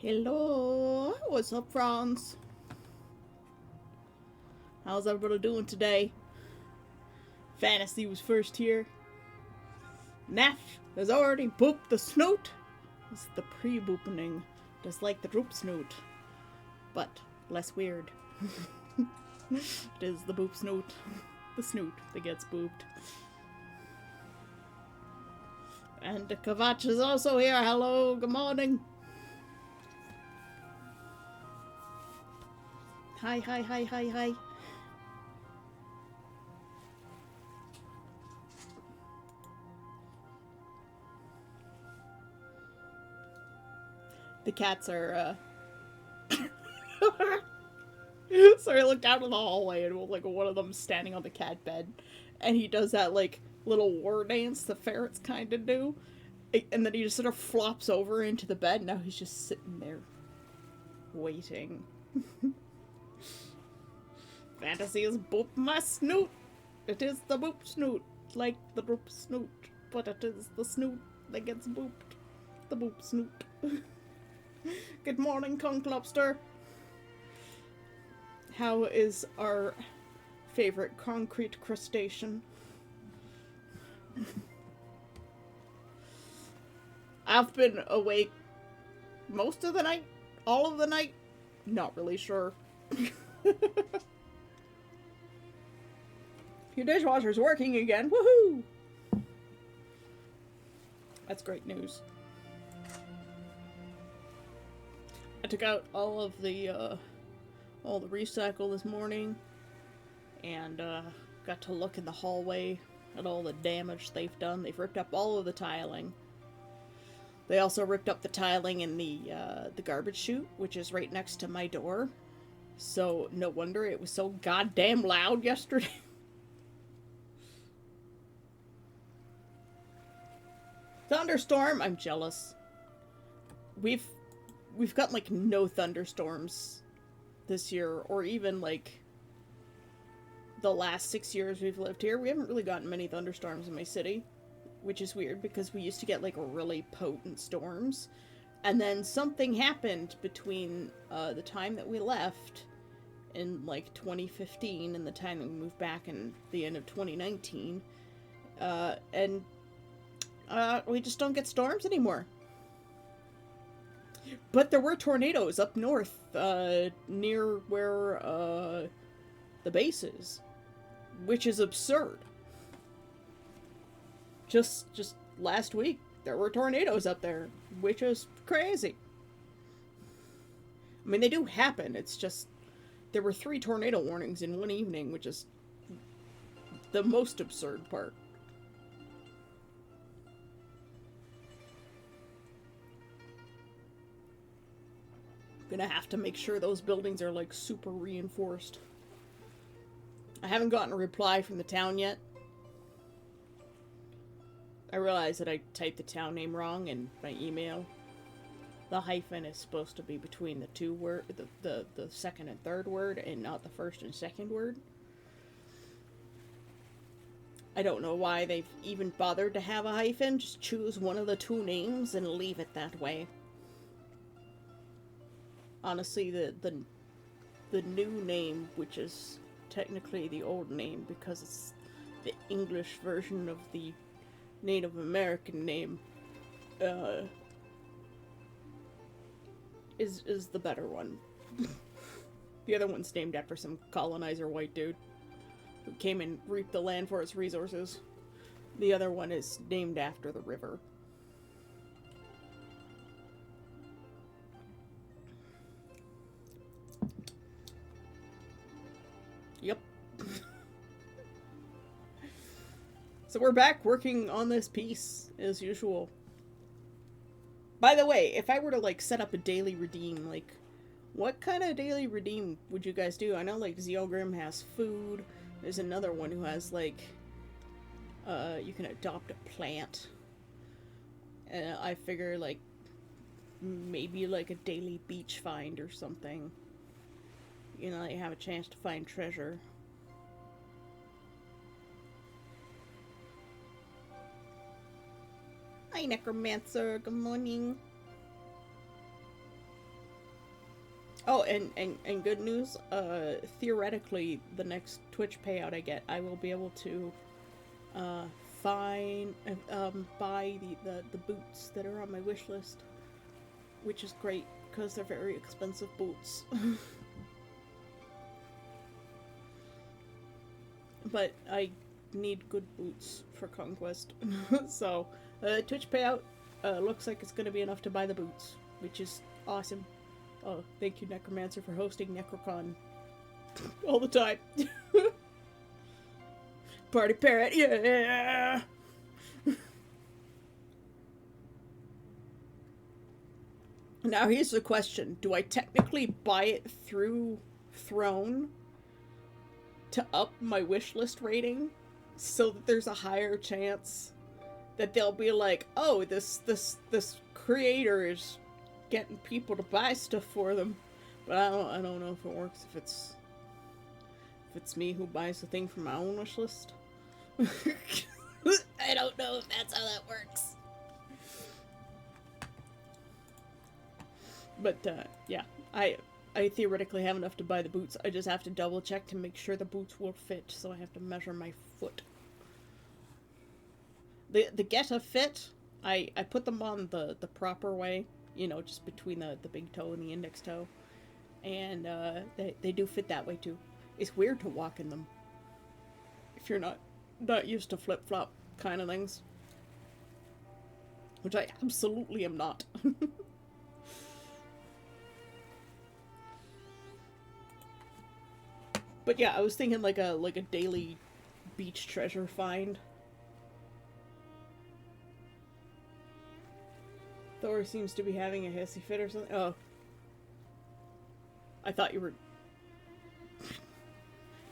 Hello, what's up, Franz? How's everybody doing today? Fantasy was first here. Naf has already booped the snoot. It's the pre-boopening, just like the droop snoot, but less weird. It is the boop snoot, the snoot that gets booped. And the Kavach is also here. Hello, good morning. Hi, hi, hi, hi, hi. The cats are, So I looked out in the hallway and like one of them standing on the cat bed, and he does that like little war dance the ferrets kind of do, and then he just sort of flops over into the bed. Now he's just sitting there, waiting. Fantasy is boop my snoot. It is the boop snoot, like the boop snoot, but it is the snoot that gets booped. The boop snoot. Good morning, Conch Lobster. How is our favorite concrete crustacean? I've been awake most of the night, all of the night. Not really sure. Your dishwasher's working again. Woohoo! That's great news. I took out all the recycle this morning, and got to look in the hallway at all the damage they've done. They've ripped up all of the tiling. They also ripped up the tiling in the garbage chute, which is right next to my door. So no wonder it was so goddamn loud yesterday. Thunderstorm! I'm jealous. We've got like no thunderstorms this year, or even like the last 6 years we've lived here. We haven't really gotten many thunderstorms in my city, which is weird because we used to get like really potent storms. And then something happened between the time that we left in like 2015 and the time that we moved back in the end of 2019, and we just don't get storms anymore. But there were tornadoes up north, near where the base is, which is absurd. Just last week, there were tornadoes up there, which is crazy. I mean, they do happen. It's just there were 3 tornado warnings in one evening, which is the most absurd part. Gonna have to make sure those buildings are like super reinforced. I haven't gotten a reply from the town yet. I realized that I typed the town name wrong in my email. The hyphen is supposed to be between the two word, the second and third word, and not the first and second word. I don't know why they've even bothered to have a hyphen. Just choose one of the 2 names and leave it that way. Honestly, the new name, which is technically the old name because it's the English version of the Native American name, is the better one. The other one's named after some colonizer white dude who came and reaped the land for its resources. The other one is named after the river. Yep. So we're back working on this piece, as usual. By the way, if I were to, like, set up a daily redeem, like, what kind of daily redeem would you guys do? I know, like, Zeogrim has food. There's another one who has, like, you can adopt a plant. And I figure, like, maybe, like, a daily beach find or something. You know, you have a chance to find treasure. Hi, Necromancer. Good morning. Oh, and good news. Theoretically, the next Twitch payout I get, I will be able to, uh, find, buy the boots that are on my wish list, which is great because they're very expensive boots. But I need good boots for Conquest, so Twitch payout looks like it's gonna be enough to buy the boots, which is awesome. Oh, thank you, Necromancer, for hosting Necrocon all the time. Party Parrot, yeah! Now here's the question. Do I technically buy it through Throne to up my wishlist rating so that there's a higher chance that they'll be like, oh, this creator is getting people to buy stuff for them? But I don't know if it works if it's me who buys the thing from my own wish list. I don't know if that's how that works. But yeah, I theoretically have enough to buy the boots. I just have to double check to make sure the boots will fit, so I have to measure my foot. The Geta fit, I put them on the proper way, you know, just between the big toe and the index toe. And they do fit that way too. It's weird to walk in them if you're not used to flip-flop kind of things. Which I absolutely am not. But yeah, I was thinking like a daily beach treasure find. Thor seems to be having a hissy fit or something. Oh. I thought you were...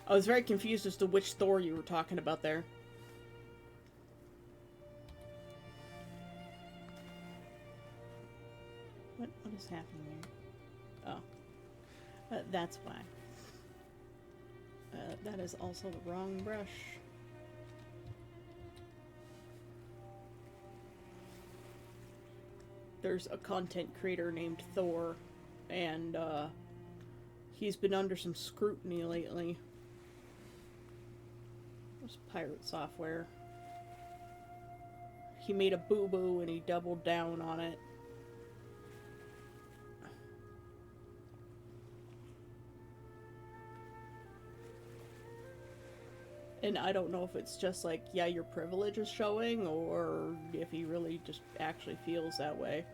I was very confused as to which Thor you were talking about there. What is happening there? Oh. That's why. That is also the wrong brush. There's a content creator named Thor, and he's been under some scrutiny lately. There's pirate software. He made a boo-boo and he doubled down on it. And I don't know if it's just like, yeah, your privilege is showing, or if he really just actually feels that way.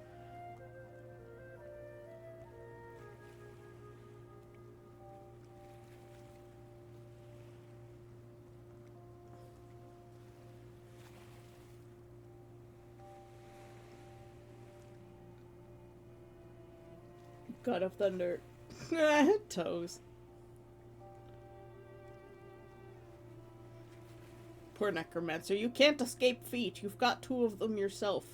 God of Thunder. Toes. Poor Necromancer. You can't escape feet. You've got 2 of them yourself.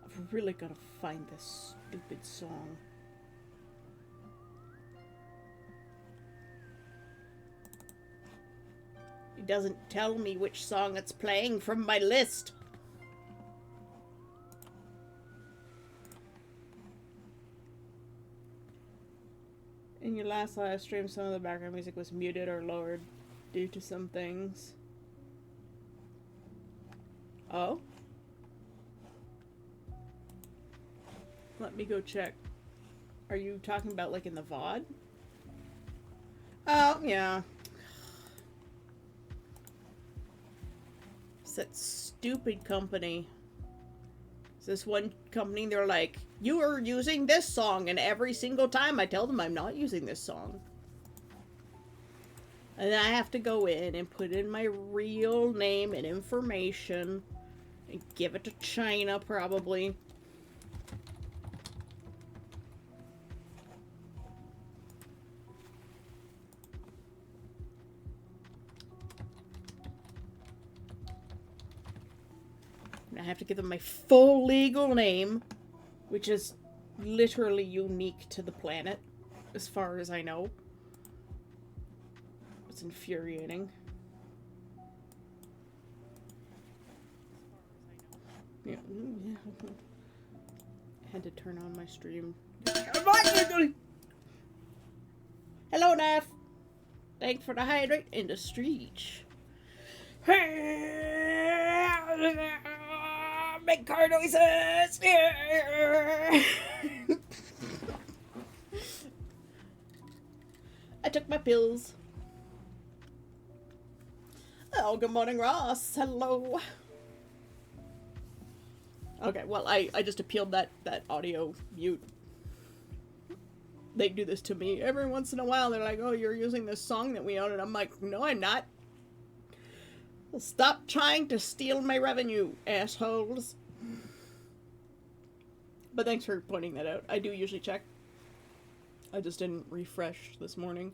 I've really gotta find this stupid song. It doesn't tell me which song it's playing from my list. In your last live stream, some of the background music was muted or lowered due to some things. Oh? Let me go check. Are you talking about like in the VOD? Oh, yeah. It's that stupid company. It's this one company, they're like, you are using this song, and every single time I tell them I'm not using this song. And then I have to go in and put in my real name and information and give it to China, probably. I have to give them my full legal name, which is literally unique to the planet. as far as I know. It's infuriating. Yeah. Had to turn on my stream. Hello, Neff. Thanks for the hydrate in the street. Make car noises. I took my pills. Oh, good morning, Ross. Hello. Okay, well, I just appealed that audio mute. They do this to me every once in a while. They're like, oh, you're using this song that we own. And I'm like, no, I'm not. Well, stop trying to steal my revenue, assholes. But thanks for pointing that out. I do usually check. I just didn't refresh this morning.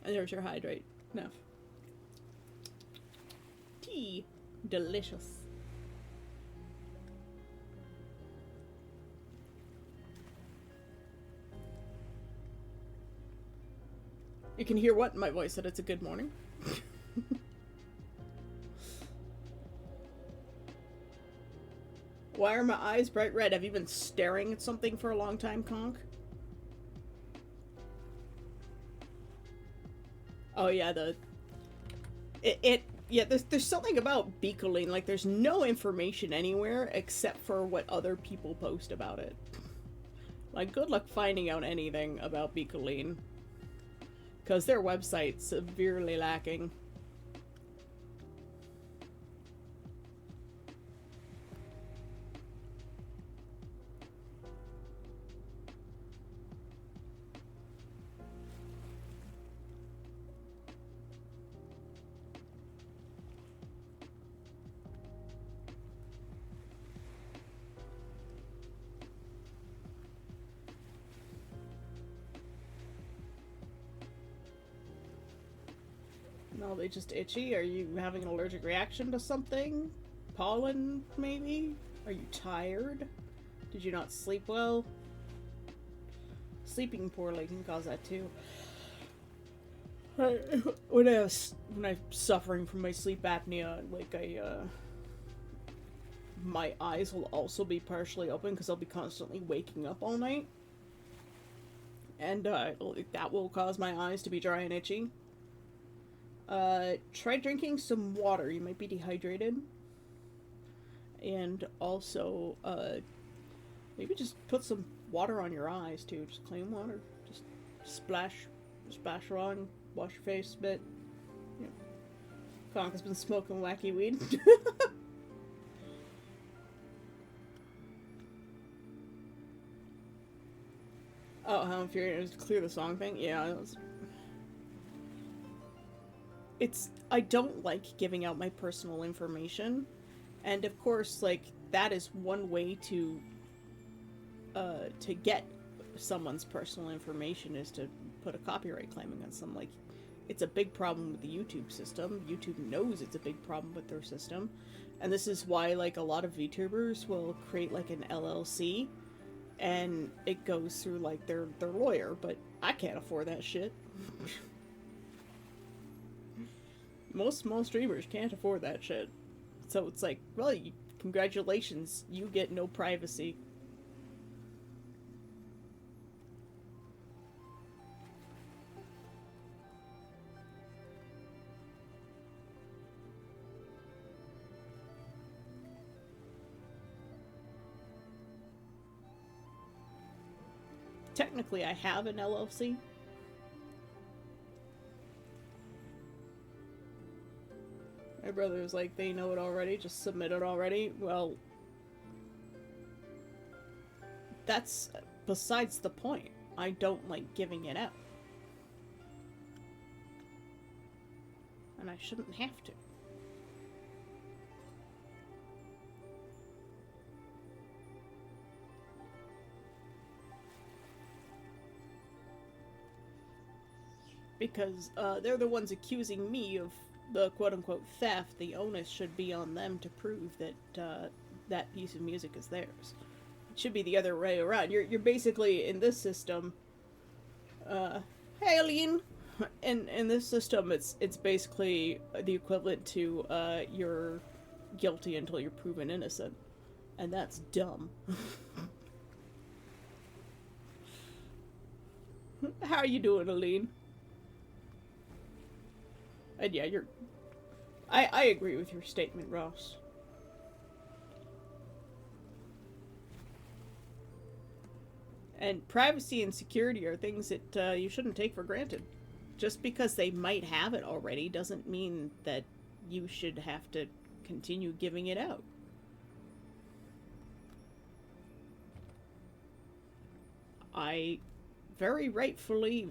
And there's your hydrate. Enough. Tea. Delicious. You can hear what in my voice that it's a good morning. Why are my eyes bright red? Have you been staring at something for a long time, Conk? Oh yeah, yeah, there's something about Beacoline, like there's no information anywhere except for what other people post about it. Like, good luck finding out anything about Beacoline. Because their website's severely lacking. No, they just itchy? Are you having an allergic reaction to something? Pollen, maybe? Are you tired? Did you not sleep well? Sleeping poorly can cause that too. When I'm suffering from my sleep apnea, like my eyes will also be partially open because I'll be constantly waking up all night. And that will cause my eyes to be dry and itchy. Try drinking some water. You might be dehydrated. And also, maybe just put some water on your eyes too. Just clean water. Just splash around. Wash your face a bit. Yeah. Conk has been smoking wacky weed. Oh, how infuriating. Just clear the song thing? Yeah, I don't like giving out my personal information. And of course, like, that is one way to get someone's personal information is to put a copyright claim against them. Like, it's a big problem with the YouTube system. YouTube knows it's a big problem with their system. And this is why, like, a lot of VTubers will create, like, an LLC, and it goes through, like, their lawyer, but I can't afford that shit. Most small streamers can't afford that shit. So it's like, well, congratulations, you get no privacy. Technically, I have an LLC. My brother was like, they know it already, just submit it already. Well, that's besides the point. I don't like giving it out. And I shouldn't have to. Because they're the ones accusing me of the quote-unquote theft. The onus should be on them to prove that that piece of music is theirs. It should be the other way around. You're basically in this system. Hey, Aline. In this system, it's basically the equivalent to you're guilty until you're proven innocent, and that's dumb. How are you doing, Aline? And yeah, I agree with your statement, Ross. And privacy and security are things that you shouldn't take for granted. Just because they might have it already doesn't mean that you should have to continue giving it out. I very rightfully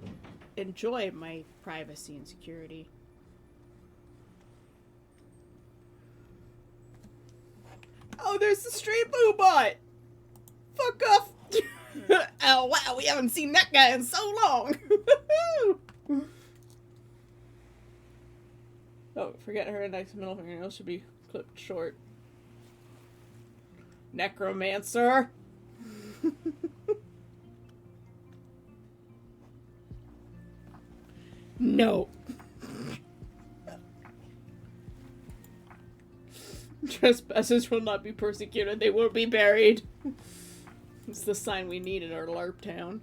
enjoy my privacy and security. Oh, there's the Street Boo bot! Fuck off! Oh, wow, we haven't seen that guy in so long! Oh, forget her index and middle fingernails should be clipped short. Necromancer! No. Trespassers will not be persecuted, they will be buried. It's the sign we need in our LARP town.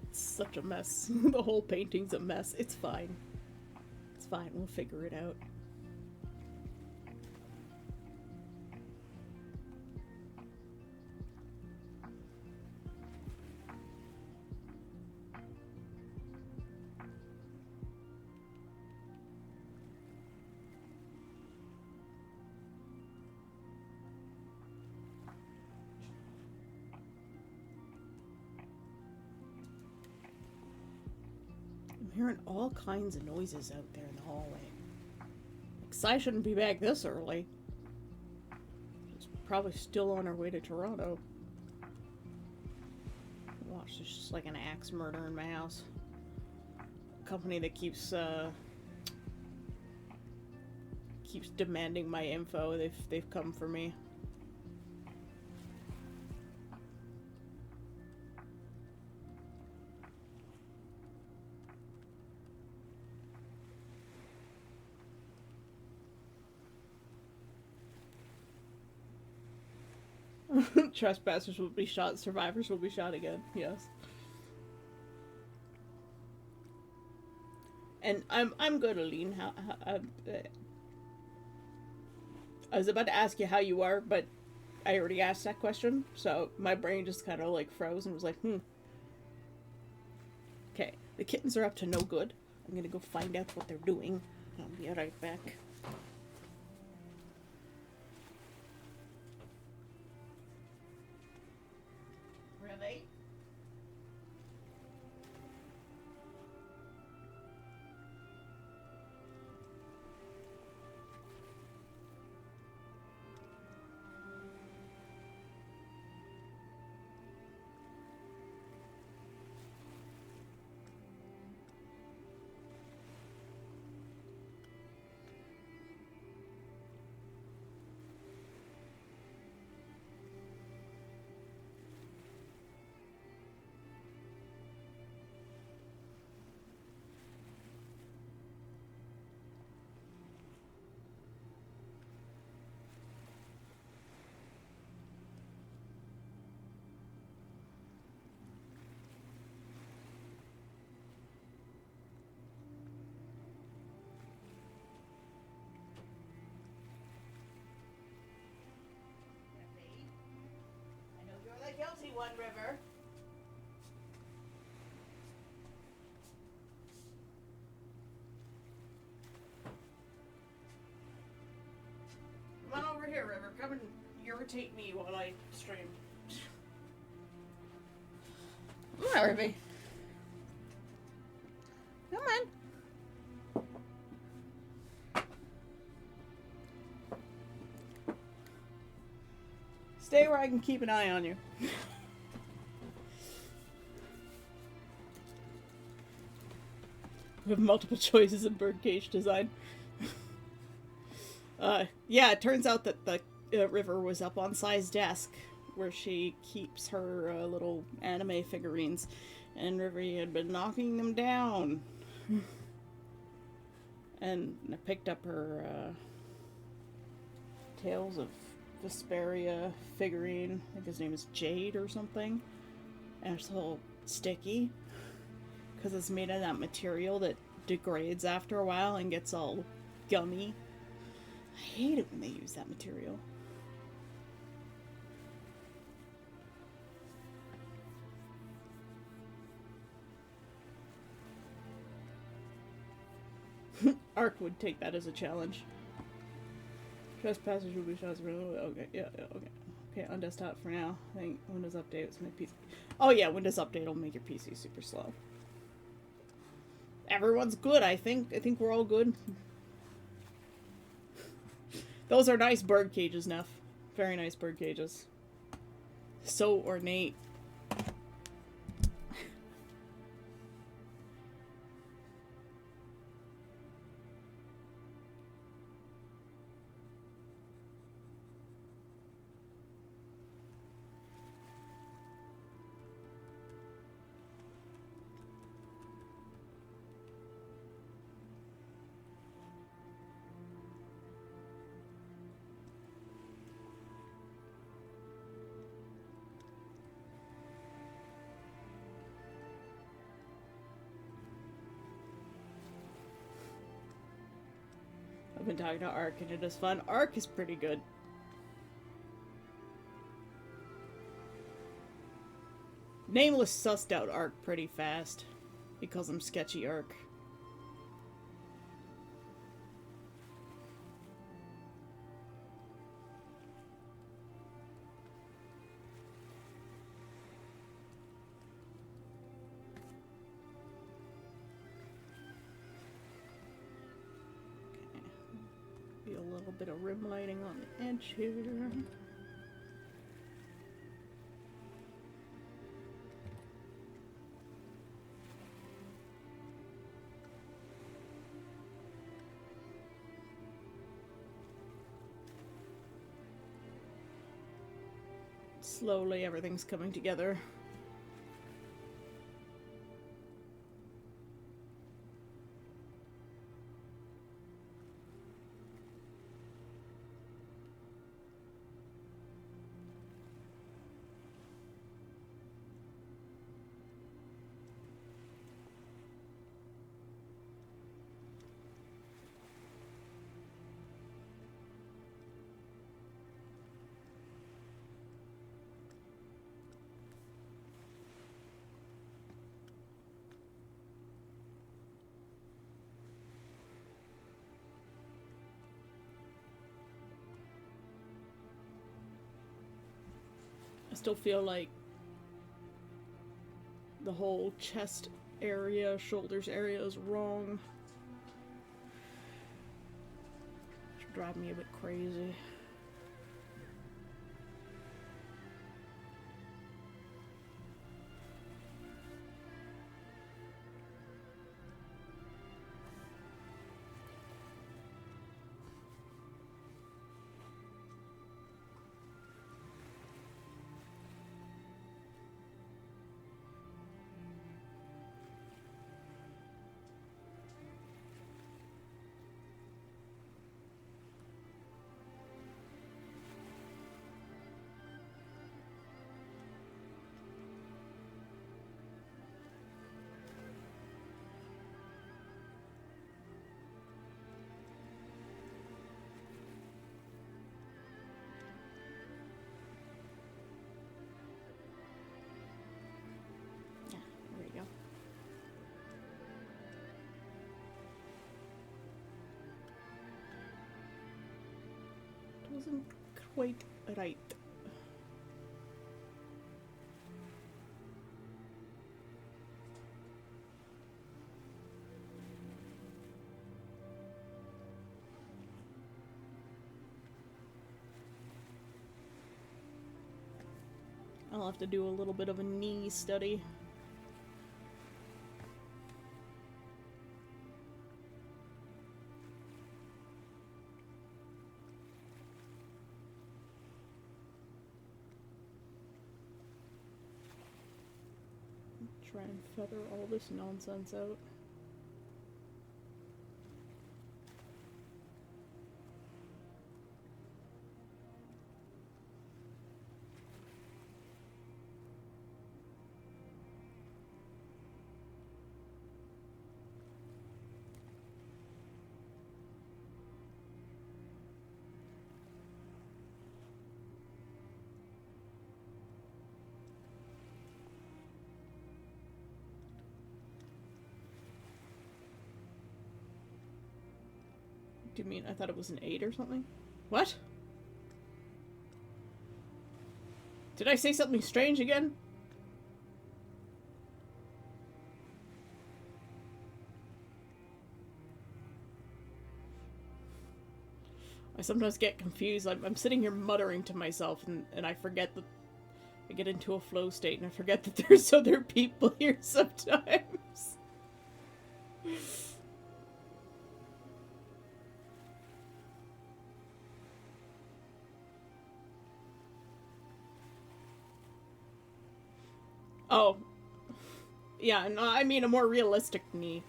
It's such a mess. The whole painting's a mess. It's fine. It's fine, we'll figure it out. I'm hearing all kinds of noises out there in the hallway. Like, Sai shouldn't be back this early. She's probably still on her way to Toronto. Watch, there's just like an axe murder in my house. A company that keeps demanding my info. They've come for me. Trespassers will be shot, survivors will be shot again, yes. And I'm good, Aline. I was about to ask you how you are, but I already asked that question, so my brain just kind of like froze and was like, Okay, the kittens are up to no good. I'm gonna go find out what they're doing. I'll be right back. Really? Guilty one, River. Come on over here, River. Come and irritate me while I stream. Come on, Ruby. Come on. Stay where I can keep an eye on you. We have multiple choices in birdcage design. Yeah, it turns out that the River was up on Sai's desk, where she keeps her little anime figurines, and River had been knocking them down. And I picked up her Tales of Vesperia figurine. I think his name is Jade or something. And it's all sticky, because it's made of that material that degrades after a while and gets all gummy. I hate it when they use that material. Ark would take that as a challenge. Trespassers will be shots. Okay, yeah, okay. Okay, on desktop for now. I think Windows Update is my PC. Oh yeah, Windows Update will make your PC super slow. Everyone's good, I think. I think we're all good. Those are nice bird cages, Neff. Very nice bird cages. So ornate. I've been talking to Ark and it is fun. Ark is pretty good. Nameless sussed out Ark pretty fast. He calls him Sketchy Ark. A little bit of rim lighting on the edge here. Slowly everything's coming together. I still feel like the whole chest area, shoulders area is wrong. It's driving me a bit crazy. There you go. It wasn't quite right. I'll have to do a little bit of a knee study. Try and feather all this nonsense out. Do you mean I thought it was an 8 or something? What? Did I say something strange again? I sometimes get confused. I'm sitting here muttering to myself and I forget that I get into a flow state and I forget that there's other people here sometimes. Oh. Yeah, no, I mean a more realistic knee.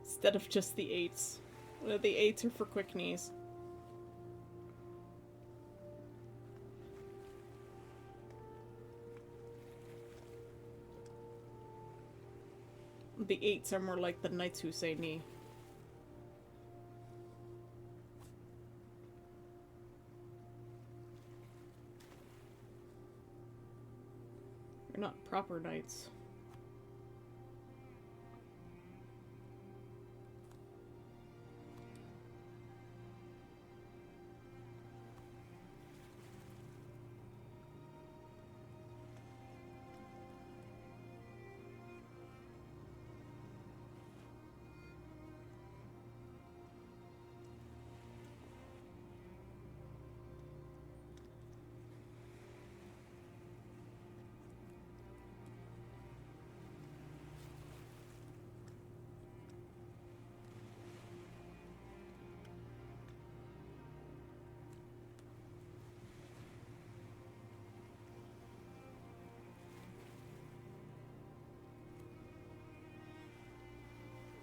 Instead of just the 8s. The 8s are for quick knees. The 8s are more like the Knights who say knee. They're not proper knights.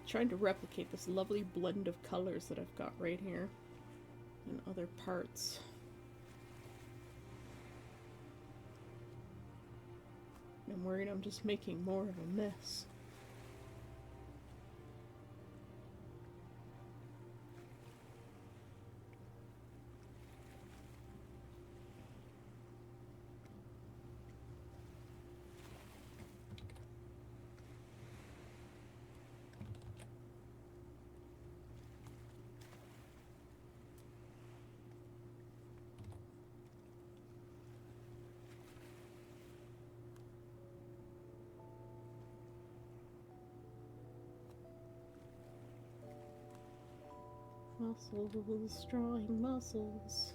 Trying to replicate this lovely blend of colors that I've got right here in other parts. I'm worried I'm just making more of a mess. Muscles, drawing muscles.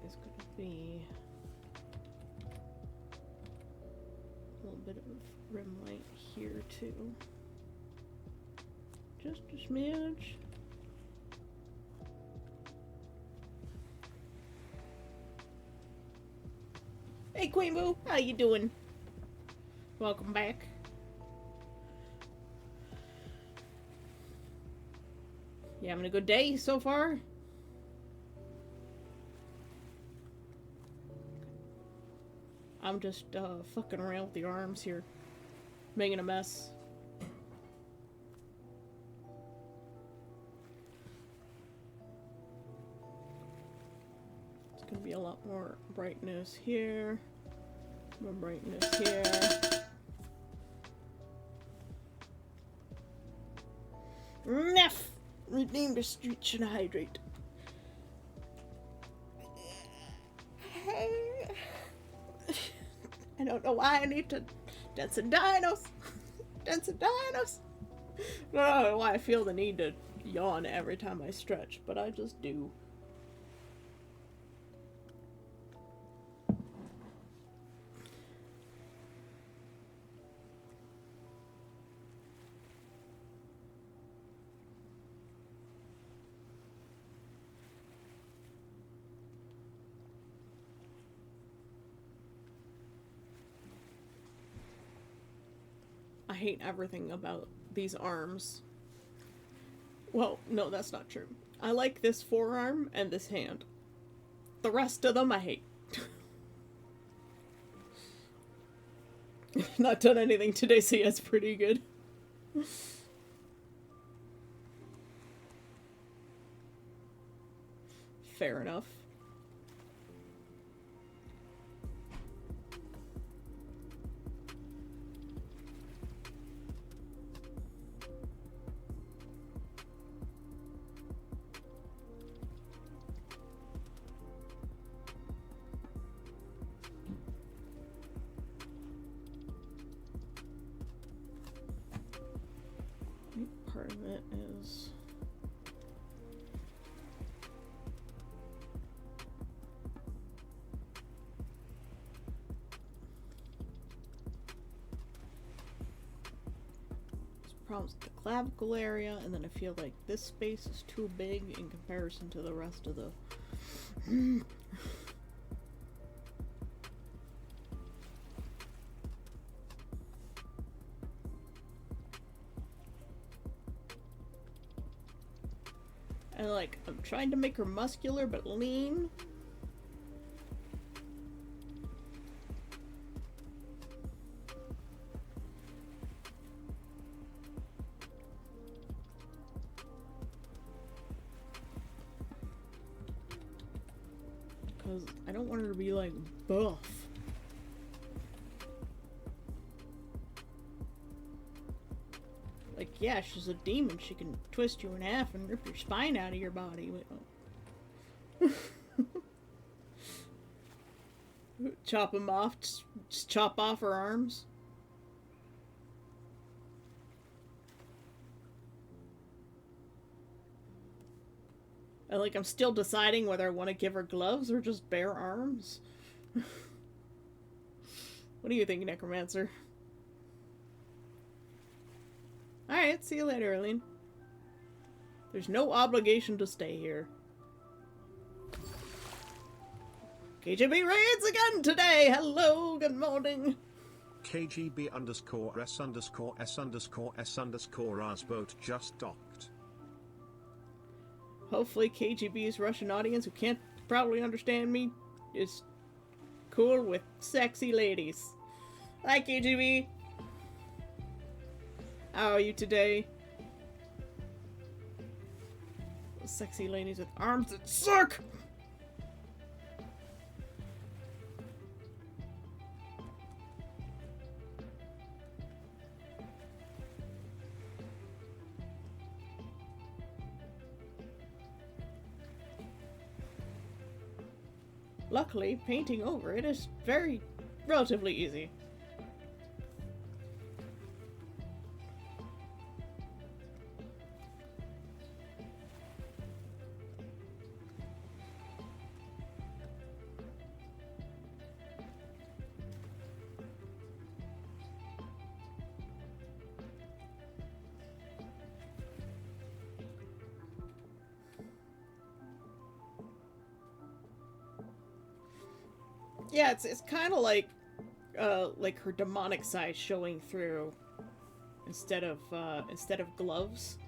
There's gonna be a little bit of rim light here too. Just a smidge. Hey Queen Boo, how you doing? Welcome back. You having a good day so far? I'm just fucking around with the arms here, making a mess. It's gonna be a lot more brightness here, more brightness here. Neff! Redeem the street should hydrate. I don't know why I need to dance and dinos. Dance and dinos. I don't know why I feel the need to yawn every time I stretch, but I just do. I hate everything about these arms. Well, no, that's not true. I like this forearm and this hand. The rest of them I hate. Not done anything today, so yeah, it's pretty good. Fair enough. Part of it is there's problems with the clavicle area, and then I feel like this space is too big in comparison to the rest of the and like I'm trying to make her muscular but lean. Because I don't want her to be like buff. Like, yeah, she's a demon. She can twist you in half and rip your spine out of your body. Chop them off. Just chop off her arms. And, like, I'm still deciding whether I want to give her gloves or just bare arms. What do you think, Necromancer? Alright, see you later, Arlene. There's no obligation to stay here. KGB raids again today! Hello, good morning! KGB underscore S underscore S underscore S underscore Rasboat just docked. Hopefully KGB's Russian audience, who can't probably understand me, is cool with sexy ladies. Hi, KGB! How are you today? Those sexy ladies with arms that suck! Luckily, painting over it is relatively easy. Yeah, it's kind of like her demonic side showing through instead of gloves.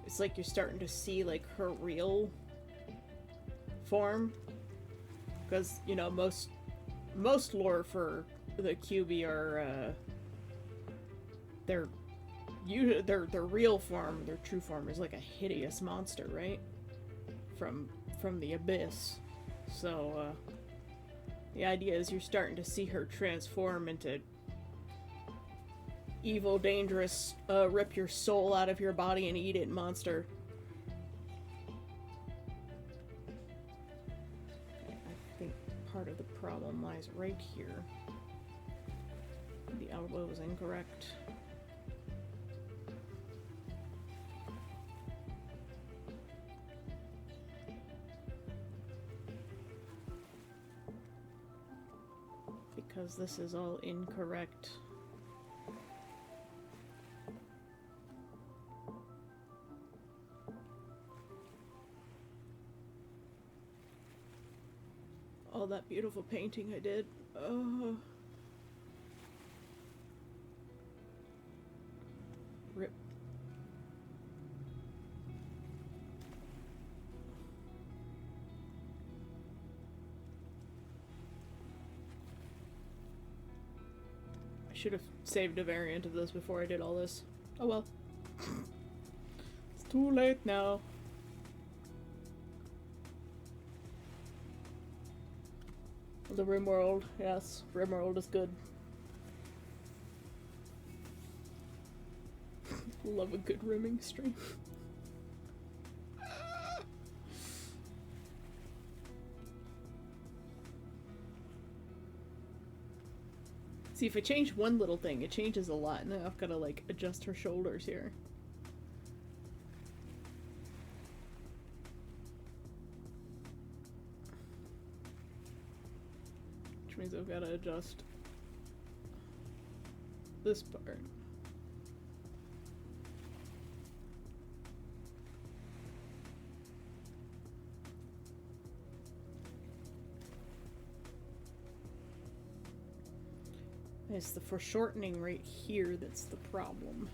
It's like you're starting to see like her real form, because you know most lore for the QB are their real form, their true form is like a hideous monster, right? From the abyss. So the idea is you're starting to see her transform into evil, dangerous, rip your soul out of your body and eat it monster. I think part of the problem lies right here. The elbow was incorrect. Because this is all incorrect. All that beautiful painting I did. Oh. Rip. I should have saved a variant of this before I did all this. Oh well. It's too late now. The Rimworld, yes, Rimworld is good. Love a good rimming stream. See, if I change one little thing, it changes a lot, and then I've got to, like, adjust her shoulders here. Which means I've got to adjust this part. It's the foreshortening right here that's the problem.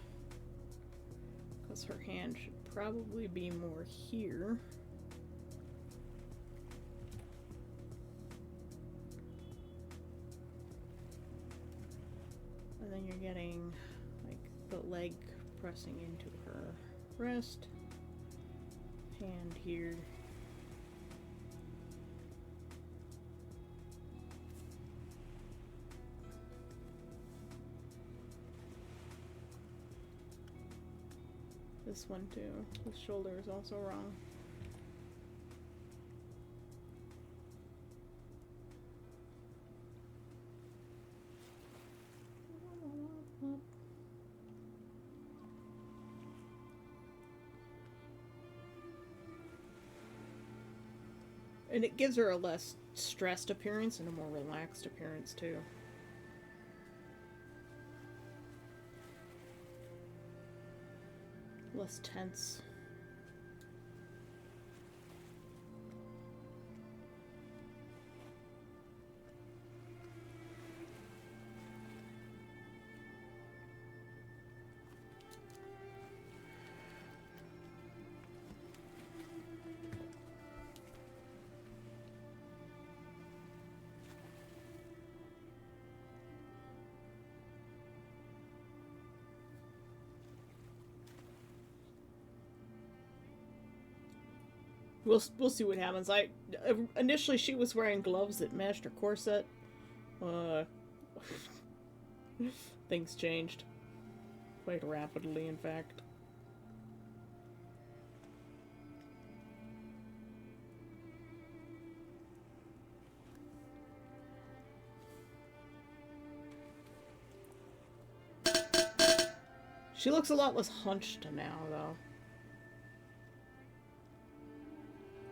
Because her hand should probably be more here. And then you're getting, like, the leg pressing into her wrist. Hand here. This one too. This shoulder is also wrong. And it gives her a less stressed appearance and a more relaxed appearance too. Less tense. We'll see what happens. Initially she was wearing gloves that matched her corset. Things changed quite rapidly, in fact. She looks a lot less hunched now, though.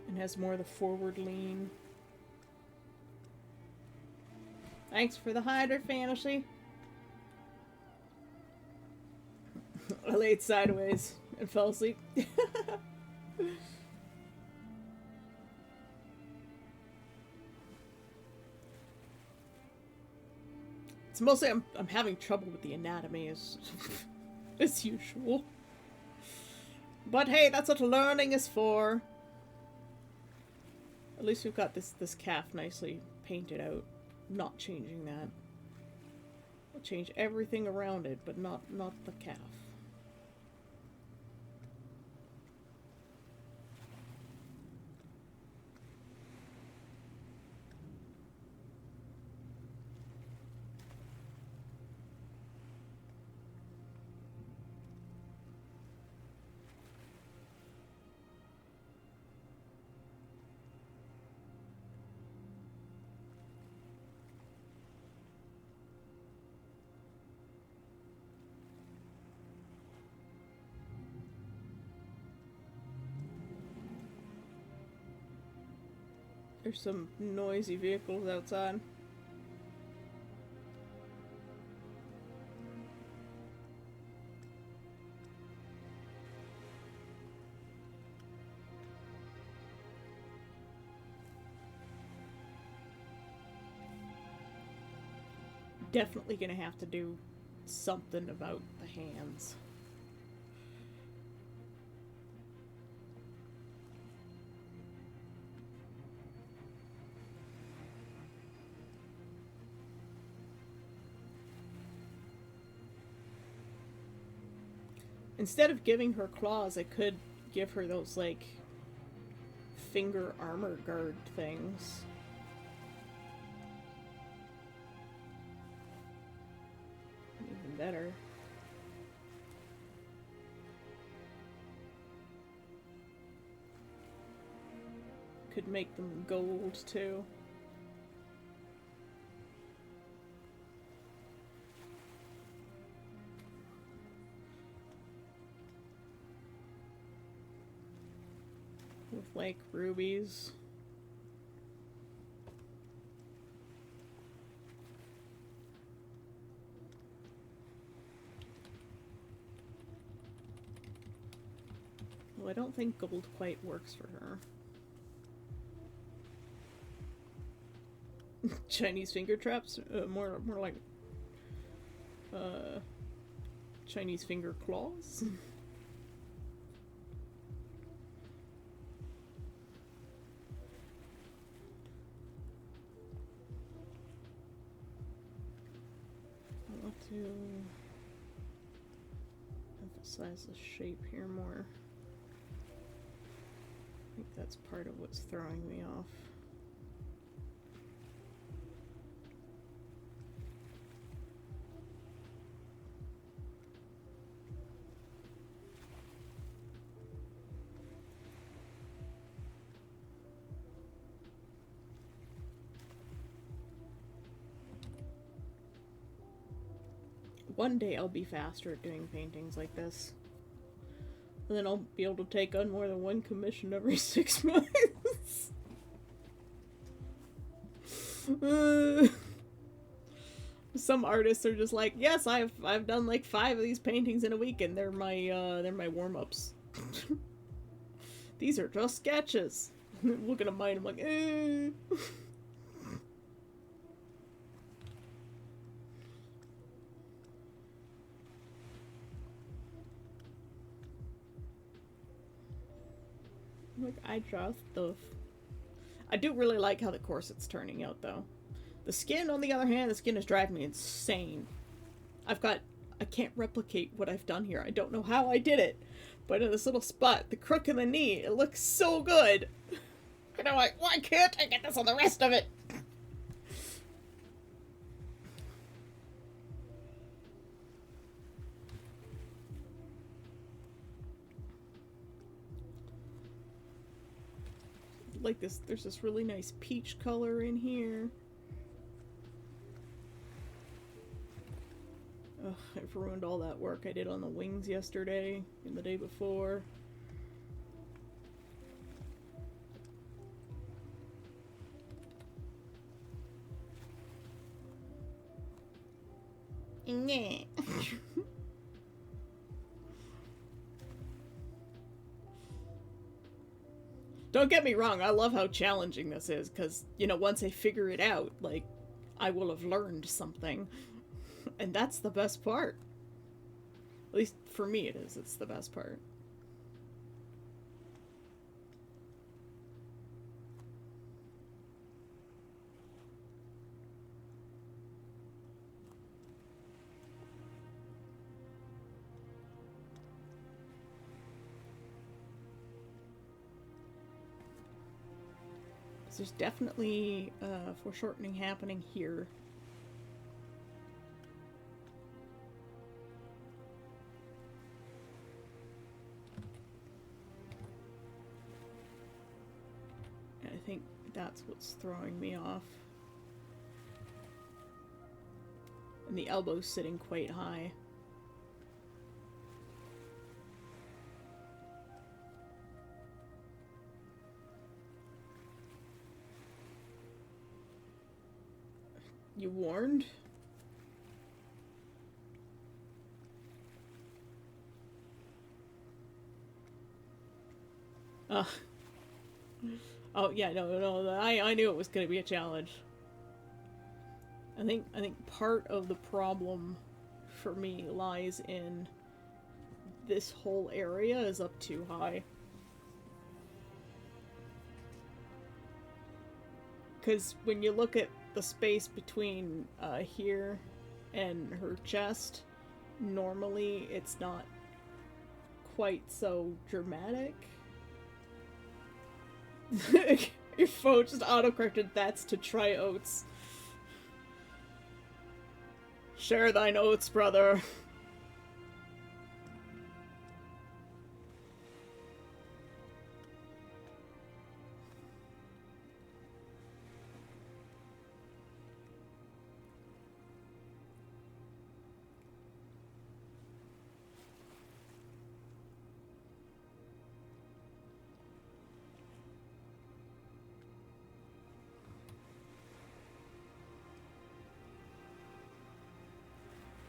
And has more of the forward lean. Thanks for the hider, Fantasy. I laid sideways and fell asleep. It's mostly I'm having trouble with the anatomy as usual. But hey, that's what learning is for. At least we've got this calf nicely painted out. Not changing that. We'll change everything around it, but not the calf. There's some noisy vehicles outside. Definitely gonna have to do something about the hands. Instead of giving her claws, I could give her those, like, finger armor guard things. Even better. Could make them gold, too. With, like, rubies. Well, I don't think gold quite works for her. Chinese finger traps? More like Chinese finger claws? I want to emphasize the shape here more. I think that's part of what's throwing me off. One day I'll be faster at doing paintings like this. And then I'll be able to take on more than one commission every 6 months. Some artists are just like, yes, I've done like 5 of these paintings in a week, and they're my warm-ups. These are just sketches. Looking at mine, I'm like, eh. Like, I draw stuff. I do really like how the corset's turning out, though. The skin, on the other hand, the skin is driving me insane. I can't replicate what I've done here. I don't know how I did it. But in this little spot, the crook in the knee, it looks so good. And I'm like, why can't I get this on the rest of it? Like this, there's this really nice peach color in here. Ugh, I've ruined all that work I did on the wings yesterday and the day before. Nah. Don't get me wrong, I love how challenging this is, because, you know, once I figure it out, like, I will have learned something. And that's the best part. At least for me it is, it's the best part. There's definitely foreshortening happening here. And I think that's what's throwing me off. And the elbow's sitting quite high. You warned? Uh. Oh yeah, no. I knew it was gonna be a challenge. I think part of the problem for me lies in this whole area is up too high. Because when you look at the space between here and her chest, normally it's not quite so dramatic. Your phone just autocorrected that's to try oats. Share thine oats, brother.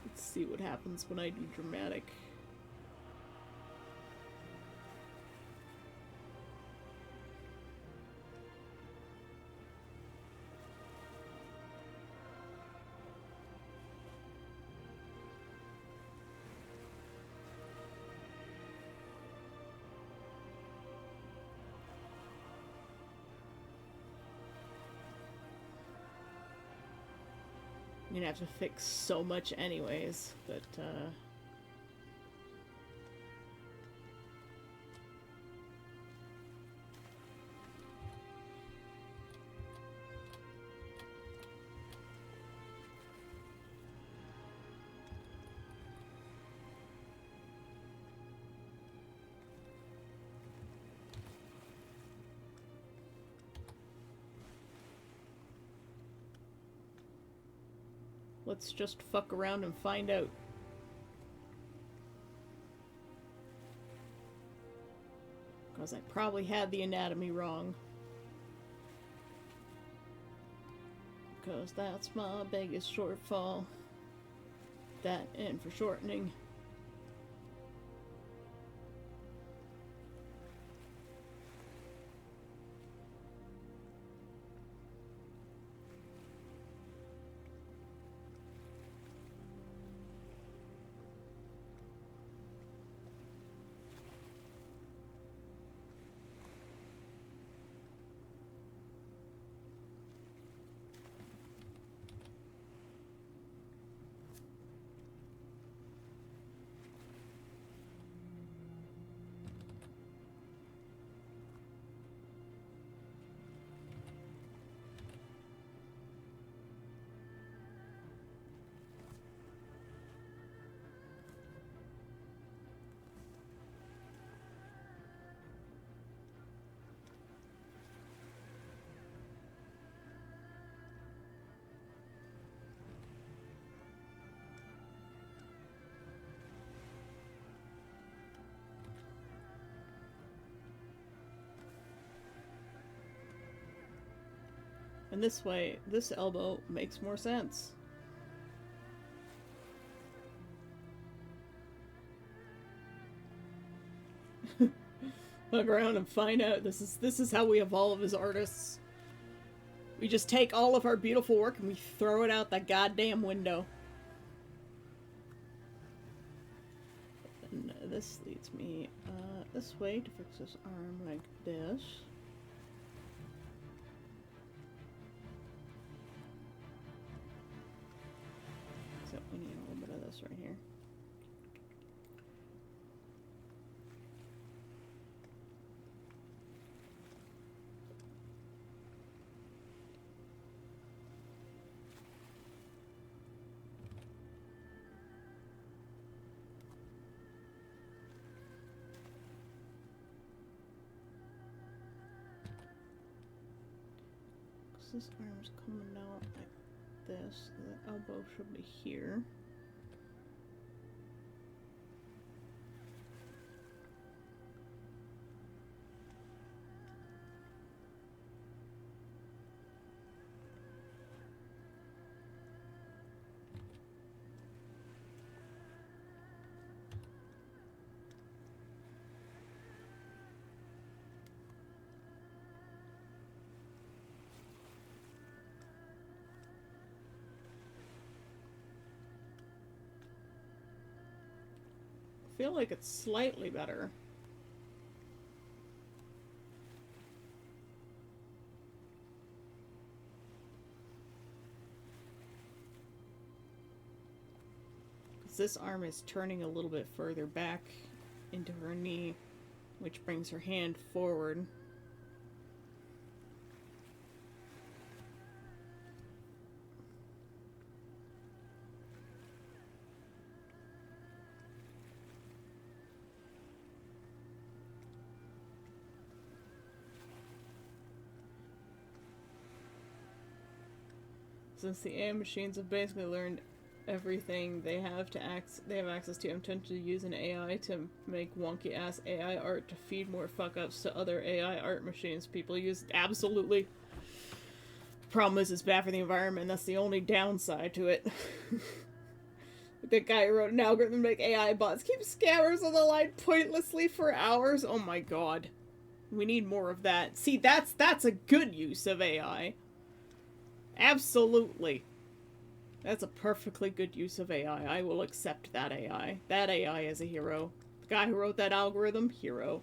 Let's see what happens when I do dramatic. You're gonna have to fix so much anyways, but let's just fuck around and find out. Because I probably had the anatomy wrong. Because that's my biggest shortfall. That and for shortening. And this way, this elbow makes more sense. Look around and find out. This is how we evolve as artists. We just take all of our beautiful work and we throw it out the goddamn window. And this leads me this way to fix this arm like this. Except we need a little bit of this right here. This arm's coming out like this. The elbow should be here. feel like it's slightly better. This arm is turning a little bit further back into her knee, which brings her hand forward. Since the AI machines have basically learned everything they have access to, I'm tempted to use an AI to make wonky ass AI art to feed more fuck ups to other AI art machines people use. Absolutely. Problem is, it's bad for the environment. That's the only downside to it. The guy who wrote an algorithm to make AI bots keep scammers on the line pointlessly for hours. Oh my god. We need more of that. See, that's a good use of AI. Absolutely. That's a perfectly good use of AI. I will accept that AI. That AI is a hero. The guy who wrote that algorithm, hero.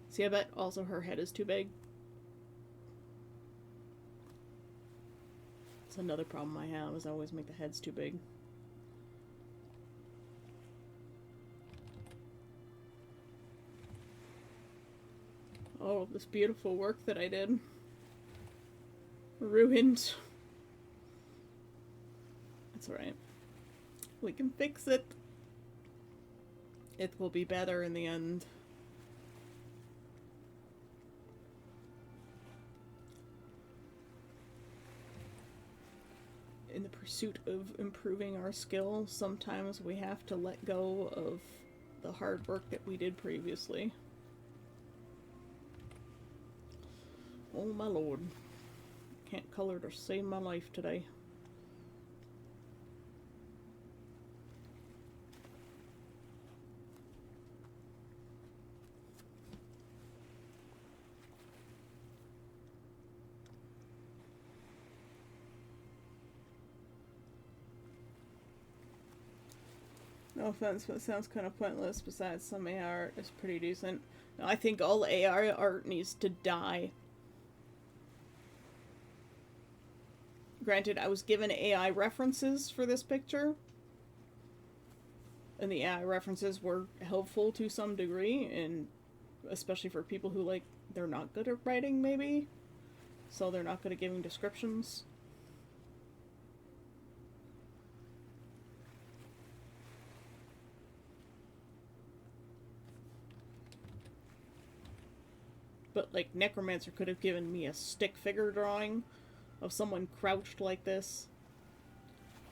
See, I bet also her head is too big. That's another problem I have, is I always make the heads too big. Oh, this beautiful work that I did. Ruined. That's alright. We can fix it. It will be better in the end. In the pursuit of improving our skill, sometimes we have to let go of the hard work that we did previously. Oh my lord. Can't color to save my life today. No offense, but it sounds kind of pointless. Besides, some AI art is pretty decent. No, I think all AI art needs to die. Granted, I was given AI references for this picture, and the AI references were helpful to some degree, and especially for people who, like, they're not good at writing, maybe, so they're not good at giving descriptions. But, like, Necromancer could have given me a stick figure drawing of someone crouched like this,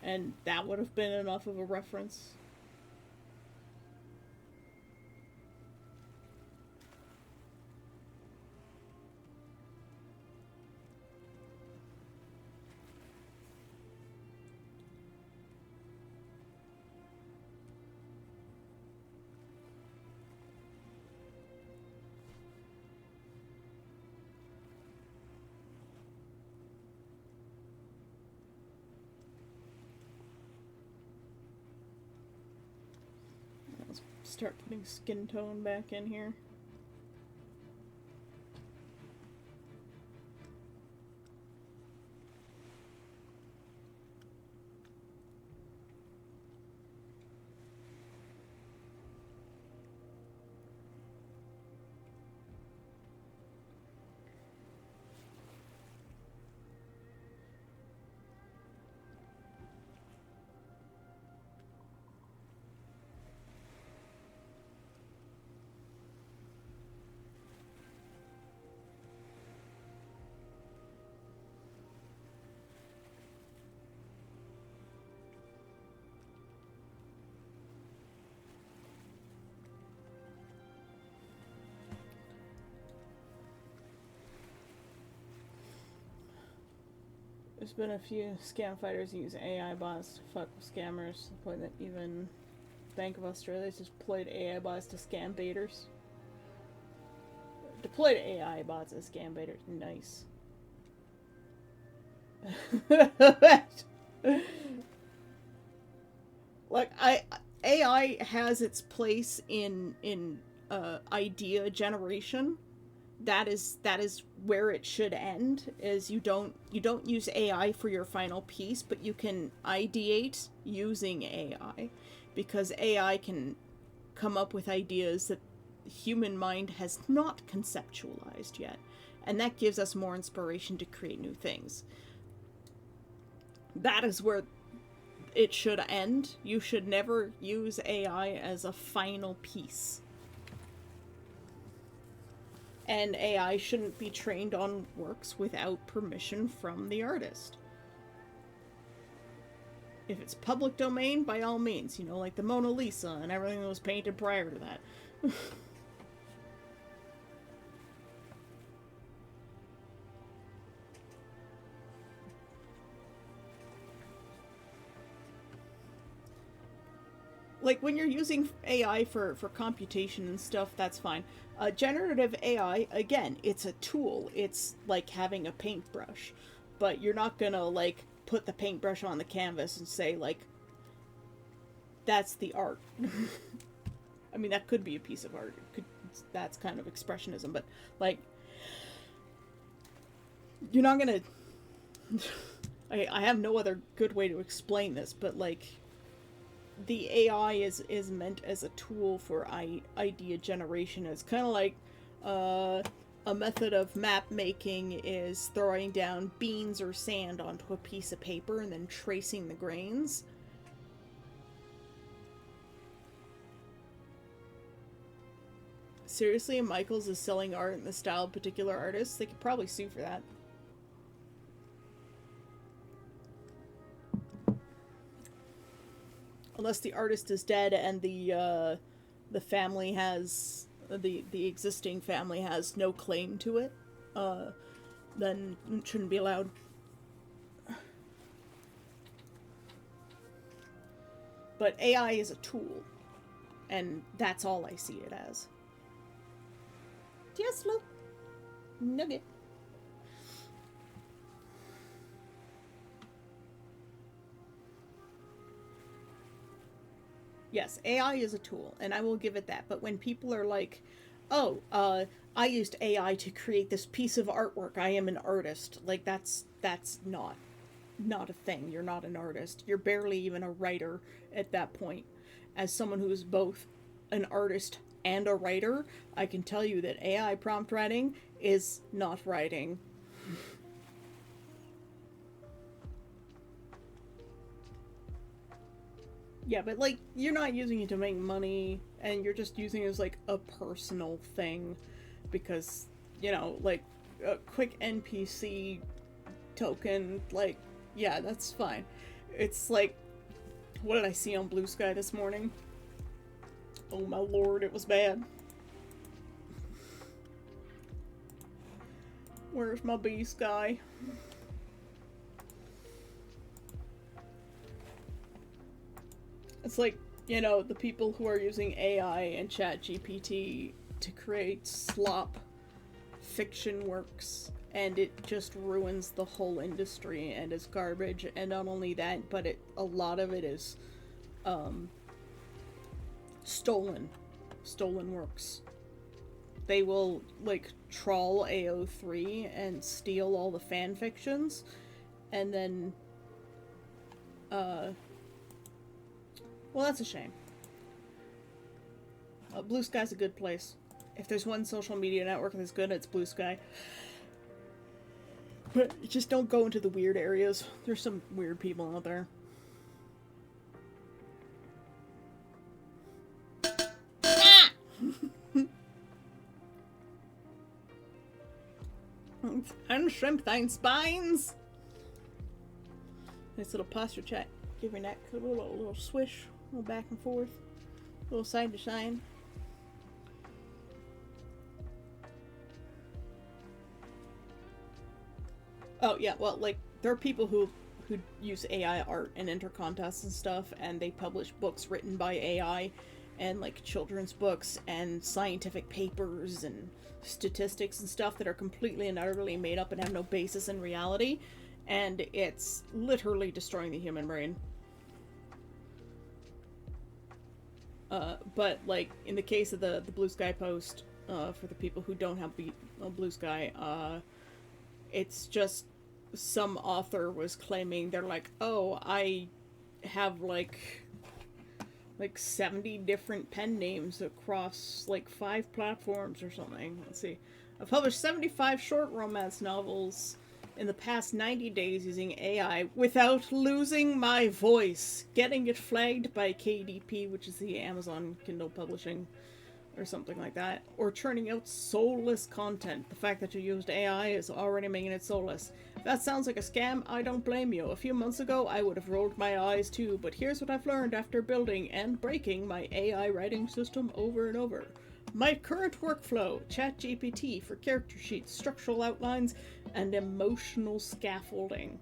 and that would have been enough of a reference. Let's start putting skin tone back in here. There's been a few scam fighters who use AI bots to fuck with scammers, to the point that even Bank of Australia has just deployed AI bots to scam baiters. Deployed AI bots as scam baiters. Nice. Like AI has its place in idea generation. That is where it should end. Is you don't use AI for your final piece, but you can ideate using AI, because AI can come up with ideas that the human mind has not conceptualized yet, and that gives us more inspiration to create new things. That is where it should end. You should never use AI as a final piece. And AI shouldn't be trained on works without permission from the artist. If it's public domain, by all means, like the Mona Lisa and everything that was painted prior to that. Like when you're using AI for computation and stuff, that's fine. Generative AI, again, it's a tool. It's like having a paintbrush, but you're not gonna like put the paintbrush on the canvas and say like, that's the art. I mean, that could be a piece of art. That's kind of expressionism, but like, you're not gonna. I have no other good way to explain this, but like, the AI is meant as a tool for idea generation. It's kind of like a method of map making is throwing down beans or sand onto a piece of paper and then tracing the grains. Seriously, Michaels is selling art in the style of particular artists? They could probably sue for that. Unless the artist is dead and the family has the existing family has no claim to it, then it shouldn't be allowed. But AI is a tool, and that's all I see it as. Yes, look, nugget. Yes, AI is a tool, and I will give it that. But when people are like, "Oh, I used AI to create this piece of artwork. I am an artist," like that's not a thing. You're not an artist. You're barely even a writer at that point. As someone who is both an artist and a writer, I can tell you that AI prompt writing is not writing. Yeah, but like, you're not using it to make money, and you're just using it as like a personal thing, because, like a quick NPC token, like, yeah, that's fine. It's like, what did I see on Blue Sky this morning? Oh my lord, it was bad. Where's my bee sky? It's like, the people who are using AI and ChatGPT to create slop fiction works, and it just ruins the whole industry and is garbage. And not only that, but a lot of it is stolen works. They will like trawl AO3 and steal all the fan fictions, and then well, that's a shame. Blue Sky's a good place. If there's one social media network that's good, it's Blue Sky. But just don't go into the weird areas. There's some weird people out there. And shrimp thine spines. Nice little posture check. Give your neck a little swish, a little back and forth, a little side to side. Oh yeah, well, like, there are people who use AI art and enter contests and stuff, and they publish books written by AI, and like children's books and scientific papers and statistics and stuff that are completely and utterly made up and have no basis in reality. and it's literally destroying the human brain. But like in the case of the Blue Sky post, for the people who don't have Blue Sky, it's just some author was claiming, they're like, oh, I have like 70 different pen names across like 5 platforms or something. Let's see. I've published 75 short romance novels in the past 90 days using AI without losing my voice. Getting it flagged by KDP, which is the Amazon Kindle Publishing, or something like that. Or churning out soulless content. The fact that you used AI is already making it soulless. If that sounds like a scam, I don't blame you. A few months ago, I would have rolled my eyes too, but here's what I've learned after building and breaking my AI writing system over and over. My current workflow: ChatGPT for character sheets, structural outlines, and emotional scaffolding.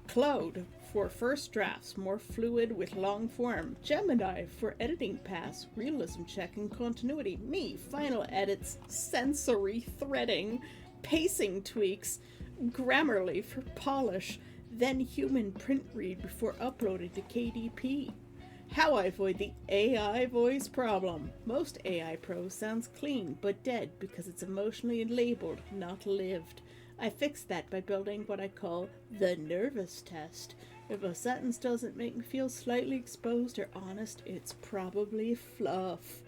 Claude for first drafts, more fluid with long form. Gemini for editing pass, realism check, and continuity. Me, final edits, sensory threading, pacing tweaks. Grammarly for polish, then human print read before uploading to KDP. How I avoid the AI voice problem. Most AI prose sounds clean, but dead because it's emotionally labeled, not lived. I fixed that by building what I call the nervous test. If a sentence doesn't make me feel slightly exposed or honest, it's probably fluff.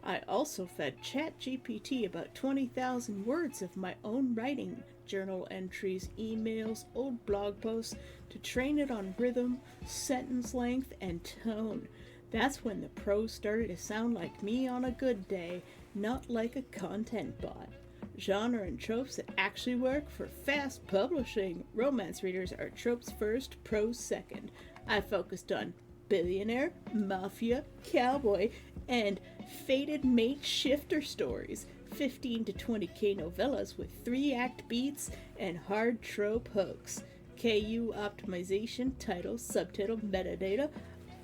I also fed ChatGPT about 20,000 words of my own writing, journal entries, emails, old blog posts, to train it on rhythm, sentence length, and tone. That's when the prose started to sound like me on a good day, not like a content bot. Genre and tropes that actually work for fast publishing. Romance readers are tropes first, prose second. I focused on billionaire, mafia, cowboy, and fated mate shifter stories. 15 to 20k novellas with 3-act beats and hard trope hooks. KU optimization, title, subtitle, metadata,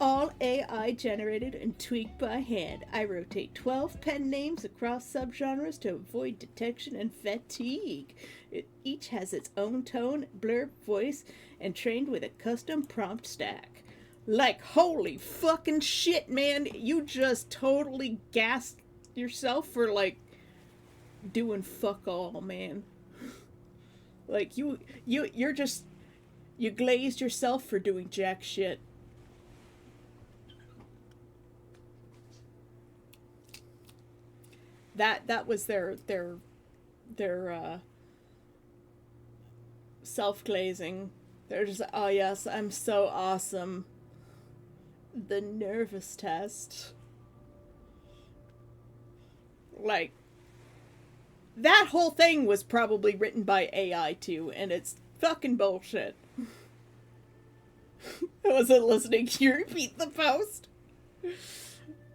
all AI generated and tweaked by hand. I rotate 12 pen names across subgenres to avoid detection and fatigue. Each has its own tone, blurb, voice, and trained with a custom prompt stack. Like, holy fucking shit, man! You just totally gassed yourself for, like, doing fuck all, man. Like, you're just... You glazed yourself for doing jack shit. That was their self-glazing. They're just, oh yes, I'm so awesome. The nervous test. Like, that whole thing was probably written by AI too, and it's fucking bullshit. I wasn't listening. Can you repeat the post?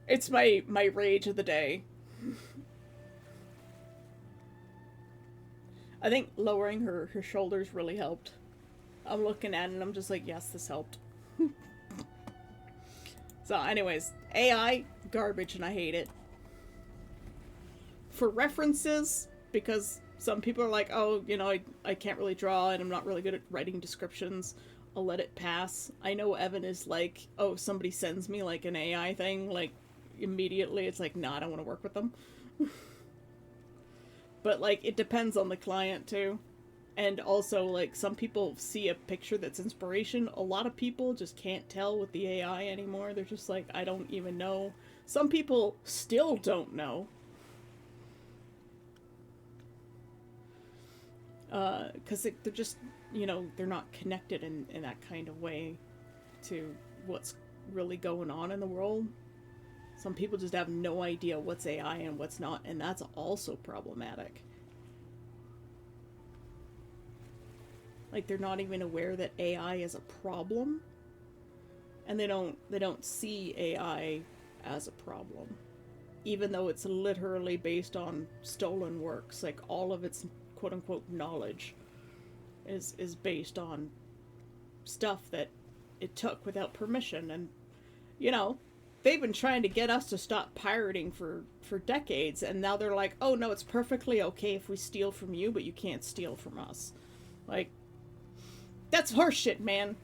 It's my rage of the day. I think lowering her shoulders really helped. I'm looking at it and I'm just like, yes, this helped. So anyways, AI, garbage, and I hate it. For references, because some people are like, oh, you know, I can't really draw and I'm not really good at writing descriptions, I'll let it pass. I know Evan is like, oh, somebody sends me like an AI thing, like immediately it's like, nah, I don't want to work with them. But like, it depends on the client too. And also, like, some people see a picture that's inspiration. A lot of people just can't tell with the AI anymore. They're just like, I don't even know. Some people still don't know. Because they're just, you know, they're not connected in that kind of way to what's really going on in the world. Some people just have no idea what's AI and what's not, and that's also problematic. Like, they're not even aware that AI is a problem, and they don't see AI as a problem, even though it's literally based on stolen works. Like, all of its quote-unquote knowledge is based on stuff that it took without permission. And, you know, they've been trying to get us to stop pirating for decades, and now they're like, oh no, it's perfectly okay if we steal from you, but you can't steal from us. Like, That's horseshit, man.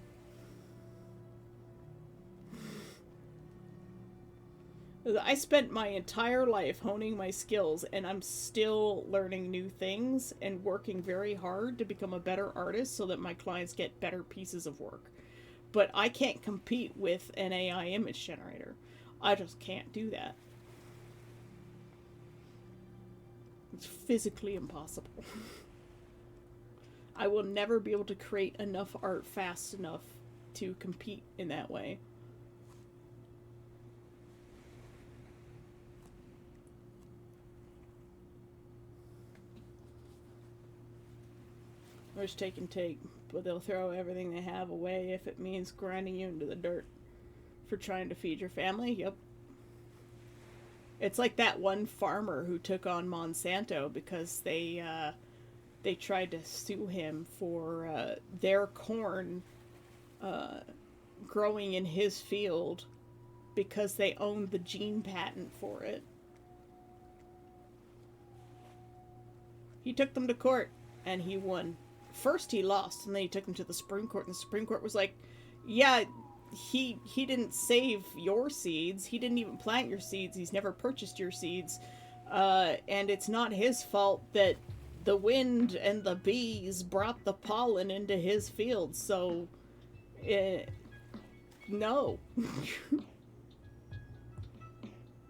I spent my entire life honing my skills, and I'm still learning new things and working very hard to become a better artist so that my clients get better pieces of work. But I can't compete with an AI image generator. I just can't do that. It's physically impossible. I will never be able to create enough art fast enough to compete in that way. Which take and take, but they'll throw everything they have away if it means grinding you into the dirt for trying to feed your family. Yep. It's like that one farmer who took on Monsanto because they tried to sue him for their corn growing in his field because they owned the gene patent for it. He took them to court and he won. First he lost, and then he took them to the Supreme Court, and the Supreme Court was like, yeah, he didn't save your seeds, he didn't even plant your seeds, he's never purchased your seeds, and it's not his fault that the wind and the bees brought the pollen into his field, so, no.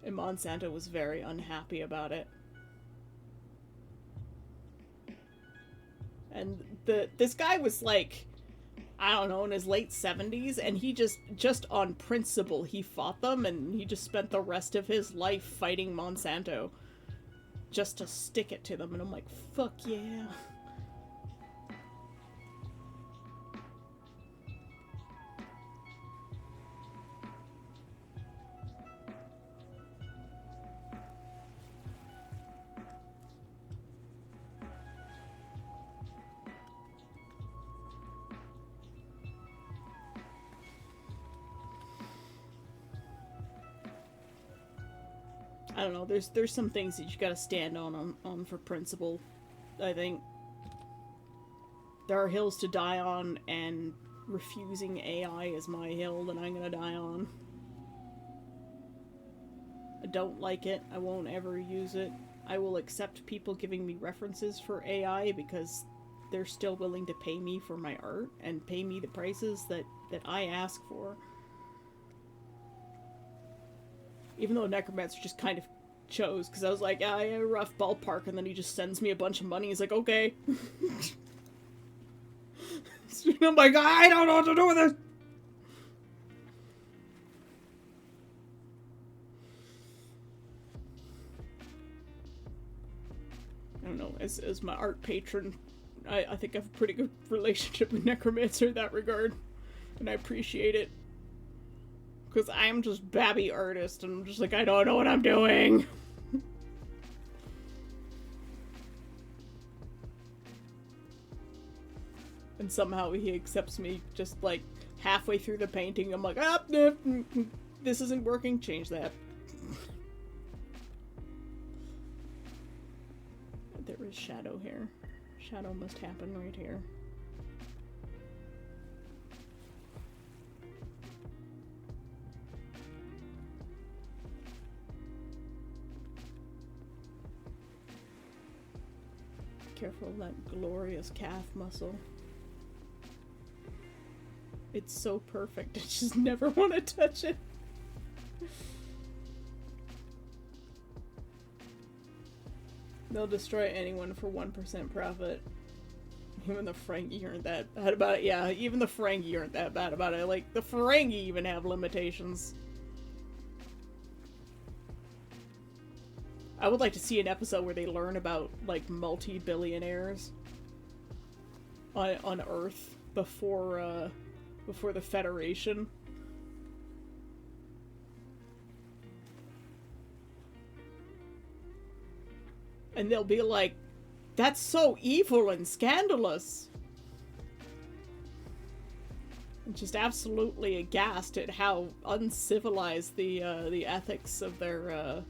And Monsanto was very unhappy about it. And this guy was like, I don't know, in his late 70s, and he just on principle, he fought them, and he just spent the rest of his life fighting Monsanto just to stick it to them, and I'm like, fuck yeah. I don't know, there's some things that you gotta stand on for principle, I think. There are hills to die on, and refusing AI is my hill that I'm gonna die on. I don't like it, I won't ever use it. I will accept people giving me references for AI because they're still willing to pay me for my art and pay me the prices that I ask for. Even though Necromancer just kind of chose, because I was like, yeah, I have a rough ballpark, and then he just sends me a bunch of money. He's like, okay. I'm like, I don't know what to do with this. I don't know, as my art patron, I think I have a pretty good relationship with Necromancer in that regard, and I appreciate it. Because I'm just babby artist, and I'm just like, I don't know what I'm doing. And somehow he accepts me just like halfway through the painting. I'm like, ah, this isn't working, change that. There is shadow here. Shadow must happen right here. Careful of that glorious calf muscle. It's so perfect, I just never want to touch it. They'll destroy anyone for 1% profit. Even the Ferengi aren't that bad about it. Yeah, even the Ferengi aren't that bad about it. Like, the Ferengi even have limitations. I would like to see an episode where they learn about, like, multi-billionaires on Earth before the Federation. And they'll be like, that's so evil and scandalous. And just absolutely aghast at how uncivilized the ethics of their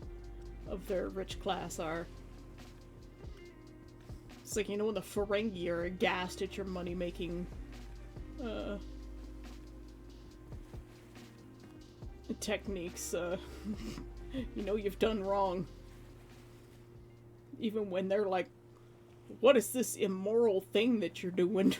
rich class are. It's like, you know, when the Ferengi are aghast at your money-making techniques, you know you've done wrong. Even when they're like, what is this immoral thing that you're doing?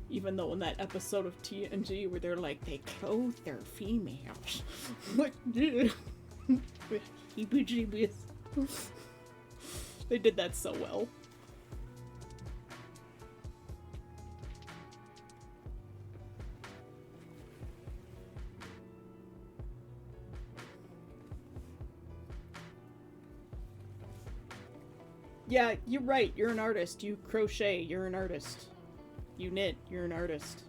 Even though in that episode of TNG where they're like, they clothe their females. Like, heebie-jeebies. They did that so well. Yeah, you're right. You're an artist. You crochet. You're an artist. You knit. You're an artist.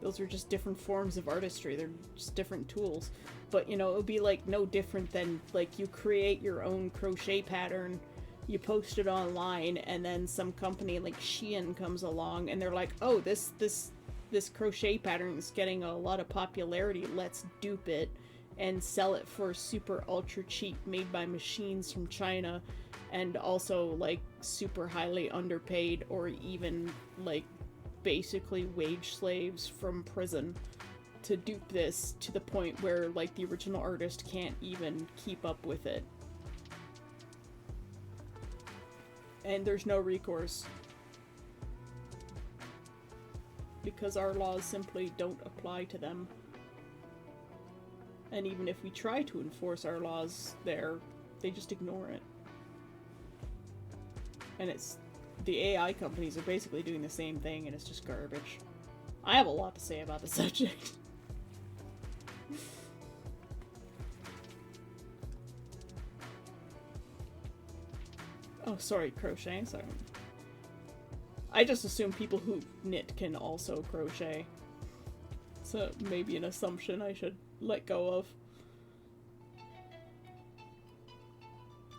Those are just different forms of artistry. They're just different tools. But, you know, it would be, like, no different than, like, you create your own crochet pattern, you post it online, and then some company like Shein comes along, and they're like, oh, this crochet pattern is getting a lot of popularity. Let's dupe it and sell it for super ultra cheap, made by machines from China, and also, like, super highly underpaid, or even, like, basically wage slaves from prison to dupe this to the point where, like, the original artist can't even keep up with it. And there's no recourse. Because our laws simply don't apply to them. And even if we try to enforce our laws there, they just ignore it. And it's... the AI companies are basically doing the same thing, and it's just garbage. I have a lot to say about the subject. Oh, sorry, crochet, sorry. I just assume people who knit can also crochet. So maybe an assumption I should let go of.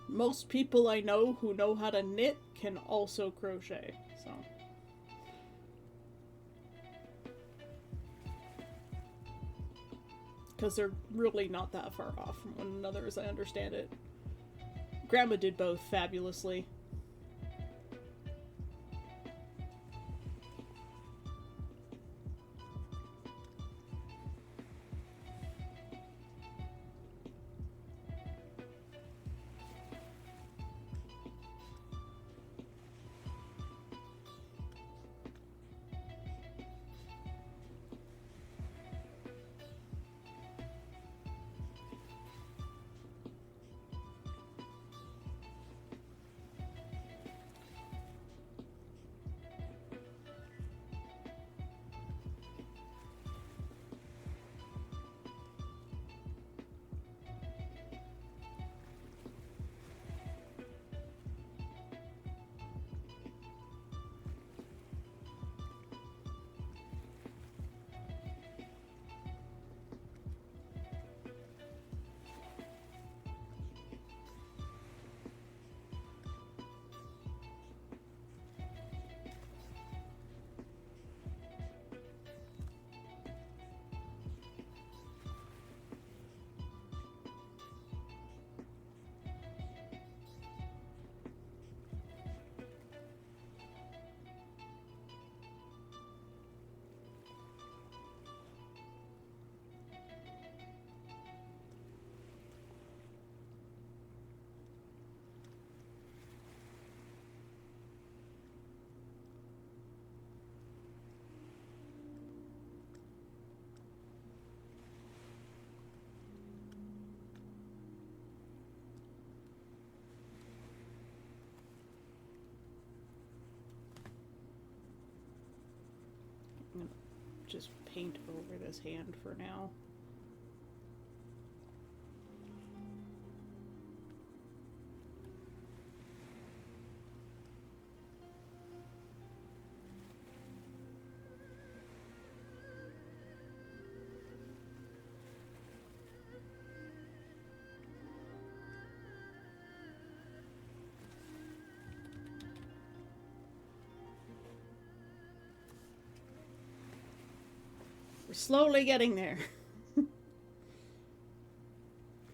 Most people I know who know how to knit can also crochet, so. Because they're really not that far off from one another, as I understand it. Grandma did both fabulously. I'm gonna just paint over this hand for now. We're slowly getting there.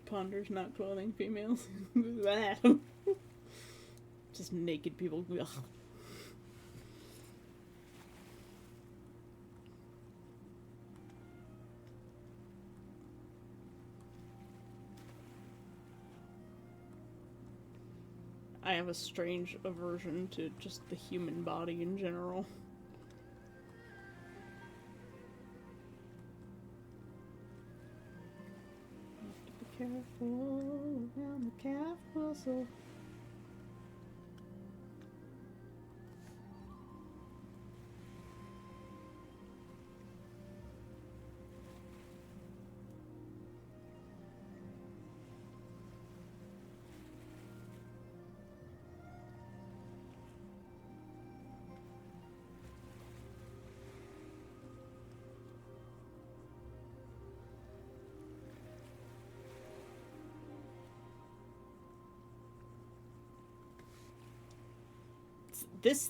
Ponders not clothing females. Just naked people. Ugh. I have a strange aversion to just the human body in general. Have to be careful around the calf muscle.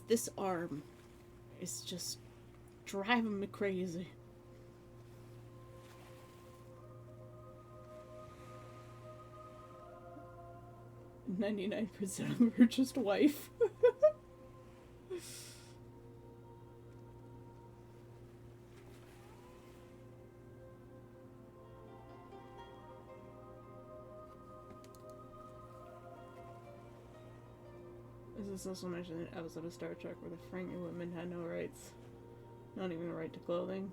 This arm is just driving me crazy. "99% of them are just wife." This is also mentioned in an episode of Star Trek where the Ferengi women had no rights. Not even a right to clothing.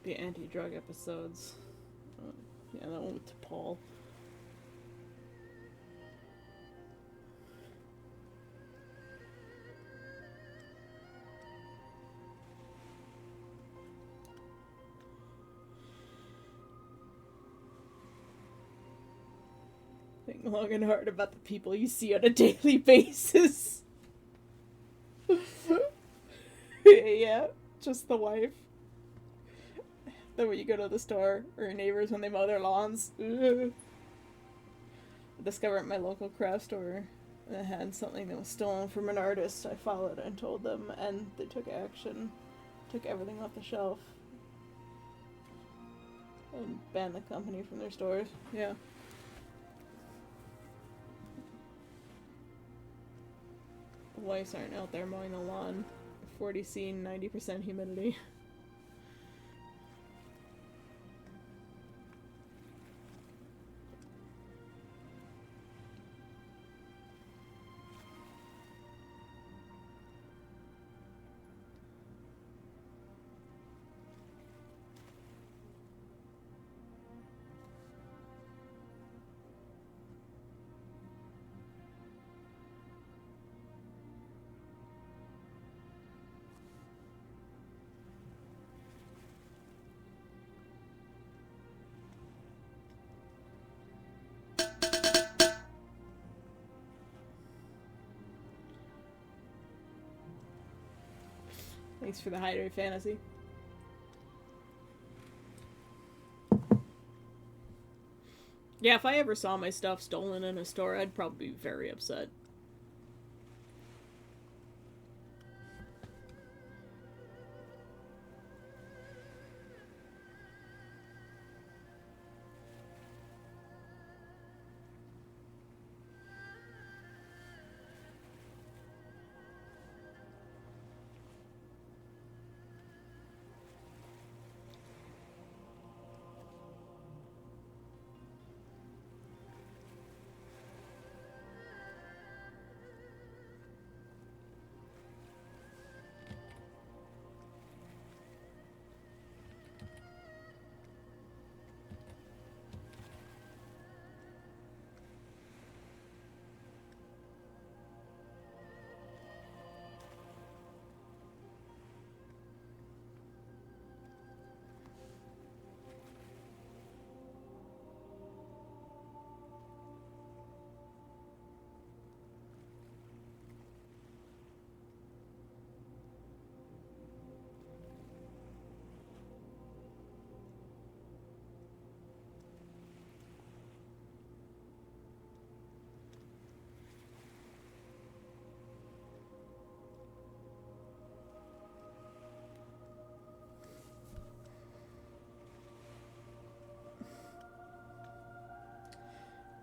The anti-drug episodes. Yeah, that one with Paul. Think long and hard about the people you see on a daily basis. Yeah, just the wife. Then when you go to the store, or your neighbors when they mow their lawns. Ugh. I discovered at my local craft store that had something that was stolen from an artist. I followed and told them, and they took action. Took everything off the shelf. And banned the company from their stores. Yeah. The wives aren't out there mowing the lawn. 40°C, 90% humidity. Thanks for the hideaway fantasy. Yeah, if I ever saw my stuff stolen in a store, I'd probably be very upset.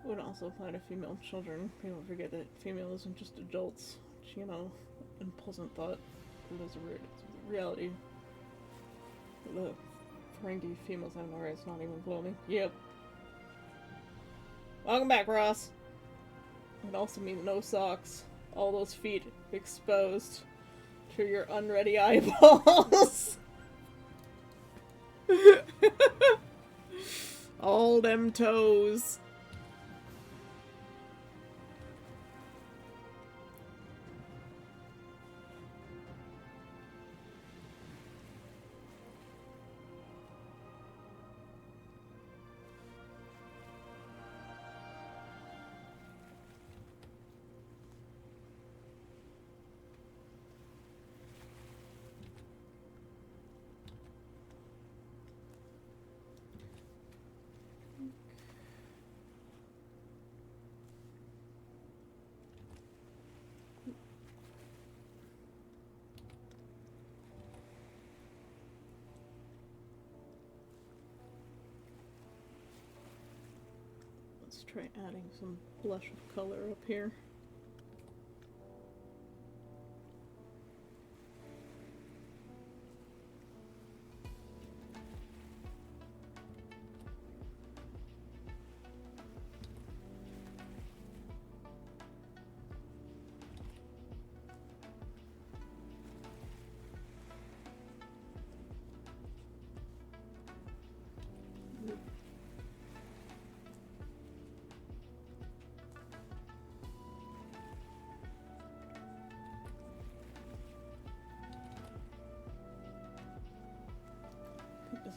Would also apply to female children. People forget that female isn't just adults. Which, you know, unpleasant thought. It's a reality. The Ferengi females have no rights, not even clothing. Yep. Welcome back, Ross. It also means no socks. All those feet exposed to your unready eyeballs. All them toes. Let's try adding some blush of color up here.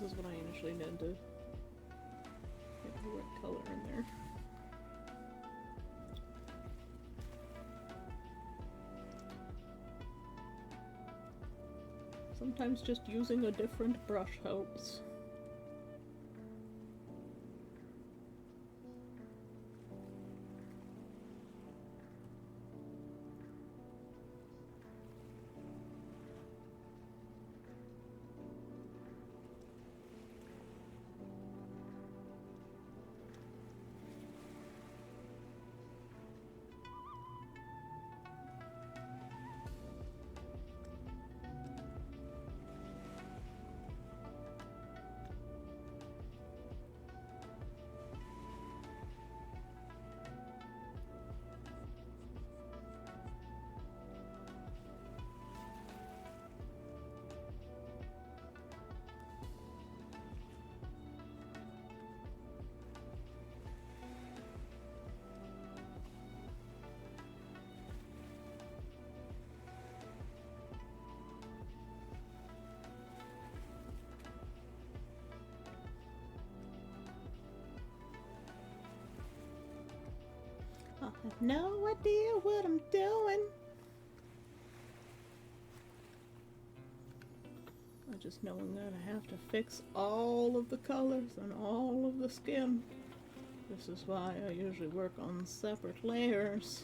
This is what I initially did to get the right color in there. Sometimes just using a different brush helps. I have no idea what I'm doing. I just know that I have to fix all of the colors and all of the skin. This is why I usually work on separate layers.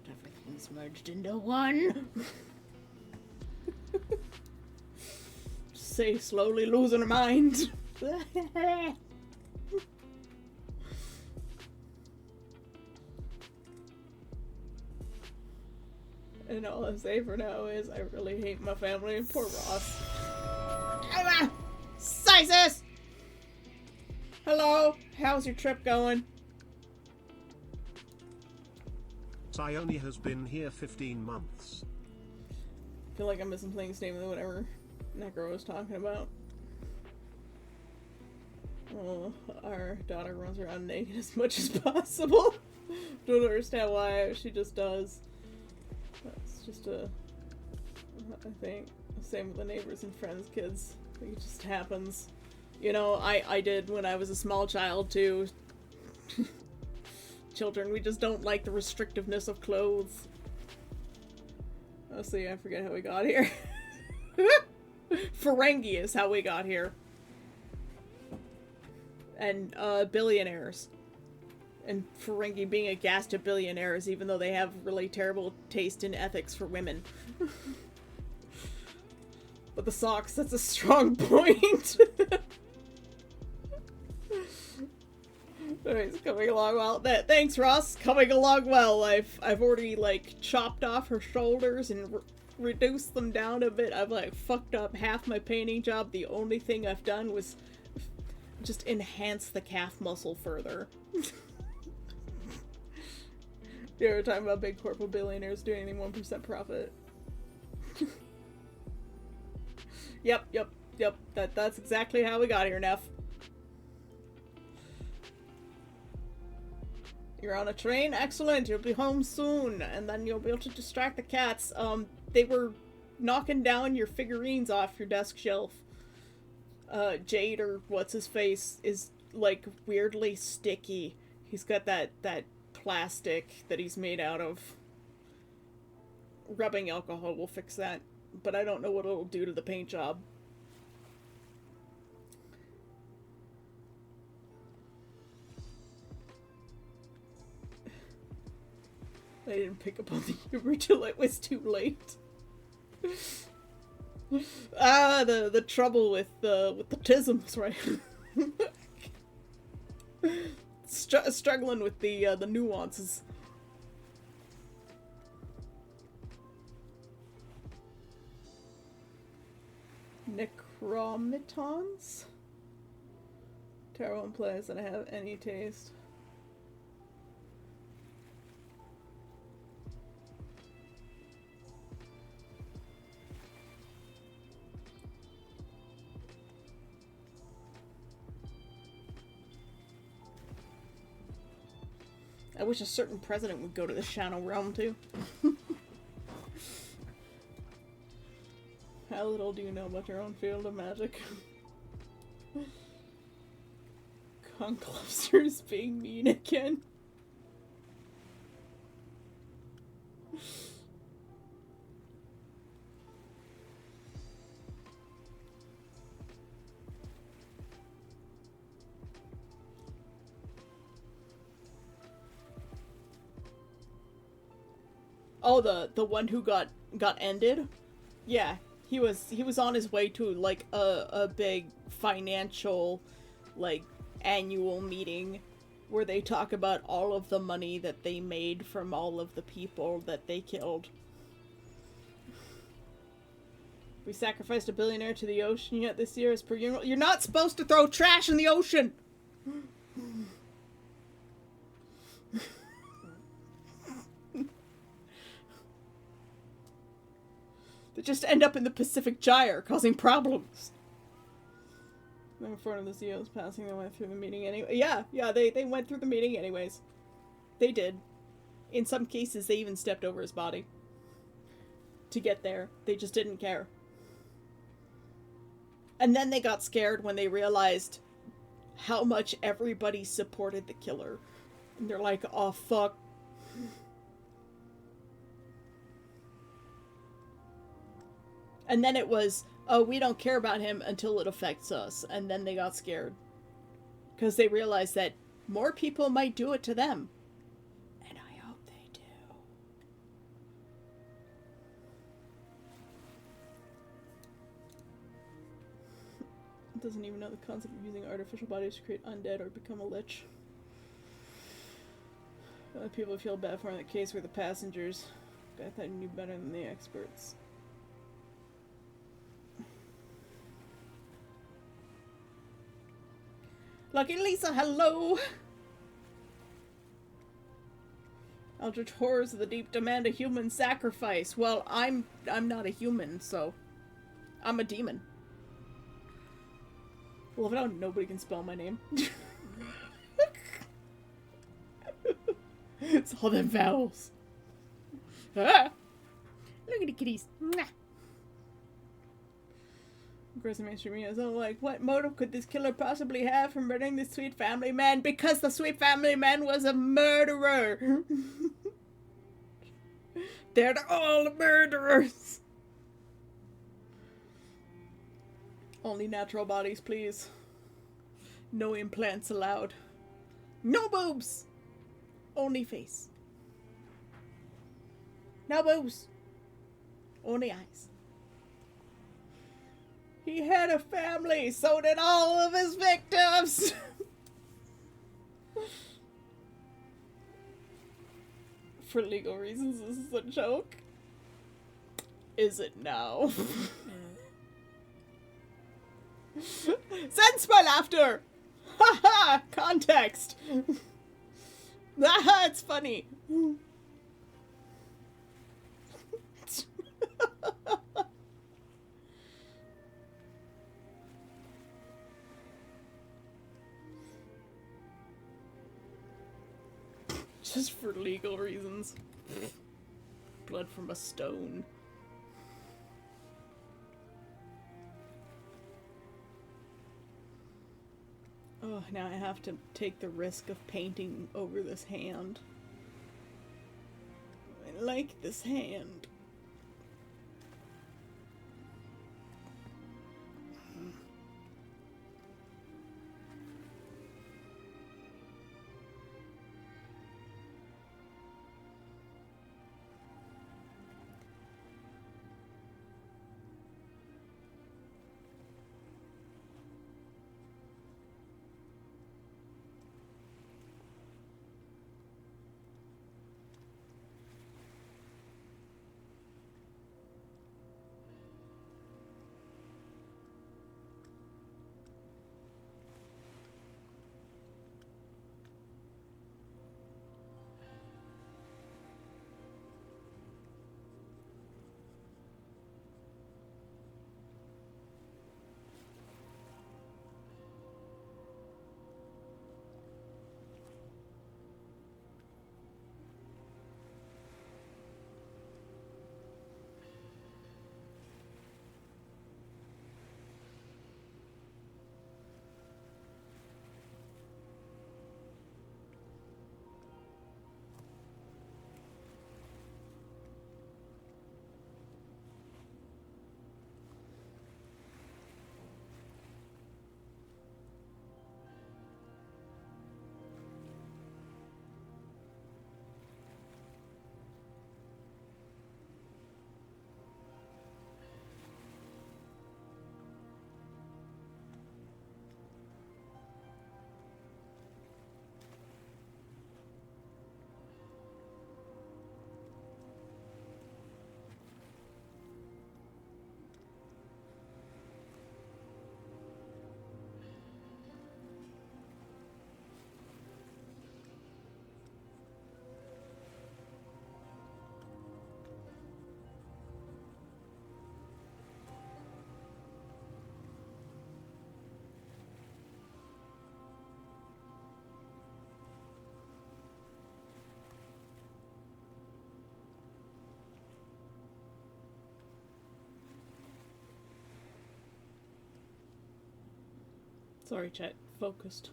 Everything's merged into one. Say slowly losing her mind. And all I say for now is I really hate my family. Poor Ross. Sizes! Hello, how's your trip going? Sione has been here 15 months. I feel like I'm missing playing name of whatever Necro was talking about. Oh, our daughter runs around naked as much as possible. Don't understand why, she just does. That's just I think, same with the neighbors and friends' kids. I think it just happens. You know, I did when I was a small child too. Children, we just don't like the restrictiveness of clothes. Honestly, I forget how we got here. Ferengi is how we got here. And, billionaires. And Ferengi being aghast to billionaires, even though they have really terrible taste in ethics for women. But the socks, that's a strong point. It's coming along well. Thanks, Ross. Coming along well. I've already like chopped off her shoulders and reduced them down a bit. I've like fucked up half my painting job. The only thing I've done was just enhance the calf muscle further. You ever talking about big corporate billionaires doing any 1% profit? Yep. That's exactly how we got here, Neff. You're on a train? Excellent, you'll be home soon, and then you'll be able to distract the cats. They were knocking down your figurines off your desk shelf. Jade, or what's-his-face, is, like, weirdly sticky. He's got that plastic that he's made out of. Rubbing alcohol will fix that, but I don't know what it'll do to the paint job. I didn't pick up on the humor till it was too late. The trouble with the tisms, right? Struggling with the nuances. Necromitons? Tarot and plays that I have any taste. I wish a certain president would go to the Shadow Realm too. How little do you know about your own field of magic? Conclusters being mean again. Oh, the one who got ended? Yeah, he was on his way to like a big financial like annual meeting where they talk about all of the money that they made from all of the people that they killed. We sacrificed a billionaire to the ocean yet this year as per usual. You're not supposed to throw trash in the ocean! They just end up in the Pacific Gyre, causing problems. In front of the CEOs passing, they went through the meeting anyway. Yeah, they went through the meeting anyways. They did. In some cases, they even stepped over his body. To get there. They just didn't care. And then they got scared when they realized how much everybody supported the killer. And they're like, oh fuck. And then it was, oh, we don't care about him until it affects us. And then they got scared. Because they realized that more people might do it to them. And I hope they do. It doesn't even know the concept of using artificial bodies to create undead or become a lich. The only people feel bad for in the case were the passengers. I thought you knew better than the experts. Lucky Lisa, hello! Eldritch horrors of the deep demand a human sacrifice. Well, I'm not a human, so I'm a demon. Love it how nobody can spell my name. It's all them vowels. Ah! Look at the kitties. Mwah. Aggressive mainstream media is all like, what motive could this killer possibly have for murdering this sweet family man? Because the sweet family man was a murderer! They're all murderers! Only natural bodies, please. No implants allowed. No boobs! Only face. No boobs. Only eyes. He had a family, so did all of his victims! For legal reasons, this is a joke. Is it now? Sense my laughter! Haha! Context! Haha, it's funny. Just for legal reasons. Blood from a stone. Oh, now I have to take the risk of painting over this hand. I like this hand. Sorry, chat. Focused.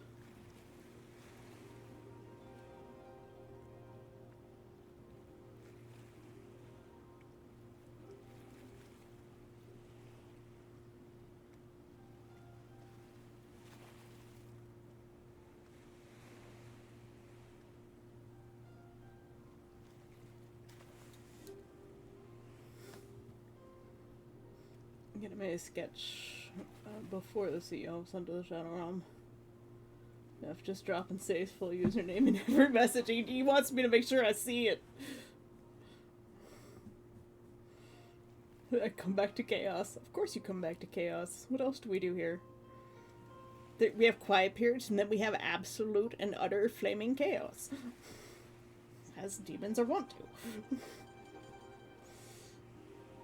I'm gonna make a sketch before the CEO of Under the Shadow Realm. If just drop and say his full username in every message. He wants me to make sure I see it. I come back to chaos. Of course you come back to chaos. What else do we do here? We have quiet periods, and then we have absolute and utter flaming chaos. As demons are wont to.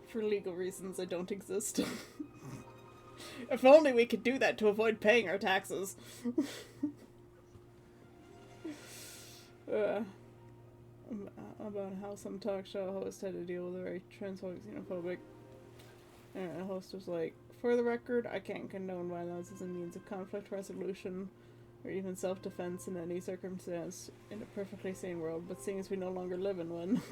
For legal reasons, I don't exist. If only we could do that to avoid paying our taxes. About how some talk show host had to deal with a very transphobic, xenophobic host was like, for the record, I can't condone violence as a means of conflict resolution or even self-defense in any circumstance in a perfectly sane world, but seeing as we no longer live in one.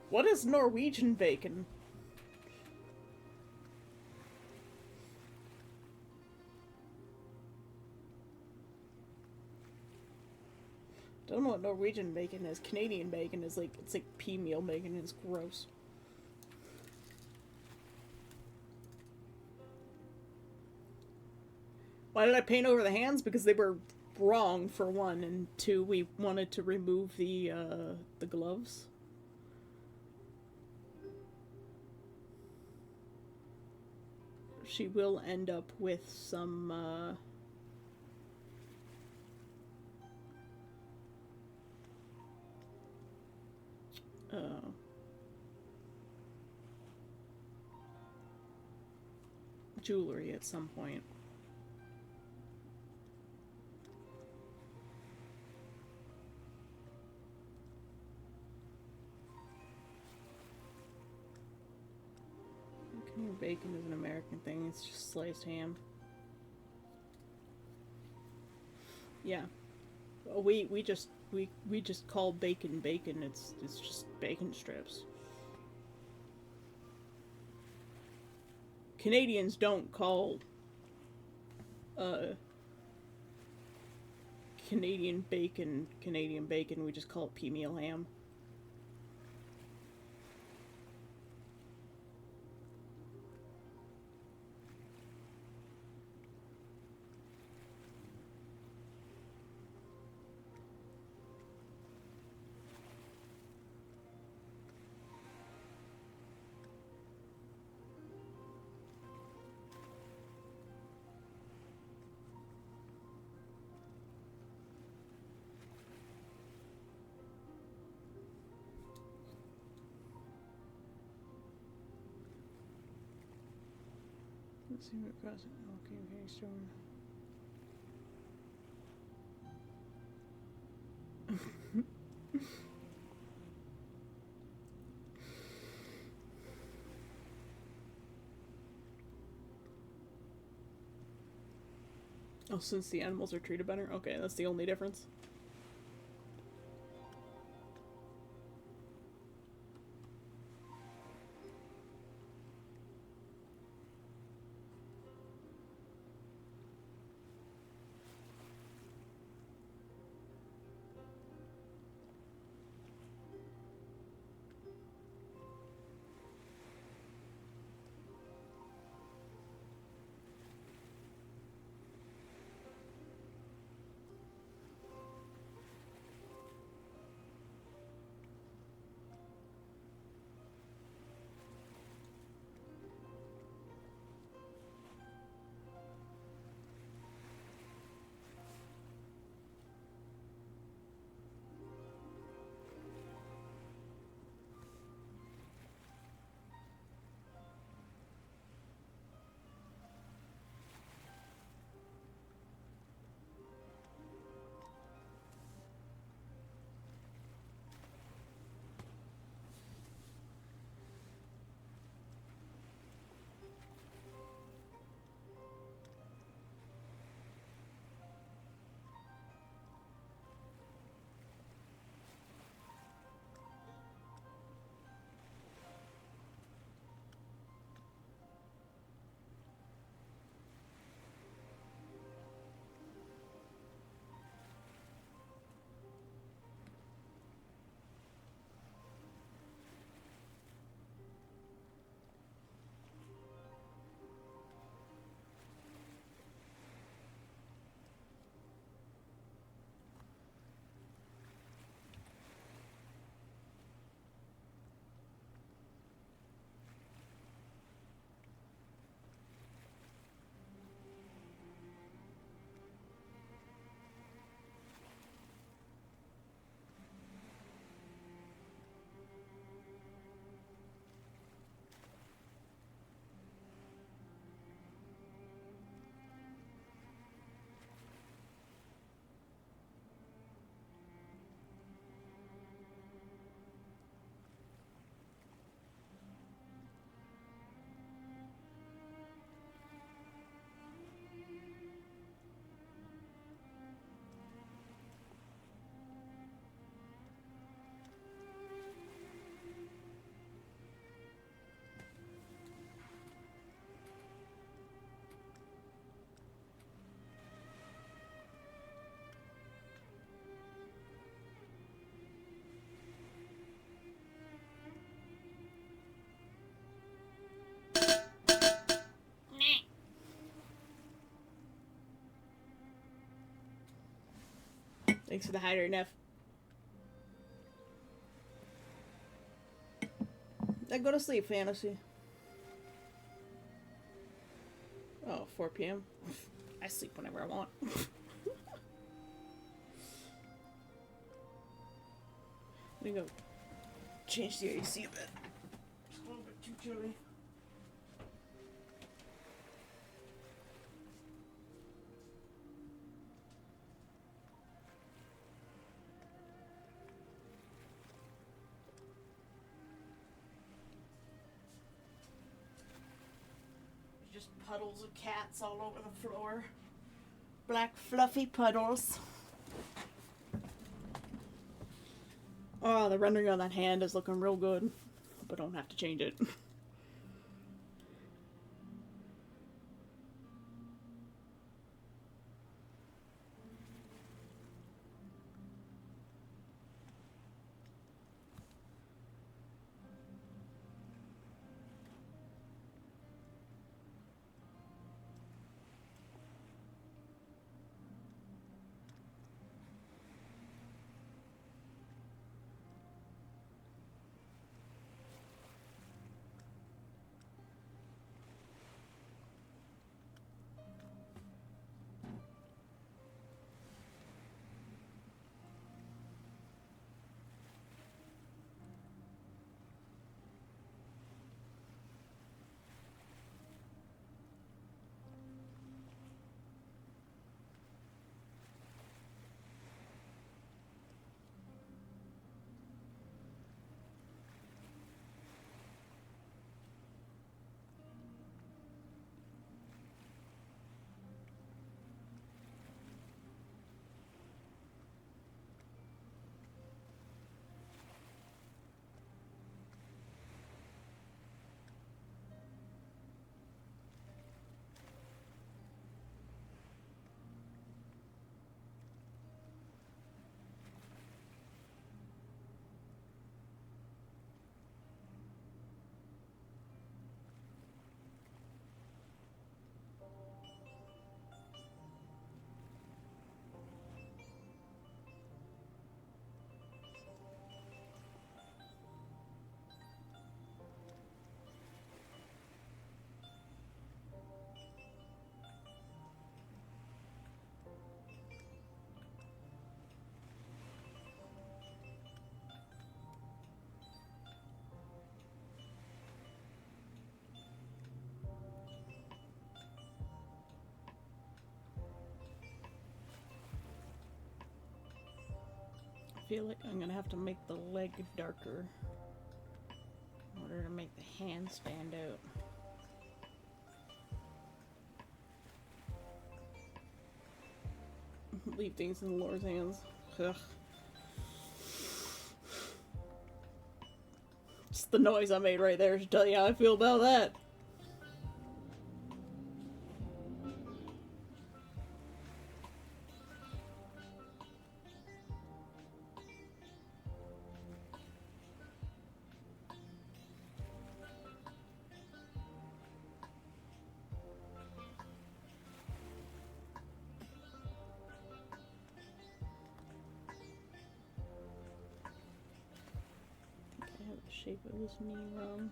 What is Norwegian bacon? Don't know what Norwegian bacon is. Canadian bacon is like, it's like pea meal bacon. It's gross. Why did I paint over the hands? Because they were wrong, for one, and two, we wanted to remove the gloves. She will end up with some, jewelry at some point. Bacon is an American thing. It's just sliced ham. Yeah, we just call bacon bacon. It's just bacon strips. Canadians don't call Canadian bacon. We just call it pea meal ham. Let's see what across it. Okay, storm. Oh, since the animals are treated better? Okay, that's the only difference. Thanks for the hydrate, Neff. Then go to sleep, Fantasy. Oh, 4 p.m. I sleep whenever I want. Let me go change the AC a bit. It's a little bit too chilly. Just puddles of cats all over the floor. Black fluffy puddles. Oh, the rendering on that hand is looking real good. Hope I don't have to change it. I feel like I'm gonna have to make the leg darker in order to make the hand stand out. Leave things in Laura's hands. Ugh. Just the noise I made right there should tell you how I feel about that. Shape of this knee wrong.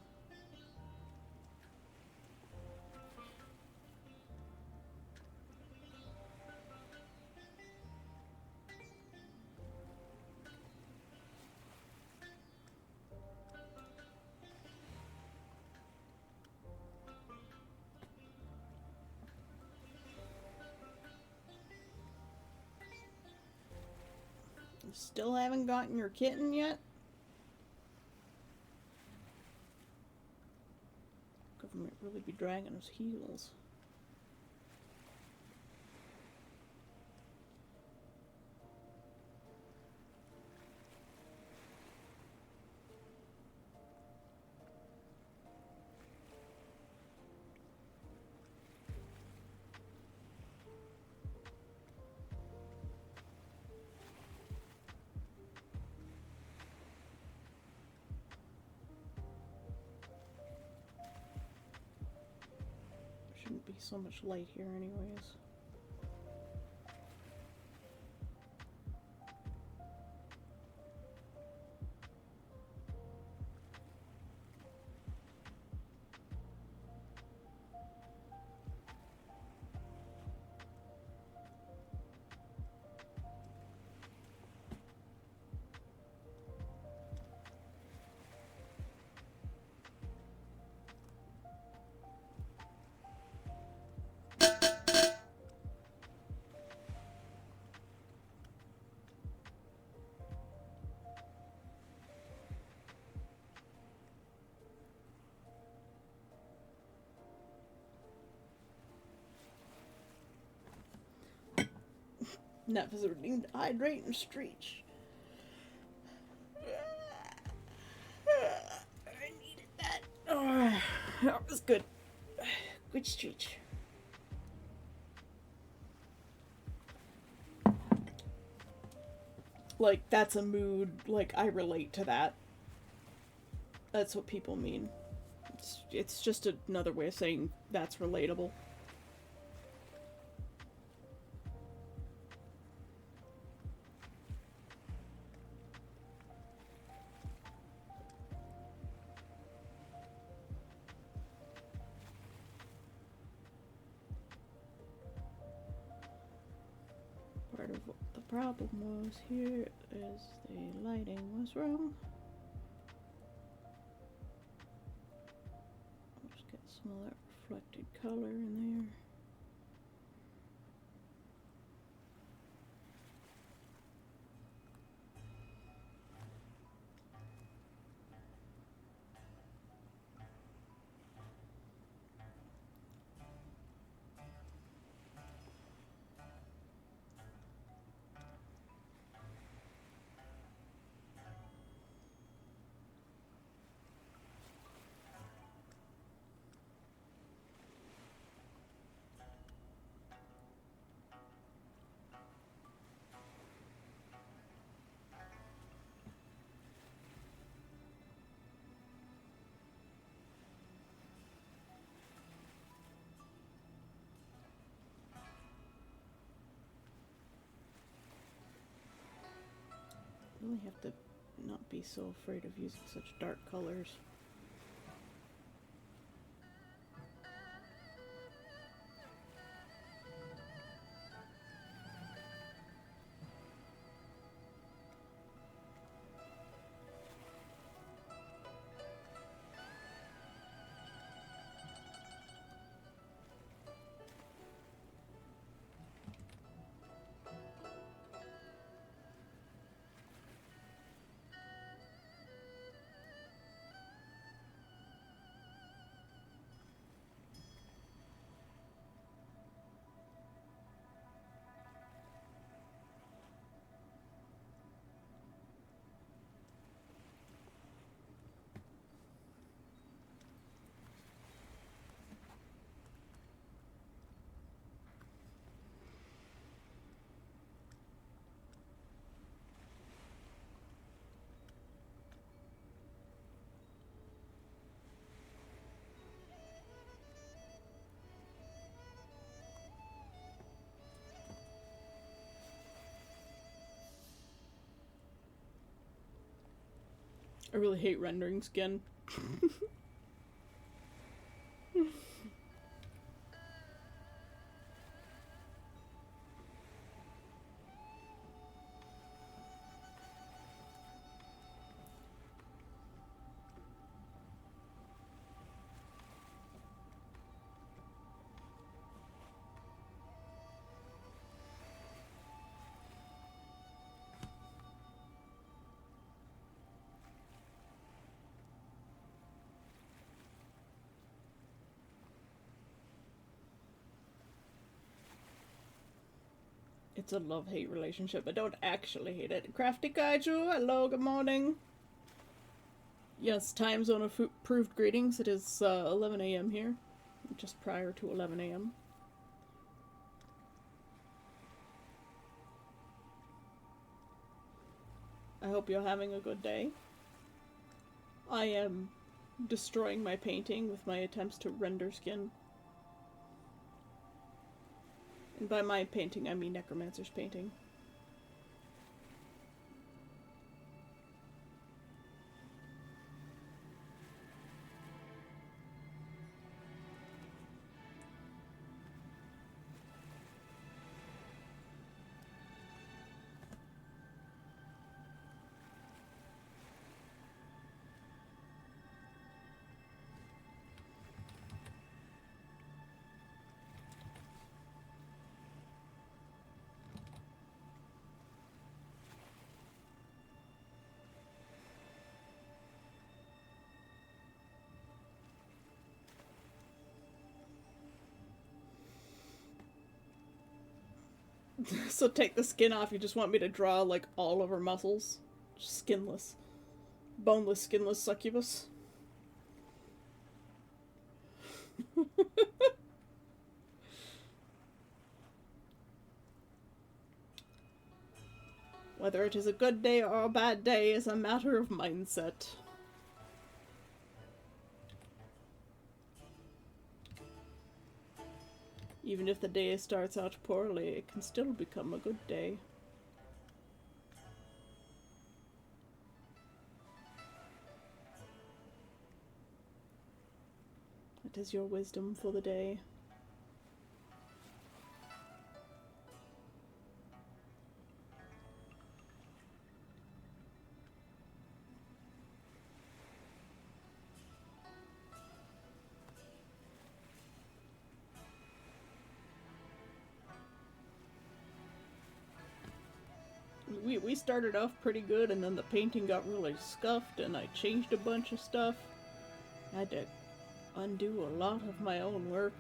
Still haven't gotten your kitten yet? Government really be dragging his heels. Shouldn't be so much light here anyways. Not visiting to hydrate and stretch. I needed that. Oh, that was good. Good stretch. Like, that's a mood. Like, I relate to that. That's what people mean. It's just another way of saying that's relatable. Part of what the problem was here is the lighting was wrong. Just get some of that reflected color in there. Really have to not be so afraid of using such dark colors. I really hate rendering skin. It's a love-hate relationship. I don't actually hate it. Crafty Kaiju, hello, good morning. Yes, time zone approved greetings. It is 11 a.m. here, just prior to 11 a.m. I hope you're having a good day. I am destroying my painting with my attempts to render skin. And by my painting, I mean Necromancer's painting. So take the skin off, you just want me to draw, like, all of her muscles? Just skinless. Boneless, skinless succubus. Whether it is a good day or a bad day is a matter of mindset. Even if the day starts out poorly, it can still become a good day. It is your wisdom for the day. We started off pretty good, and then the painting got really scuffed, and I changed a bunch of stuff. I had to undo a lot of my own work.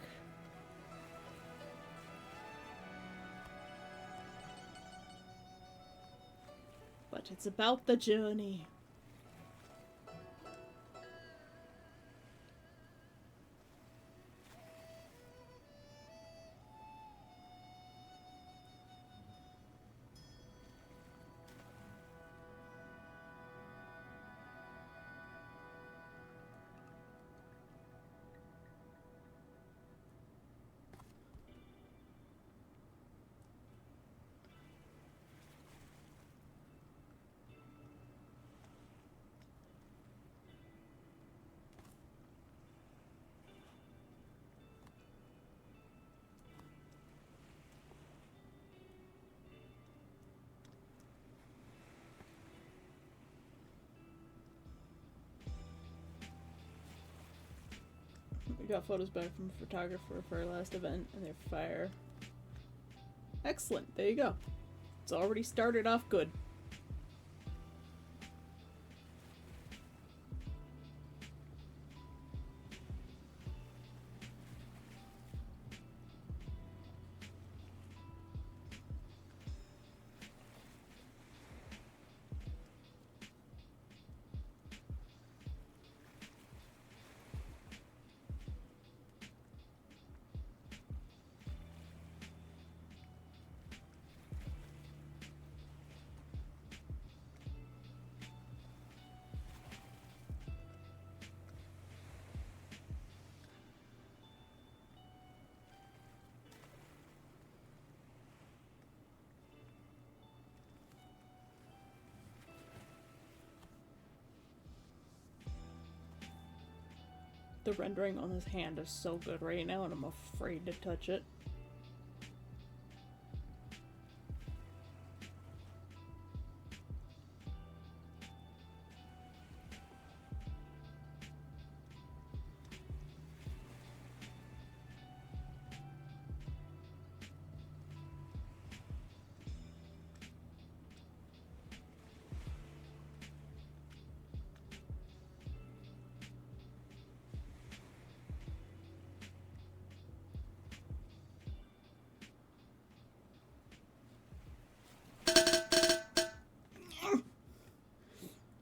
But it's about the journey. We got photos back from a photographer for our last event, and they're fire. Excellent, there you go. It's already started off good. The rendering on his hand is so good right now, and I'm afraid to touch it.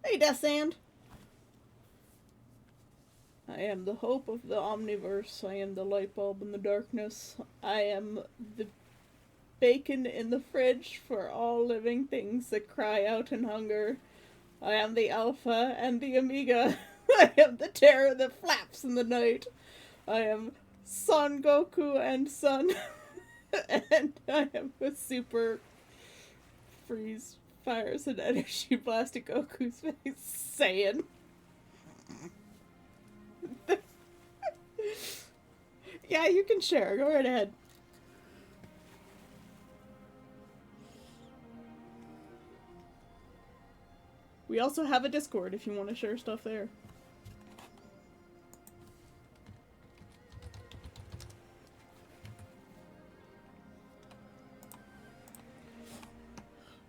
Hey, Death Sand! I am the hope of the Omniverse. I am the light bulb in the darkness. I am the bacon in the fridge for all living things that cry out in hunger. I am the Alpha and the Omega. I am the terror that flaps in the night. I am Son Goku and Sun. And I am a super freeze fires and energy blast at Goku's face, Saiyan. Yeah, you can share. Go right ahead. We also have a Discord if you want to share stuff there.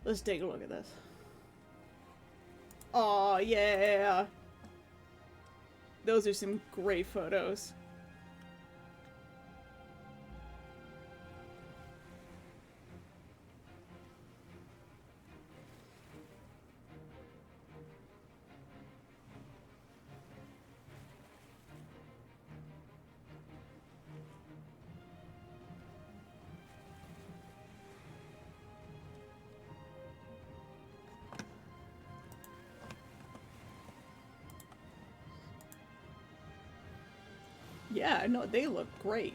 Let's take a look at this. Aw, yeah! Those are some great photos. Yeah, no, they look great.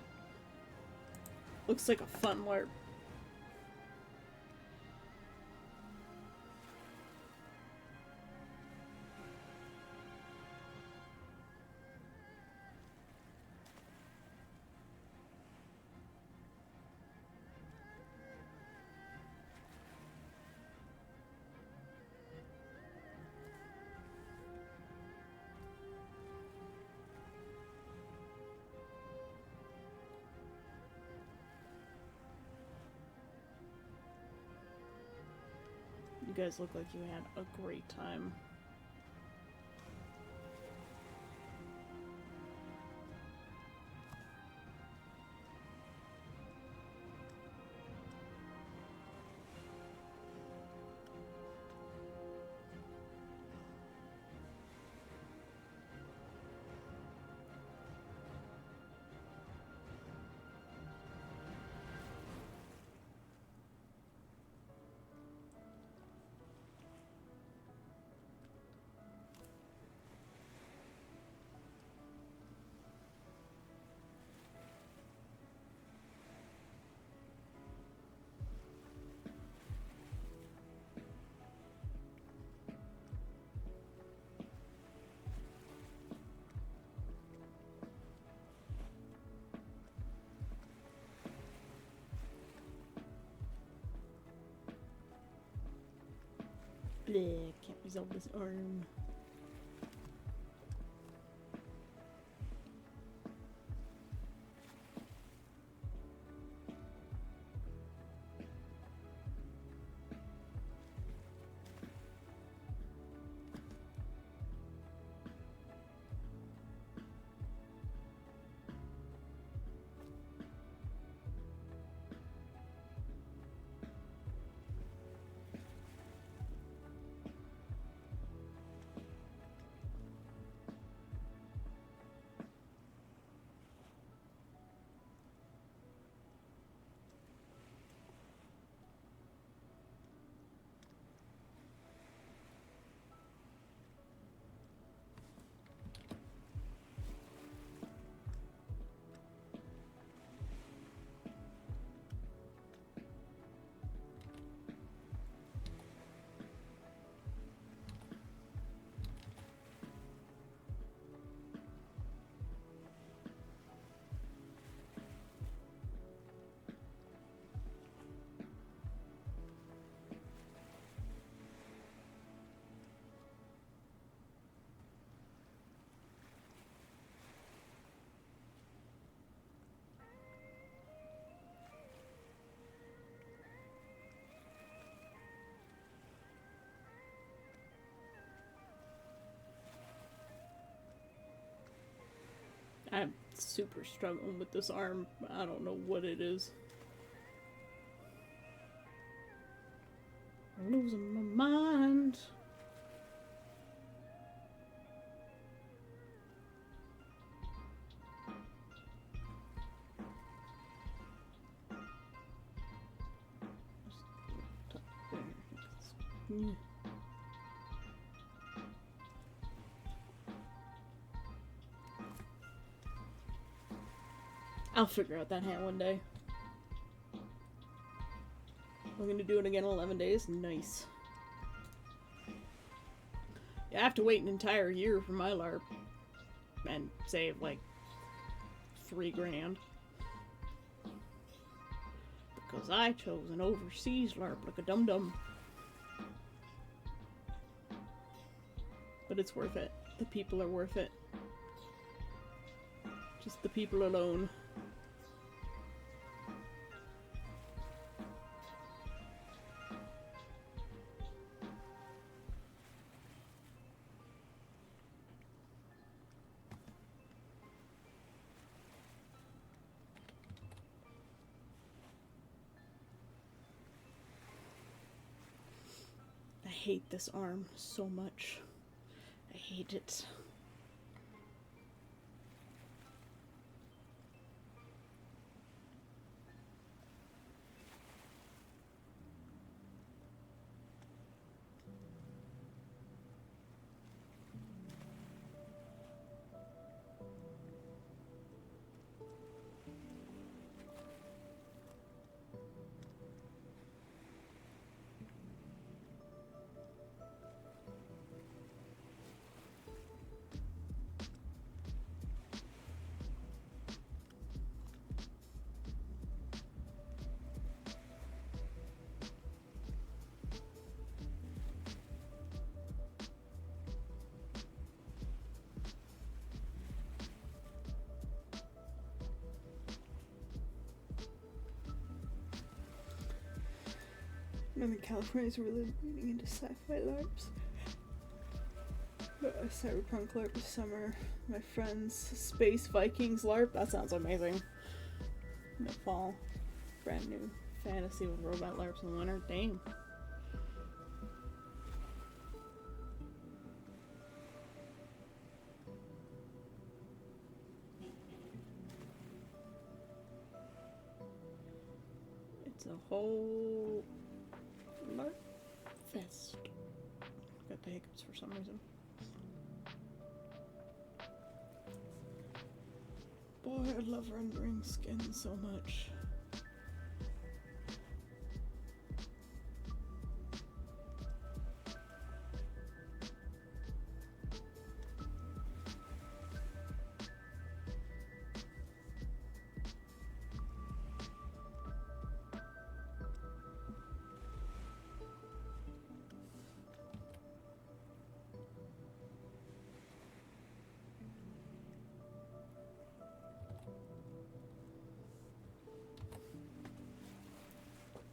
Looks like a fun LARP. You guys look like you had a great time. Bleh, can't resolve this arm. I'm super struggling with this arm. I don't know what it is. I'm losing my mind. I'll figure out that hand one day. We're gonna do it again in 11 days? Nice. You have to wait an entire year for my LARP. And save like $3,000. Because I chose an overseas LARP like a dum-dum. But it's worth it. The people are worth it. Just the people alone. I hate this arm so much. I hate it. I think California's really leaning into sci-fi LARPs. A Cyberpunk LARP this summer. My friend's Space Vikings LARP. That sounds amazing. In the fall. Brand new fantasy with robot LARPs in the winter. Dang. It's a whole LARP fest. Got the hiccups for some reason. Boy, I love rendering skin so much.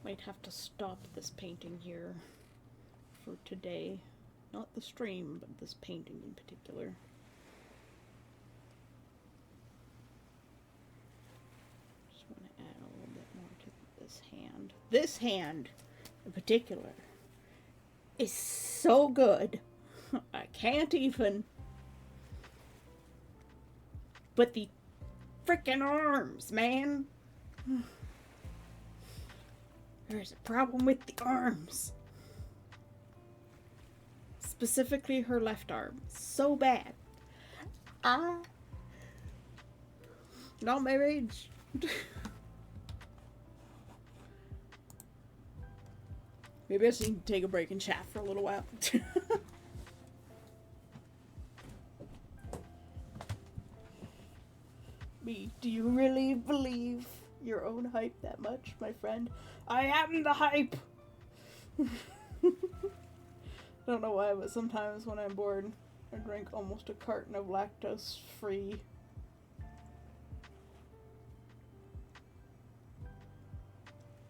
Might have to stop this painting here for today. Not the stream, but this painting in particular. Just want to add a little bit more to this hand. This hand, in particular, is so good. I can't even. But the frickin' arms, man. There's a problem with the arms. Specifically her left arm. So bad. Not my age. Maybe I just need to take a break and chat for a little while. Me, do you really believe your own hype that much, my friend? I am the hype! I don't know why, but sometimes when I'm bored, I drink almost a carton of lactose-free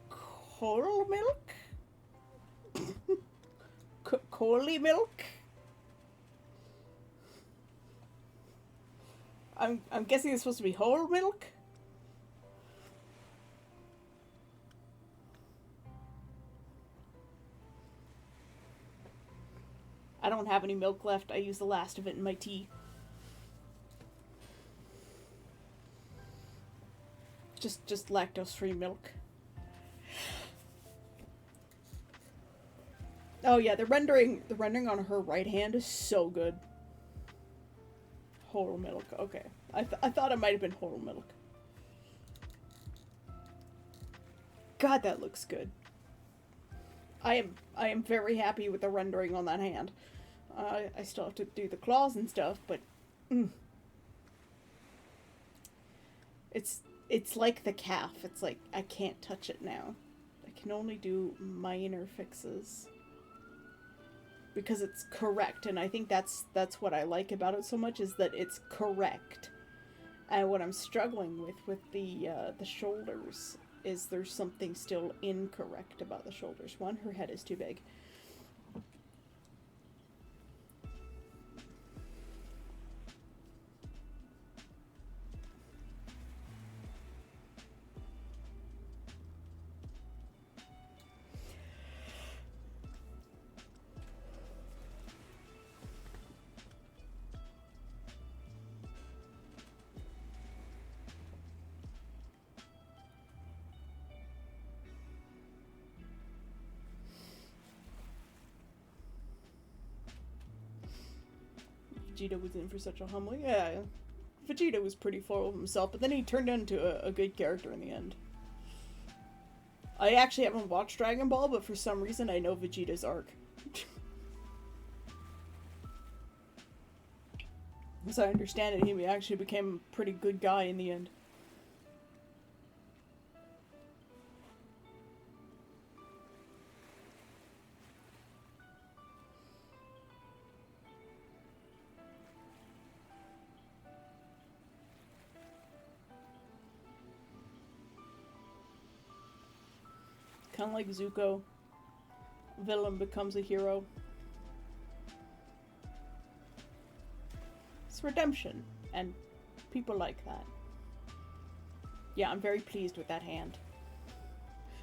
whole milk? Coley milk? I'm guessing it's supposed to be whole milk? I don't have any milk left. I used the last of it in my tea. Just lactose-free milk. Oh yeah, the rendering on her right hand is so good. Whole milk. Okay, I thought it might have been whole milk. God, that looks good. I am very happy with the rendering on that hand. I still have to do the claws and stuff, but it's like the calf. It's like I can't touch it now. I can only do minor fixes because it's correct, and I think that's what I like about it so much, is that it's correct. And what I'm struggling with the shoulders is there's something still incorrect about the shoulders. One, her head is too big. Vegeta was in for such a humbling. Yeah, Vegeta was pretty full of himself, but then he turned into a good character in the end. I actually haven't watched Dragon Ball, but for some reason I know Vegeta's arc. As I understand it, he actually became a pretty good guy in the end. Kind of like Zuko. villain becomes a hero. It's redemption, and people like that. Yeah, I'm very pleased with that hand.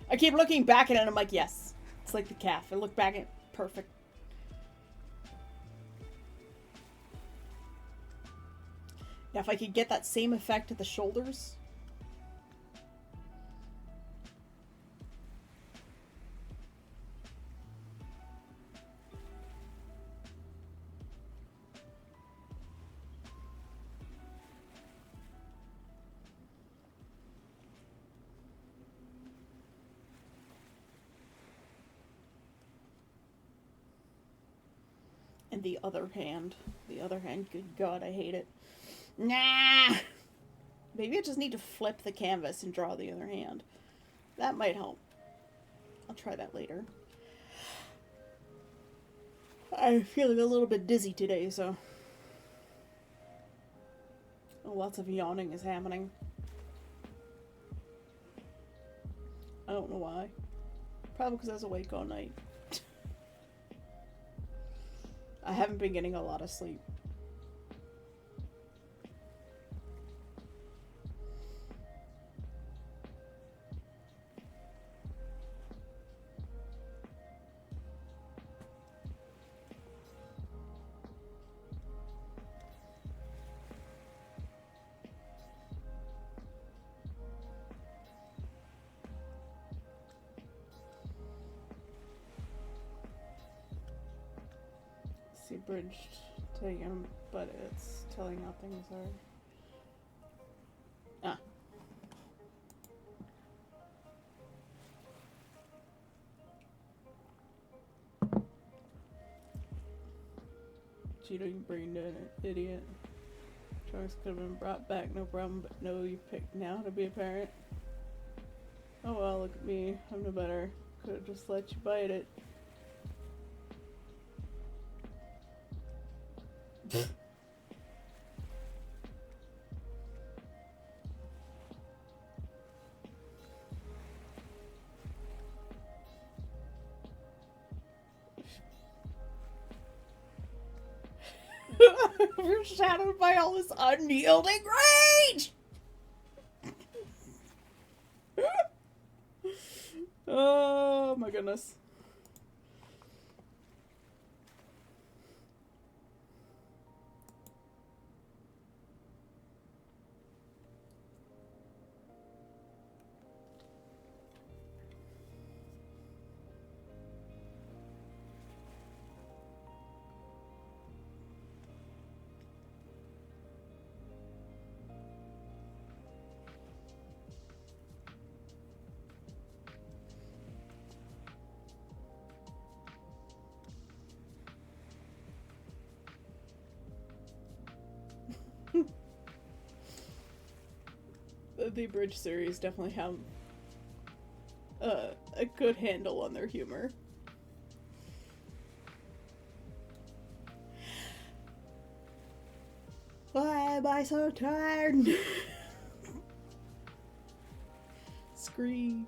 I keep looking back at it and I'm like, yes. It's like the calf. I look back at it, perfect. Now if I could get that same effect at the shoulders. And the other hand, good God, I hate it. Nah! Maybe I just need to flip the canvas and draw the other hand. That might help. I'll try that later. I'm feeling a little bit dizzy today, so... lots of yawning is happening. I don't know why. Probably because I was awake all night. I haven't been getting a lot of sleep. See, bridged taken, but it's telling how things are. Ah. Cheating brain dead idiot. Trunks could have been brought back, no problem, but no, you picked now to be a parent. Oh well, look at me. I'm no better. Could have just let you bite it. We're shadowed by all this unyielding rage! Oh my goodness. The Bridge series definitely have a good handle on their humor. Why am I so tired? Scream.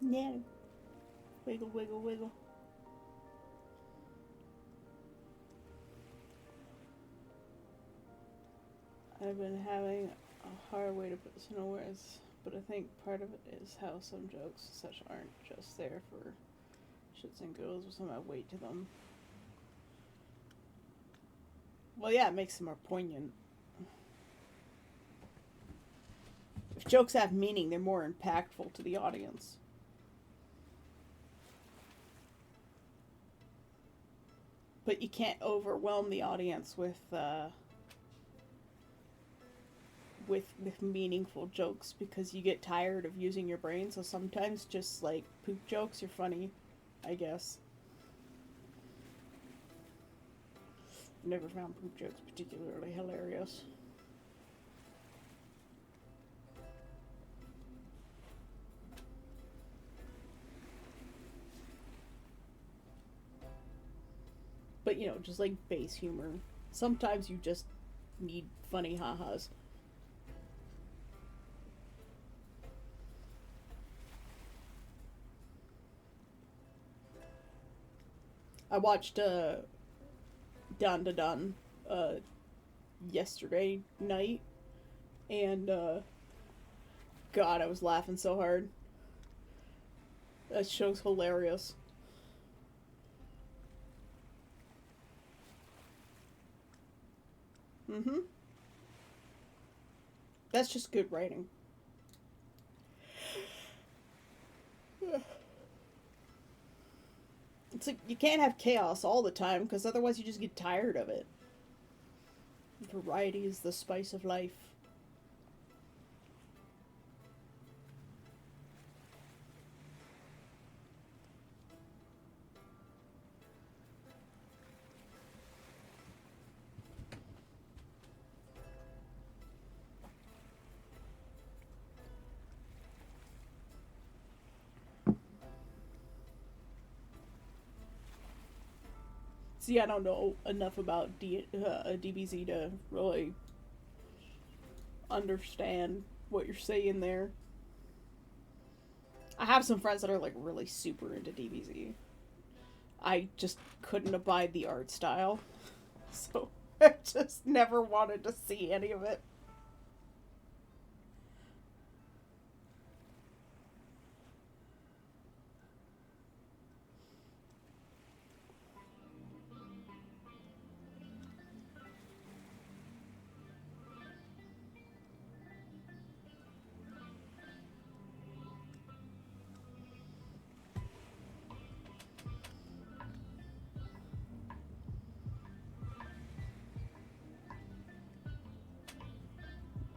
Yeah. Wiggle, wiggle, wiggle. I've been having a hard way to put this into words, but I think part of it is how some jokes such aren't just there for shits and giggles with some weight to them. Well, yeah, it makes them more poignant. If jokes have meaning, they're more impactful to the audience. but you can't overwhelm the audience with meaningful jokes because you get tired of using your brain. So sometimes just like poop jokes are funny, I guess. Never found poop jokes particularly hilarious. But you know, just like base humor. Sometimes you just need funny ha-has. I watched Dun Da Dun yesterday night, and God, I was laughing so hard. That show's hilarious. Mm-hmm. That's just good writing. It's like you can't have chaos all the time because otherwise you just get tired of it. Variety is the spice of life. See, I don't know enough about DBZ to really understand what you're saying there. I have some friends that are like really super into DBZ. I just couldn't abide the art style, so I just never wanted to see any of it.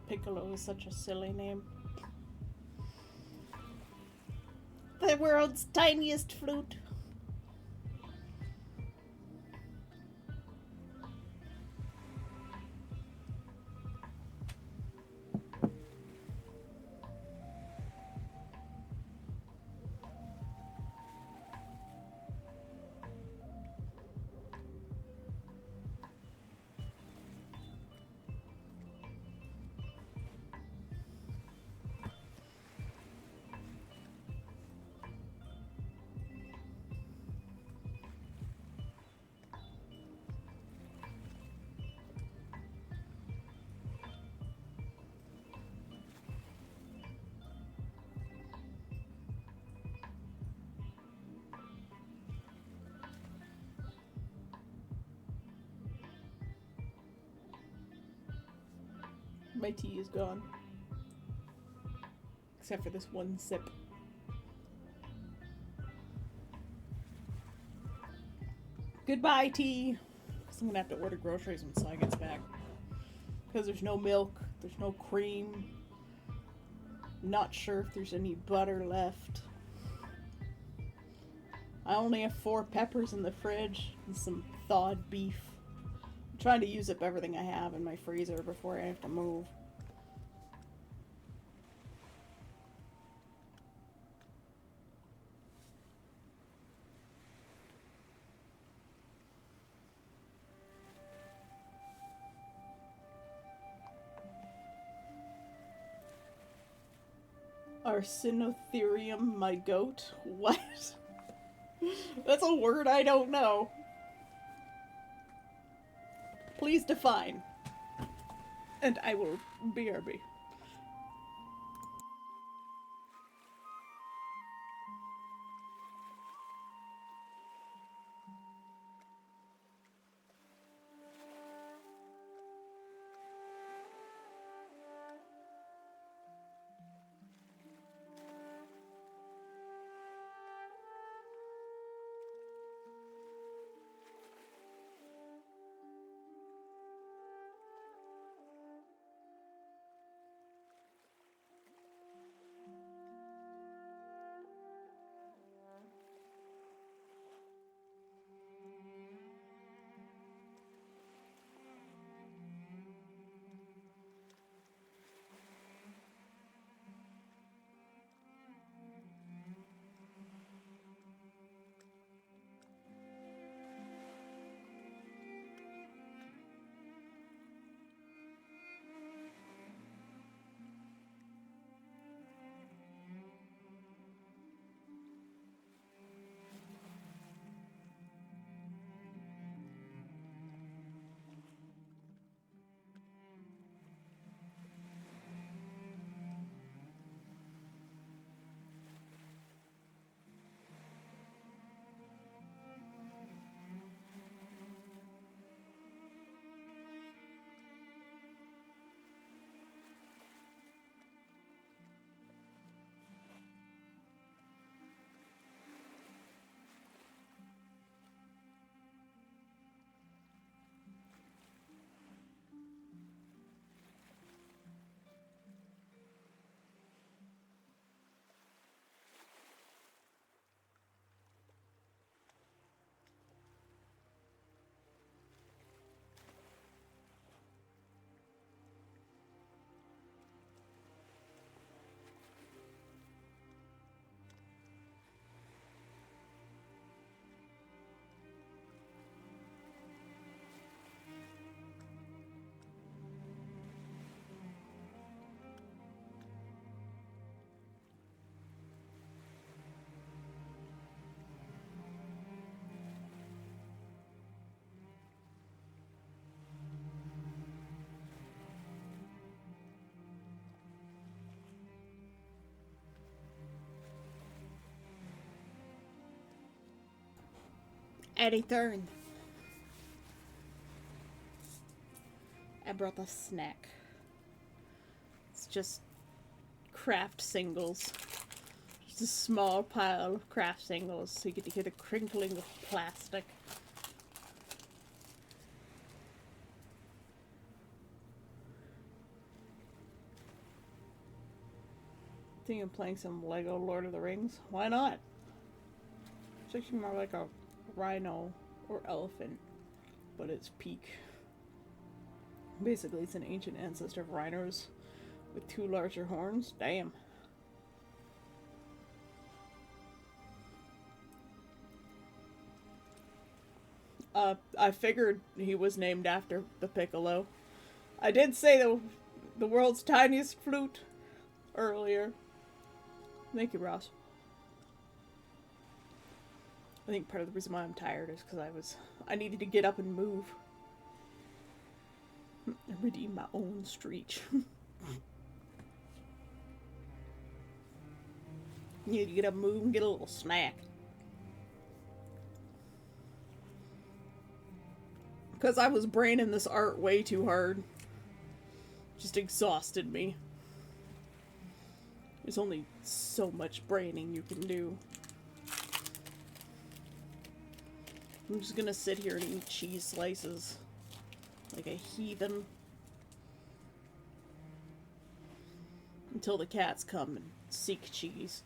Piccolo is such a silly name. The world's tiniest flute. My tea is gone. Except for this one sip. Goodbye, tea. I'm gonna have to order groceries when Sai gets back. Because there's no milk, there's no cream. Not sure if there's any butter left. I only have 4 peppers in the fridge and some thawed beef. I'm trying to use up everything I have in my freezer before I have to move. Arsinotherium, my goat? What? That's a word I don't know. Please define. And I will BRB. any turn. I brought a snack. It's just craft singles. Just a small pile of craft singles so you get to hear the crinkling of plastic. I think I'm playing some Lego Lord of the Rings. Why not? It's actually more like a rhino or elephant, but it's peak. Basically, it's an ancient ancestor of rhinos with 2 larger horns. Damn. I figured he was named after the piccolo. I did say the world's tiniest flute earlier. Thank you, Ross. I think part of the reason why I'm tired is because I needed to get up and move. And redeem my own streak. Need to get up and move and get a little snack. Because I was braining this art way too hard. Just exhausted me. There's only so much braining you can do. I'm just gonna sit here and eat cheese slices. Like a heathen. Until the cats come and seek cheese.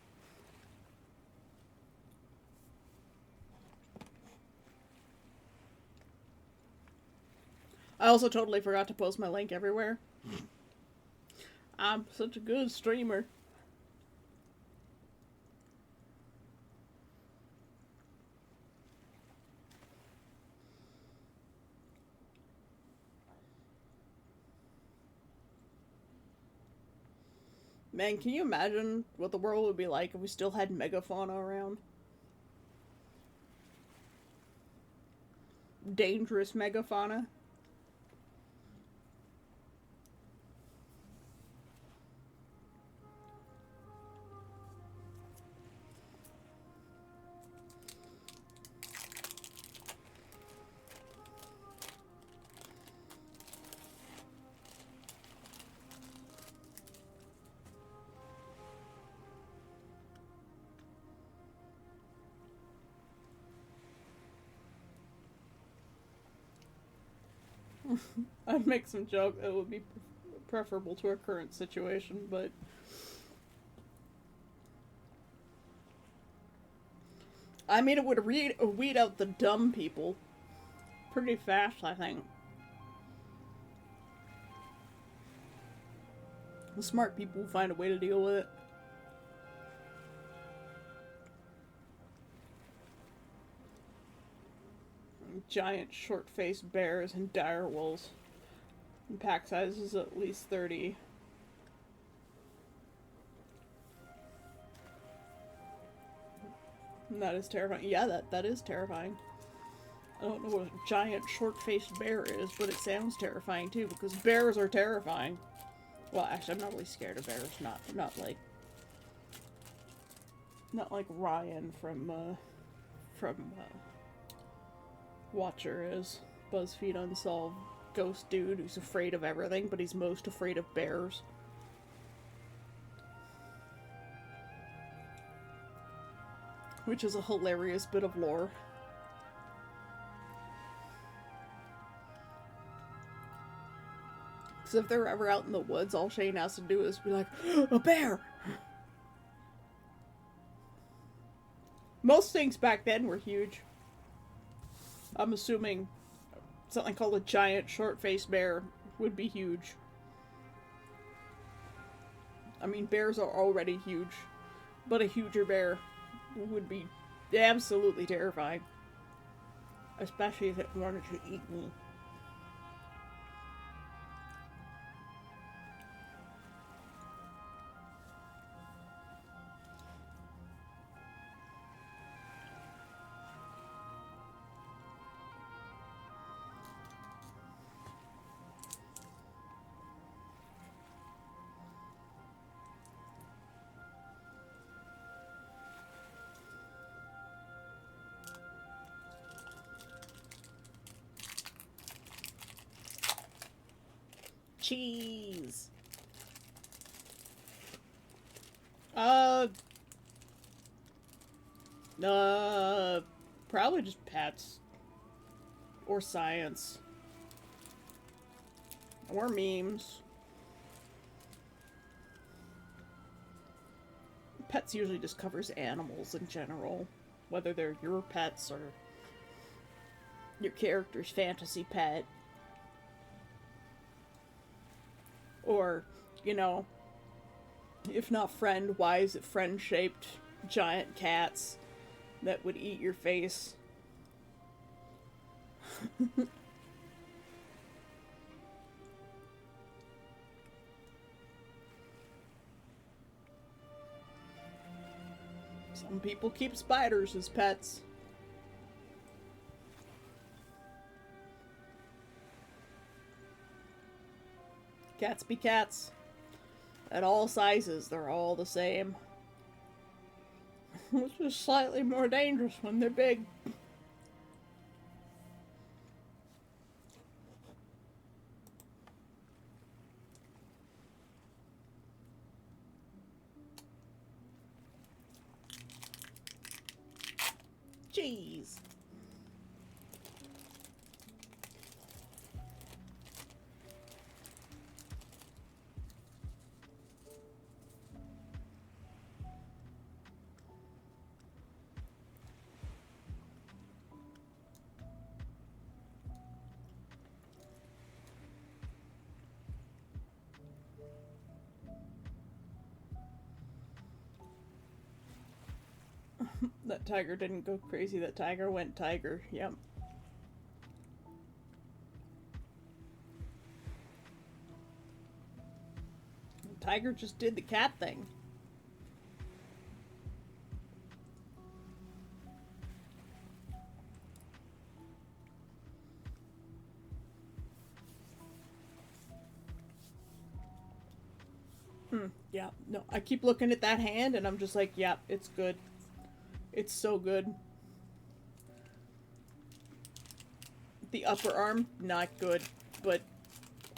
I also totally forgot to post my link everywhere. I'm such a good streamer. Man, can you imagine what the world would be like if we still had megafauna around? Dangerous megafauna. I'd make some joke that would be preferable to our current situation, but I mean, it would weed out the dumb people pretty fast, I think. The smart people will find a way to deal with it. Giant short-faced bears and dire wolves. And pack size is at least 30. And that is terrifying. Yeah, that is terrifying. I don't know what a giant short-faced bear is, but it sounds terrifying too, because bears are terrifying. Well, actually, I'm not really scared of bears. Not like Ryan from Watcher is. BuzzFeed Unsolved ghost dude who's afraid of everything, but he's most afraid of bears. Which is a hilarious bit of lore. Because if they're ever out in the woods, all Shane has to do is be like, a bear! Most things back then were huge. I'm assuming something called a giant short-faced bear would be huge. I mean, bears are already huge, but a huger bear would be absolutely terrifying. Especially if it wanted to eat me. Cheese. Probably just pets. Or science. Or memes. Pets usually just covers animals in general. Whether they're your pets or your character's fantasy pet. Or, you know, if not friend, why is it friend-shaped giant cats that would eat your face? Some people keep spiders as pets. Cats be cats. At all sizes, they're all the same. It's just slightly more dangerous when they're big. Jeez. That tiger didn't go crazy. That tiger went tiger. Yep. The tiger just did the cat thing. Yeah. No, I keep looking at that hand and I'm just like, yeah, it's good. It's so good. The upper arm, not good. But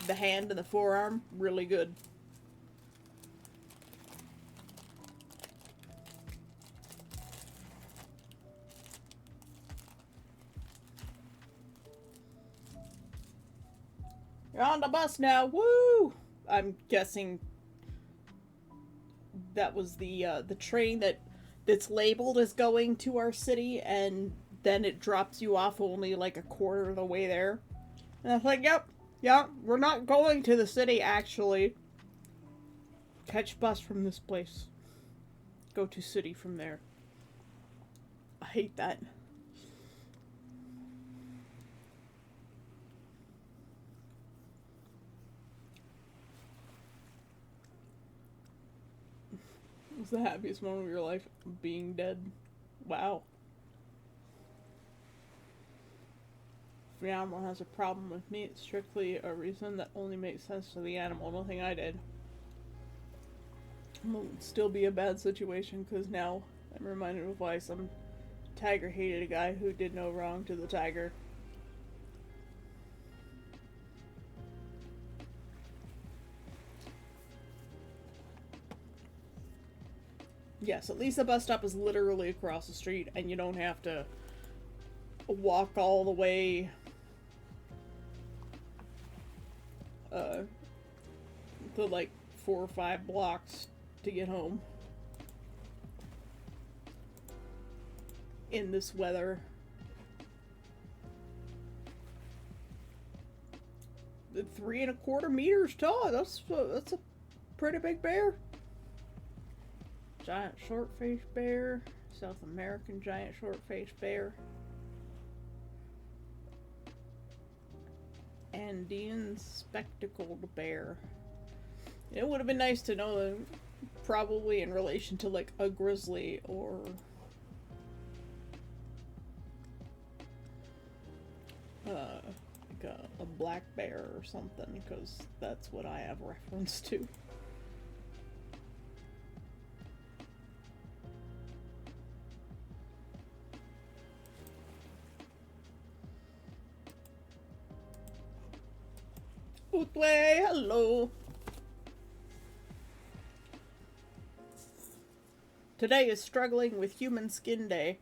the hand and the forearm, really good. You're on the bus now, woo! I'm guessing that was the train that's labeled as going to our city, and then it drops you off only like a quarter of the way there. And I was like, yep, we're not going to the city, actually. Catch bus from this place. Go to city from there. I hate that. It was the happiest moment of your life, being dead. Wow. If the animal has a problem with me, it's strictly a reason that only makes sense to the animal, nothing I did. It would still be a bad situation, because now I'm reminded of why some tiger hated a guy who did no wrong to the tiger. Yes, at least the bus stop is literally across the street, and you don't have to walk all the way to like 4 or 5 blocks to get home in this weather. The 3 1/4 meters tall. That's a pretty big bear. Giant short-faced bear. South American giant short-faced bear. Andean spectacled bear. It would have been nice to know them, probably in relation to like a grizzly or like a black bear or something, because that's what I have reference to. Utwe, hello. Today is struggling with human skin day.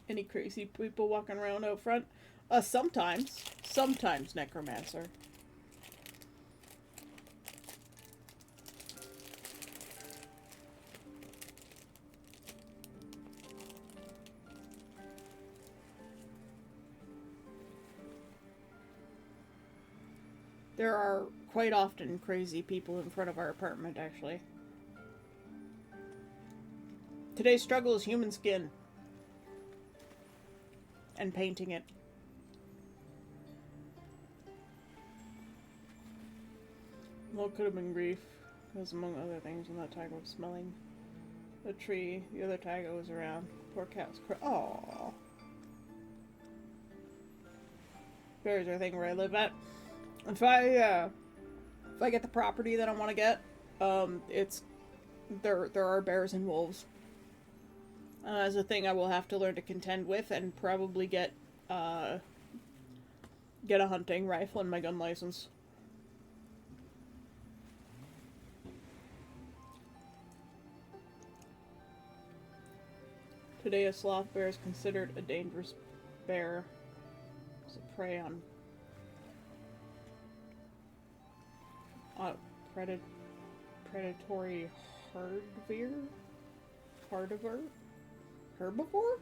Any crazy people walking around out front? Sometimes. Sometimes, Necromancer. There are quite often crazy people in front of our apartment, actually. Today's struggle is human skin. And painting it. Well, could have been grief, because among other things, when that tiger was smelling a tree, the other tiger was around. Poor cat was aww. Bears are a thing where I live at. If I get the property that I want to get, there are bears and wolves. As a thing I will have to learn to contend with, and probably get a hunting rifle and my gun license. Today a sloth bear is considered a dangerous bear. It's a prey on predatory herbivore?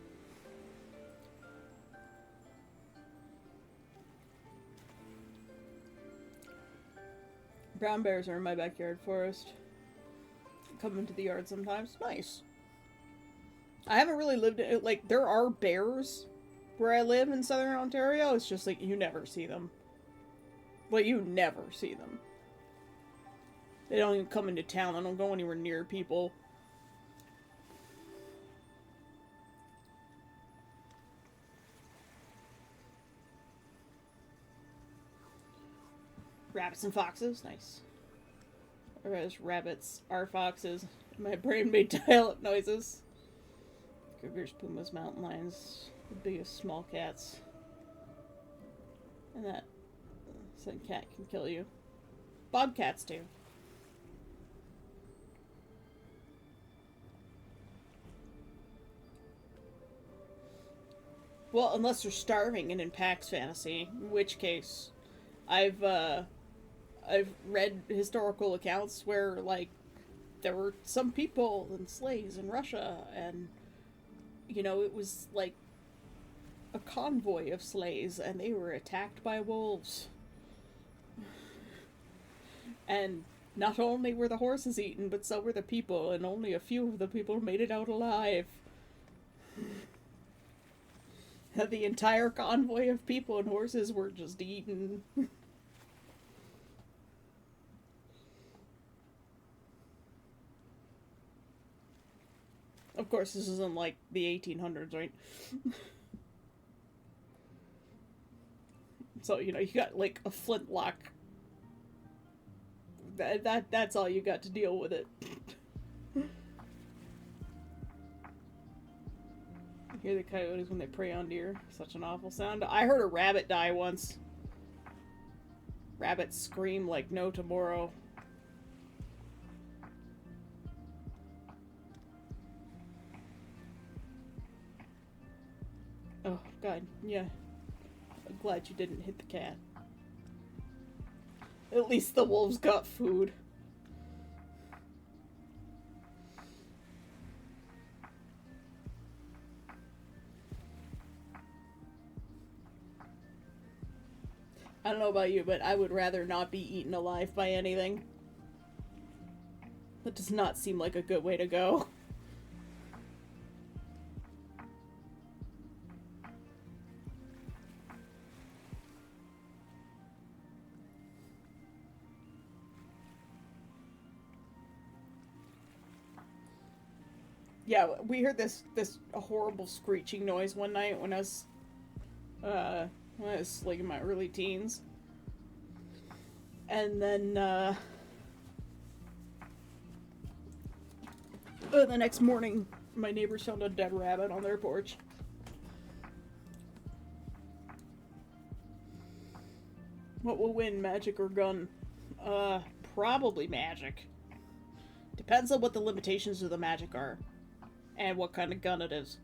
Brown bears are in my backyard forest. Come into the yard sometimes. Nice. I haven't really lived in it. Like, there are bears where I live in southern Ontario. It's just like, you never see them. Like, you never see them. They don't even come into town. They don't go anywhere near people. Rabbits and foxes. Nice. Whereas rabbits are foxes. My brain made dial-up noises. Cougars, pumas, mountain lions. The biggest small cats. And that cat can kill you. Bobcats too. Well, unless they're starving and in Pax Fantasy, in which case, I've read historical accounts where, like, there were some people and sleighs in Russia, and, you know, it was like a convoy of sleighs, and they were attacked by wolves. And not only were the horses eaten, but so were the people, and only a few of the people made it out alive. The entire convoy of people and horses were just eaten. Of course, this isn't like the 1800s, right? So, you know, you got like a flintlock. That's all you got to deal with it. Hear the coyotes when they prey on deer. Such an awful sound. I heard a rabbit die once. Rabbits scream like no tomorrow. Oh, God, yeah. I'm glad you didn't hit the cat. At least the wolves got food. I don't know about you, but I would rather not be eaten alive by anything. That does not seem like a good way to go. Yeah, we heard this horrible screeching noise one night when I was like in my early teens. And then the next morning my neighbors found a dead rabbit on their porch. What will win, magic or gun? Probably magic. Depends on what the limitations of the magic are. And what kind of gun it is.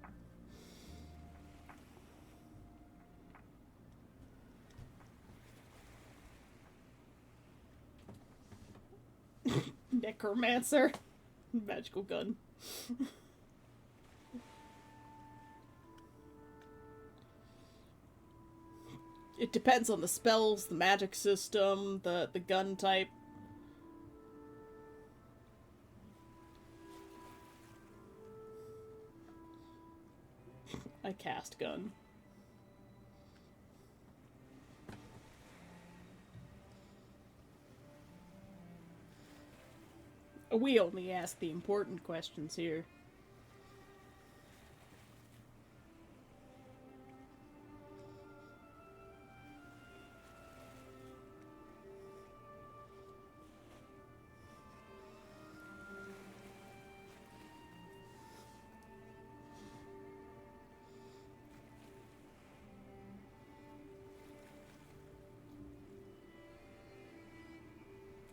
Necromancer. Magical gun. It depends on the spells, the magic system, the gun type. I cast gun. We only ask the important questions here.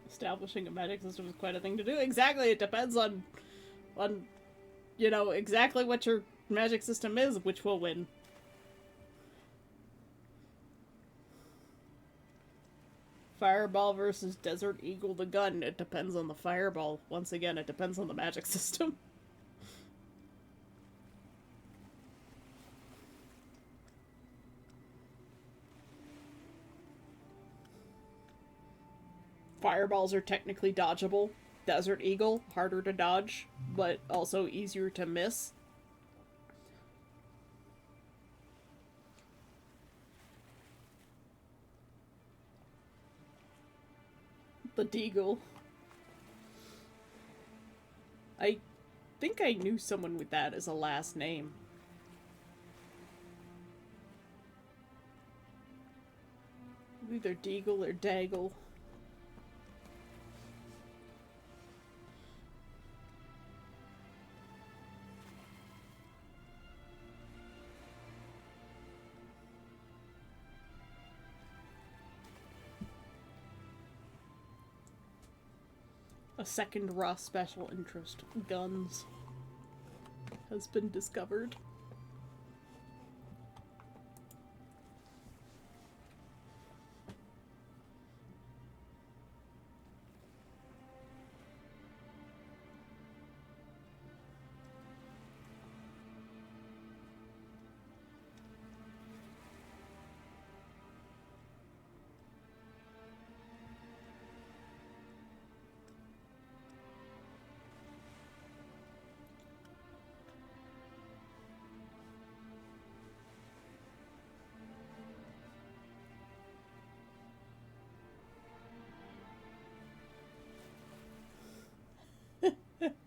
Establishing a magic system is quite a thing to do. Exactly, it depends on, you know, exactly what your magic system is, which will win. Fireball versus Desert Eagle the gun. It depends on the fireball. Once again, it depends on the magic system. Fireballs are technically dodgeable. Desert Eagle, harder to dodge, but also easier to miss. The Deagle. I think I knew someone with that as a last name. Either Deagle or Daggle. A second raw special interest, guns, has been discovered.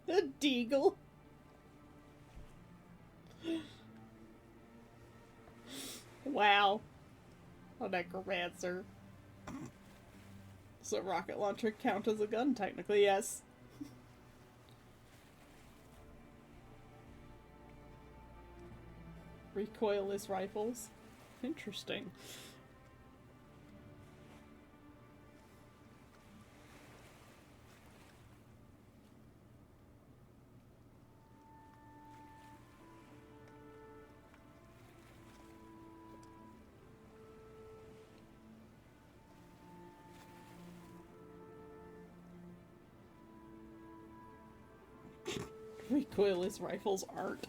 A Deagle. Wow. A necromancer. So rocket launcher count as a gun, technically, yes. Recoilless rifles. Interesting. Recoilless rifles aren't.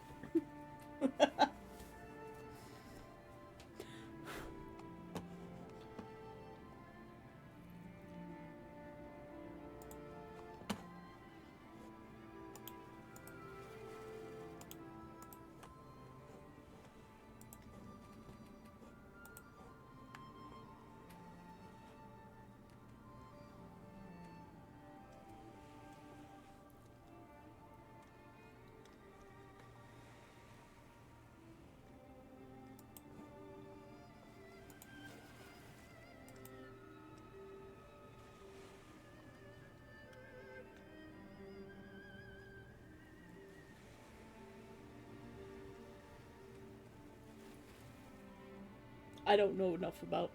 I don't know enough about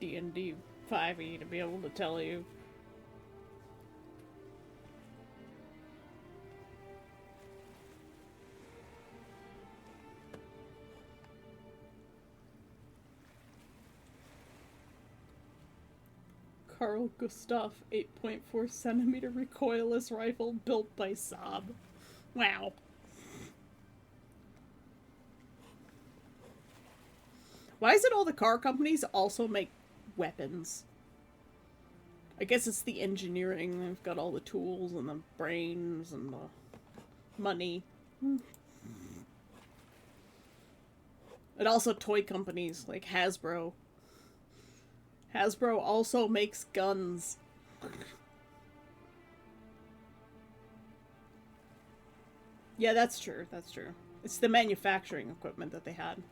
D&D 5e to be able to tell you. Carl Gustav 8.4 centimeter recoilless rifle built by Saab. Wow. Why is it all the car companies also make weapons? I guess it's the engineering. They've got all the tools and the brains and the money. And also toy companies like Hasbro. Hasbro also makes guns. Yeah, that's true. That's true. It's the manufacturing equipment that they had.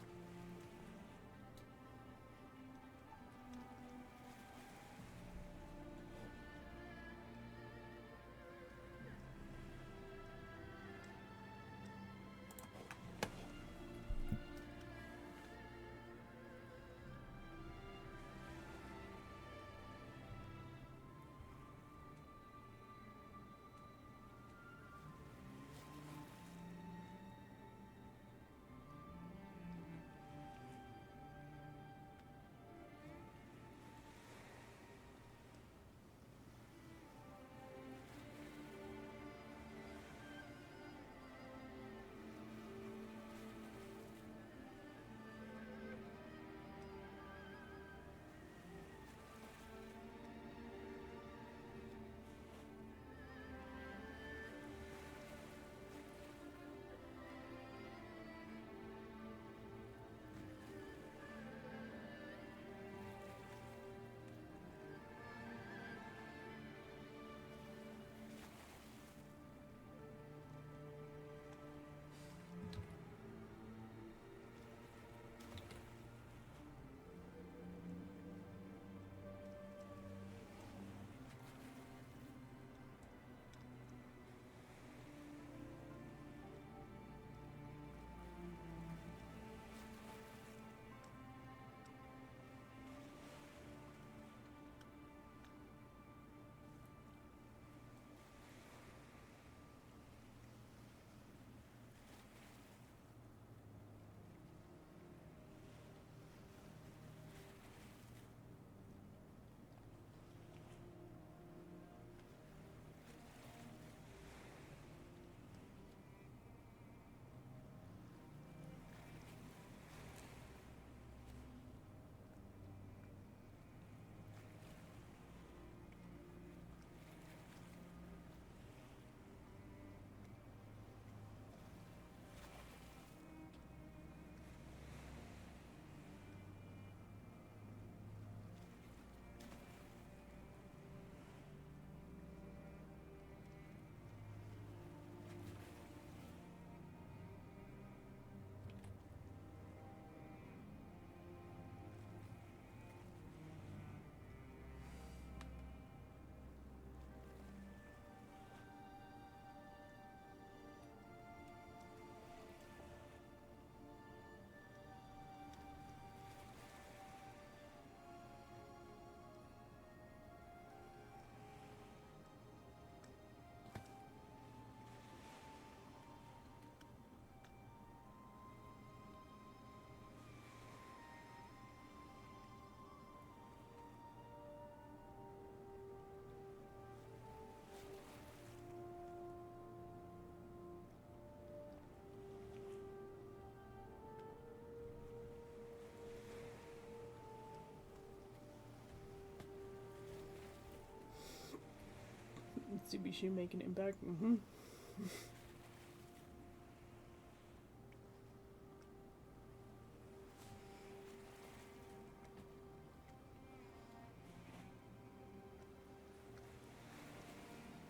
Mitsubishi make an impact. Mm-hmm.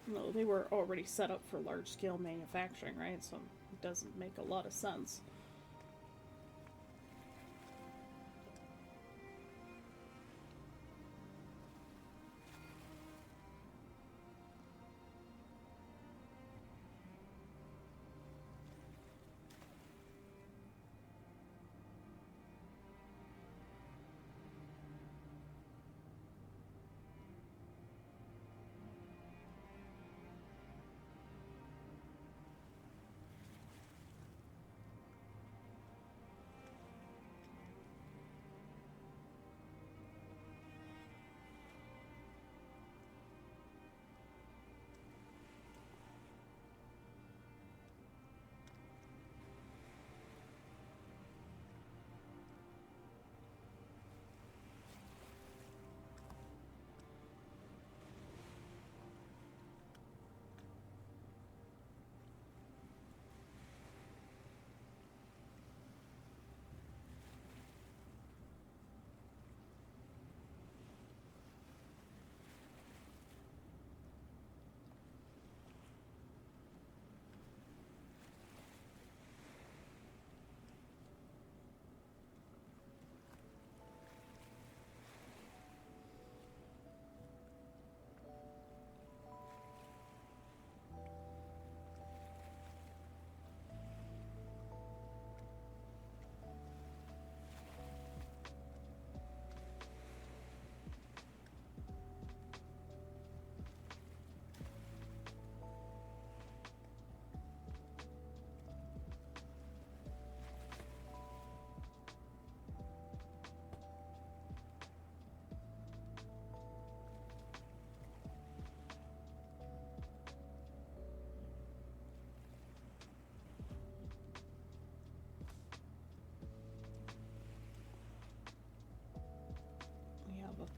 Well, they were already set up for large-scale manufacturing, right? So it doesn't make a lot of sense.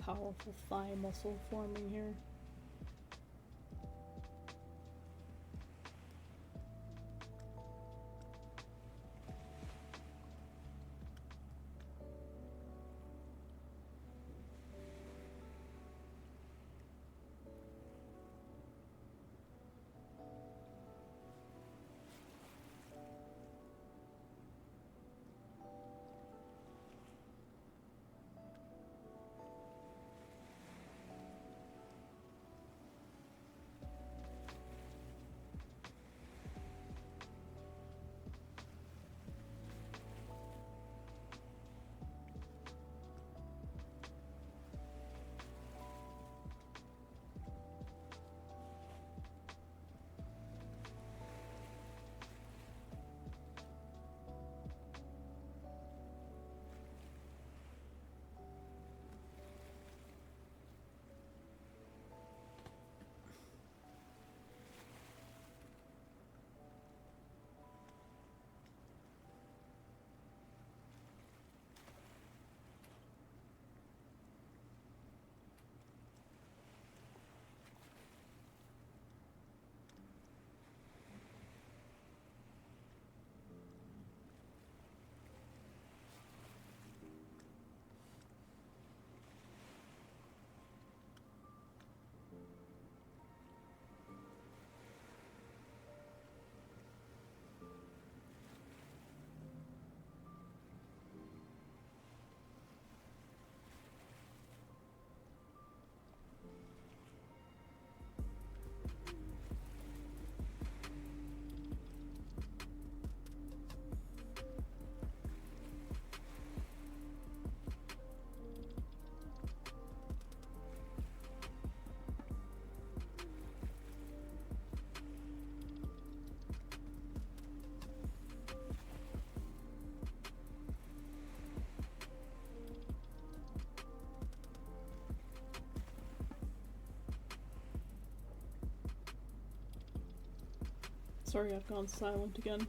powerful thigh muscle forming here. Sorry, I've gone silent again.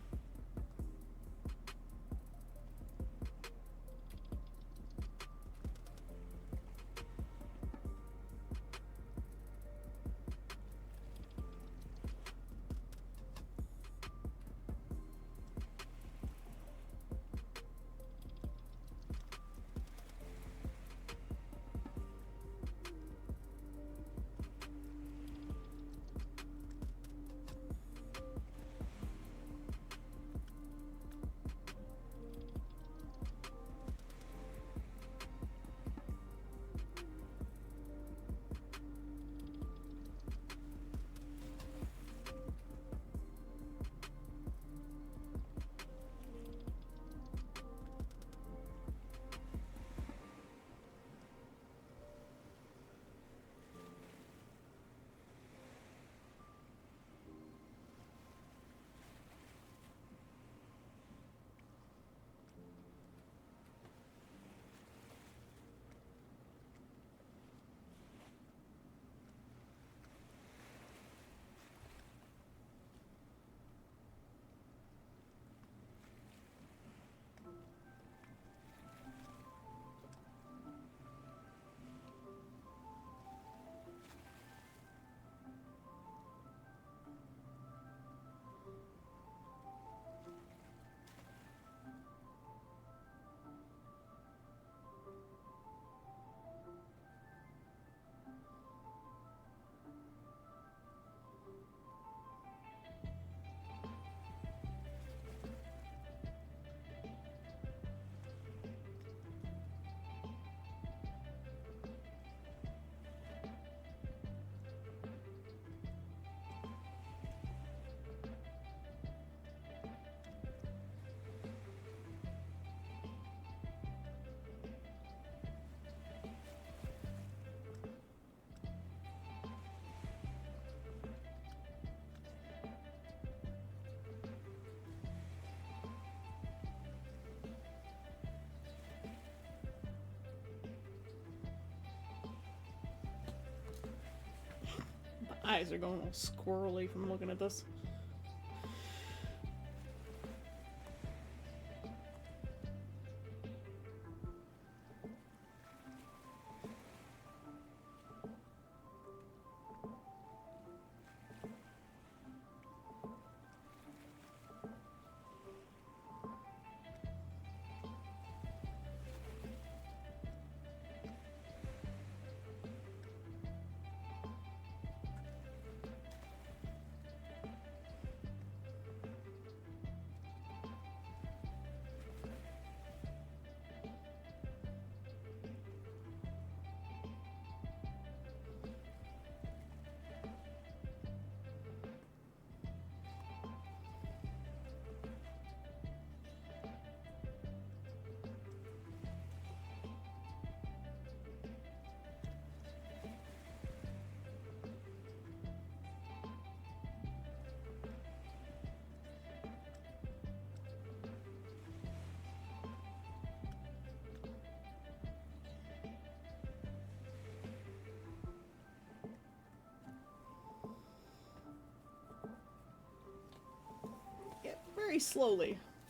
My eyes are going all squirrely from looking at this.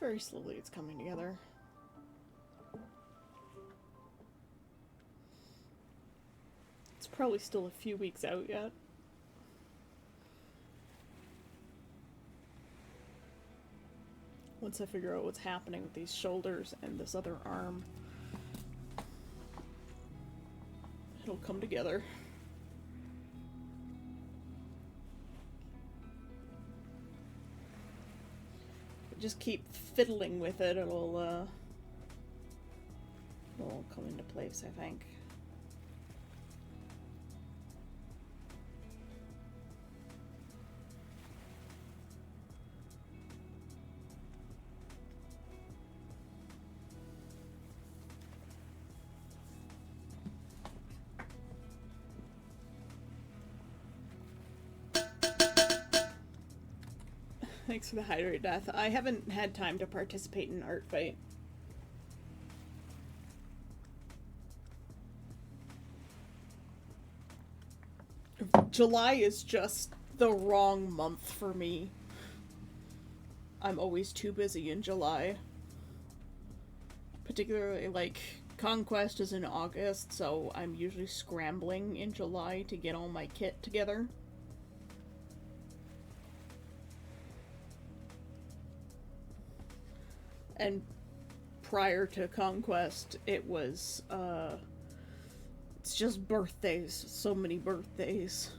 very slowly it's coming together. It's probably still a few weeks out yet. Once I figure out what's happening with these shoulders and this other arm, it'll come together. Just keep fiddling with it, it'll come into place, I think. Thanks for the hydrate, Death. I haven't had time to participate in Art Fight. July is just the wrong month for me. I'm always too busy in July. Particularly, like, Conquest is in August, so I'm usually scrambling in July to get all my kit together. And prior to Conquest, it was, it's just birthdays. So many birthdays.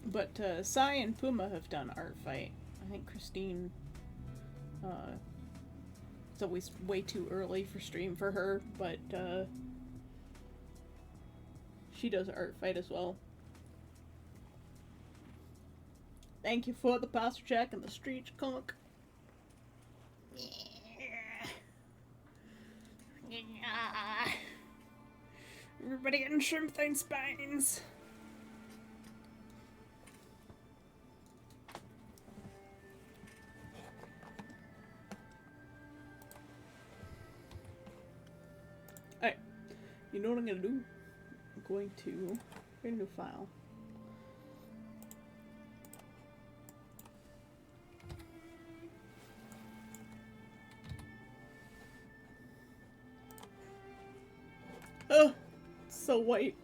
But, Sai and Puma have done Art Fight. I think Christine, it's always way too early for stream for her, but she does Art Fight as well. Thank you for the pastor check and the street conk. Everybody getting shrimp thing spines. Alright, you know what I'm gonna do? I'm going to create a new file. Oh, it's so white.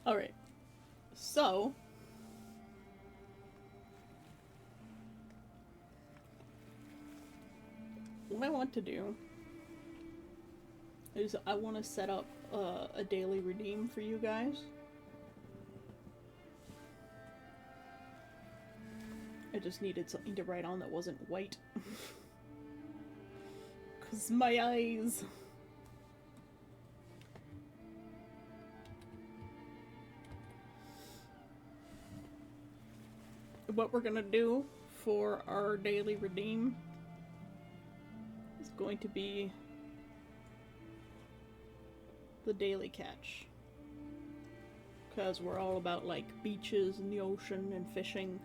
Alright, so what I want to do is I want to set up a daily redeem for you guys. I just needed something to write on that wasn't white. 'Cause my eyes. What we're gonna do for our daily redeem is going to be the daily catch. Because we're all about, like, beaches and the ocean and fishing.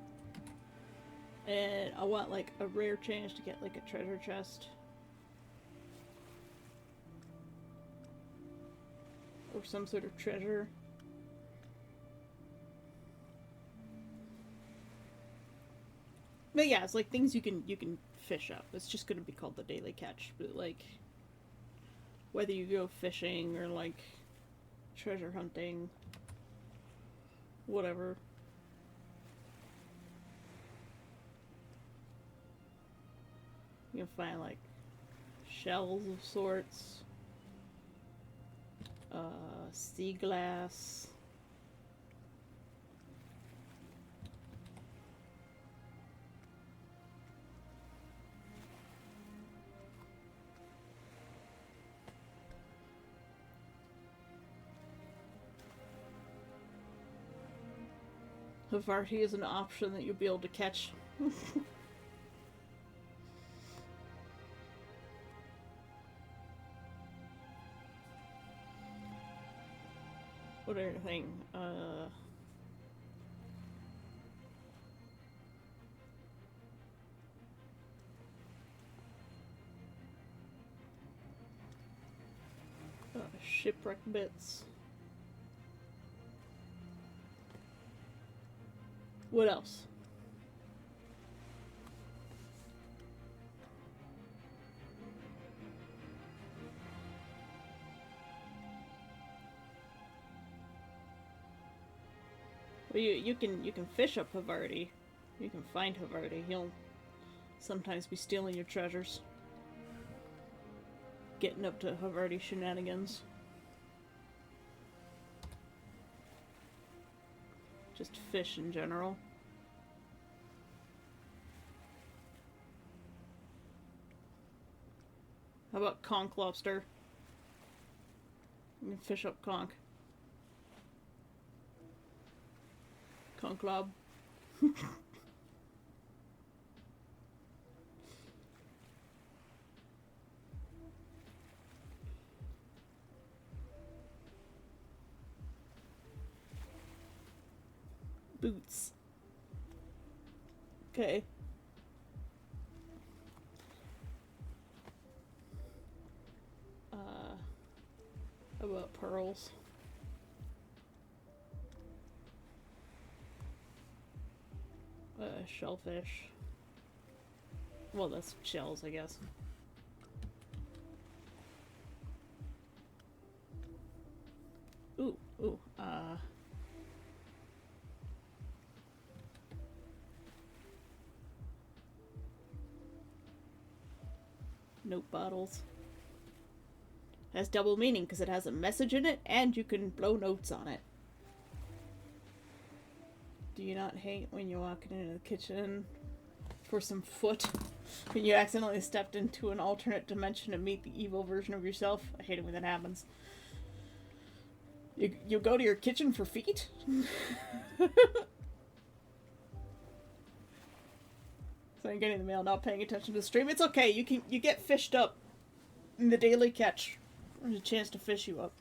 And I want, like, a rare chance to get, like, a treasure chest. Or some sort of treasure. But yeah, it's like things you can fish up. It's just gonna be called the daily catch. But like, whether you go fishing or like treasure hunting, whatever. You can find like shells of sorts, sea glass. Havarti is an option that you'll be able to catch. What other thing? Shipwreck bits. What else? Well, you can fish up Havarti. You can find Havarti. He'll sometimes be stealing your treasures. Getting up to Havarti shenanigans. Just fish in general. How about conch lobster? You can fish up conch. Conch lob. Boots. Okay. How about pearls? Shellfish. Well, that's shells, I guess. Ooh, note bottles. Has double meaning because it has a message in it and you can blow notes on it. Do you not hate when you're walking into the kitchen for some foot when you accidentally stepped into an alternate dimension to meet the evil version of yourself? I hate it when that happens. You go to your kitchen for feet? So I'm getting the mail, not paying attention to the stream. It's okay. You get fished up in the daily catch. There's a chance to fish you up.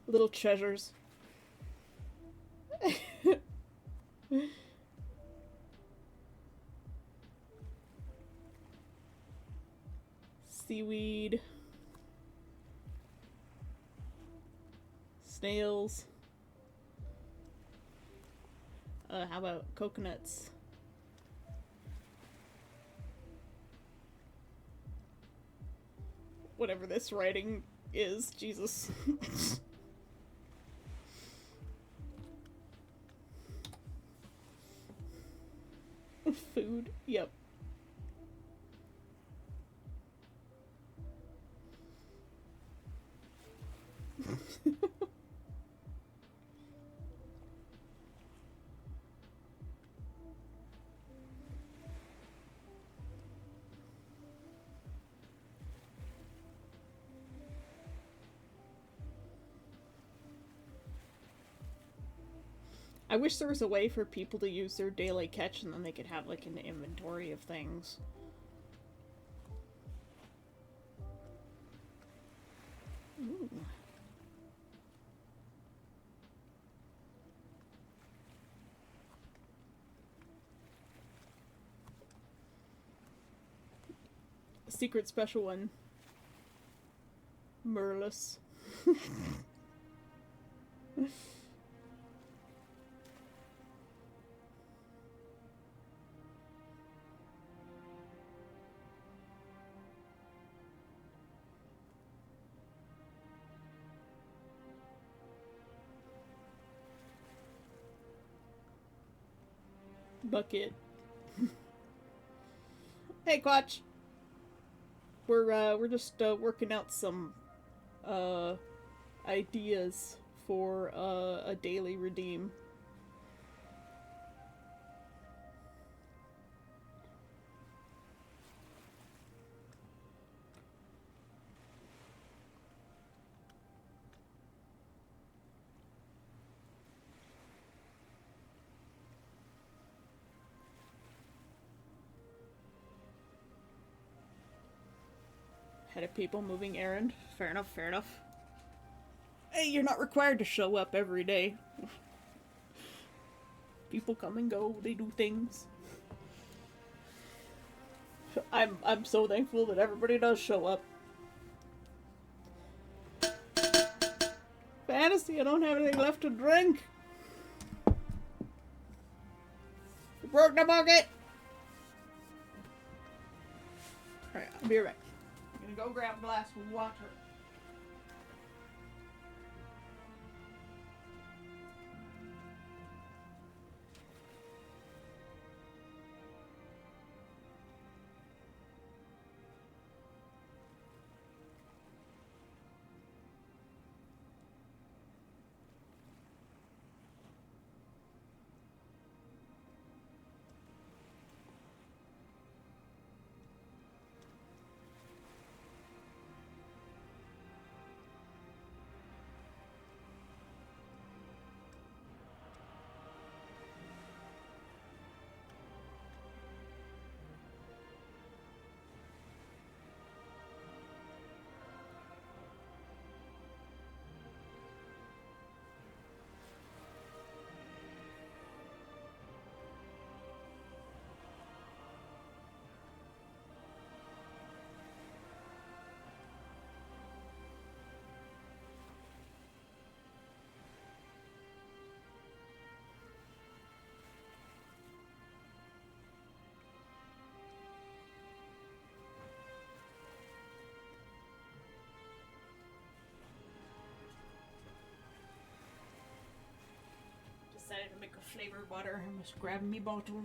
Little treasures. Seaweed. Snails. How about coconuts? Whatever this writing is, Jesus. Food, yep. I wish there was a way for people to use their daily catch and then they could have like an inventory of things. Ooh. A secret special one. Merlus. Bucket. Hey, Quatch. We're just working out some ideas for a daily redeem. Head of people moving errand. Fair enough, fair enough. Hey, you're not required to show up every day. People come and go, they do things. I'm so thankful that everybody does show up. Fantasy, I don't have anything left to drink. You broke the bucket. Alright, I'll be right back. I'm gonna go grab a glass of water. Decided to make a flavored water. I must grab me bottle.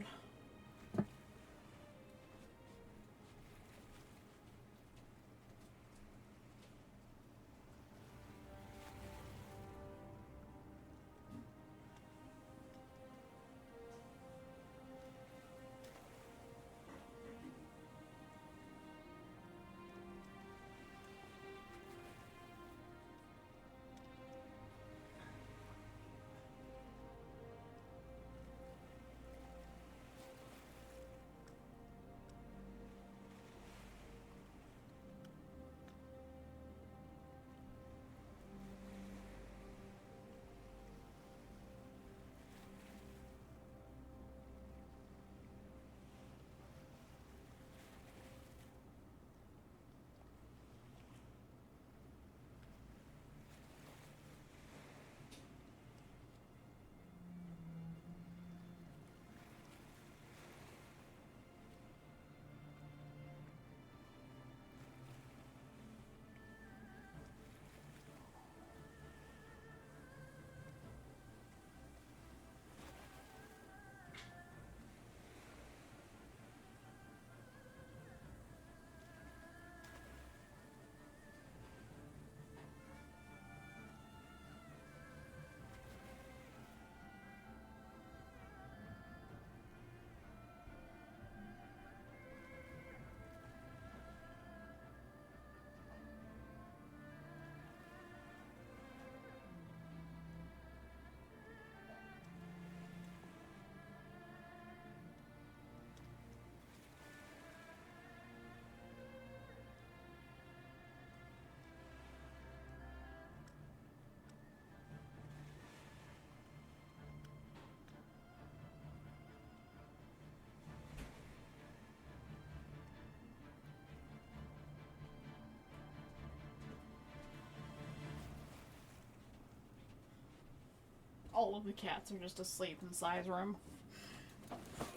All of the cats are just asleep in Sai's room.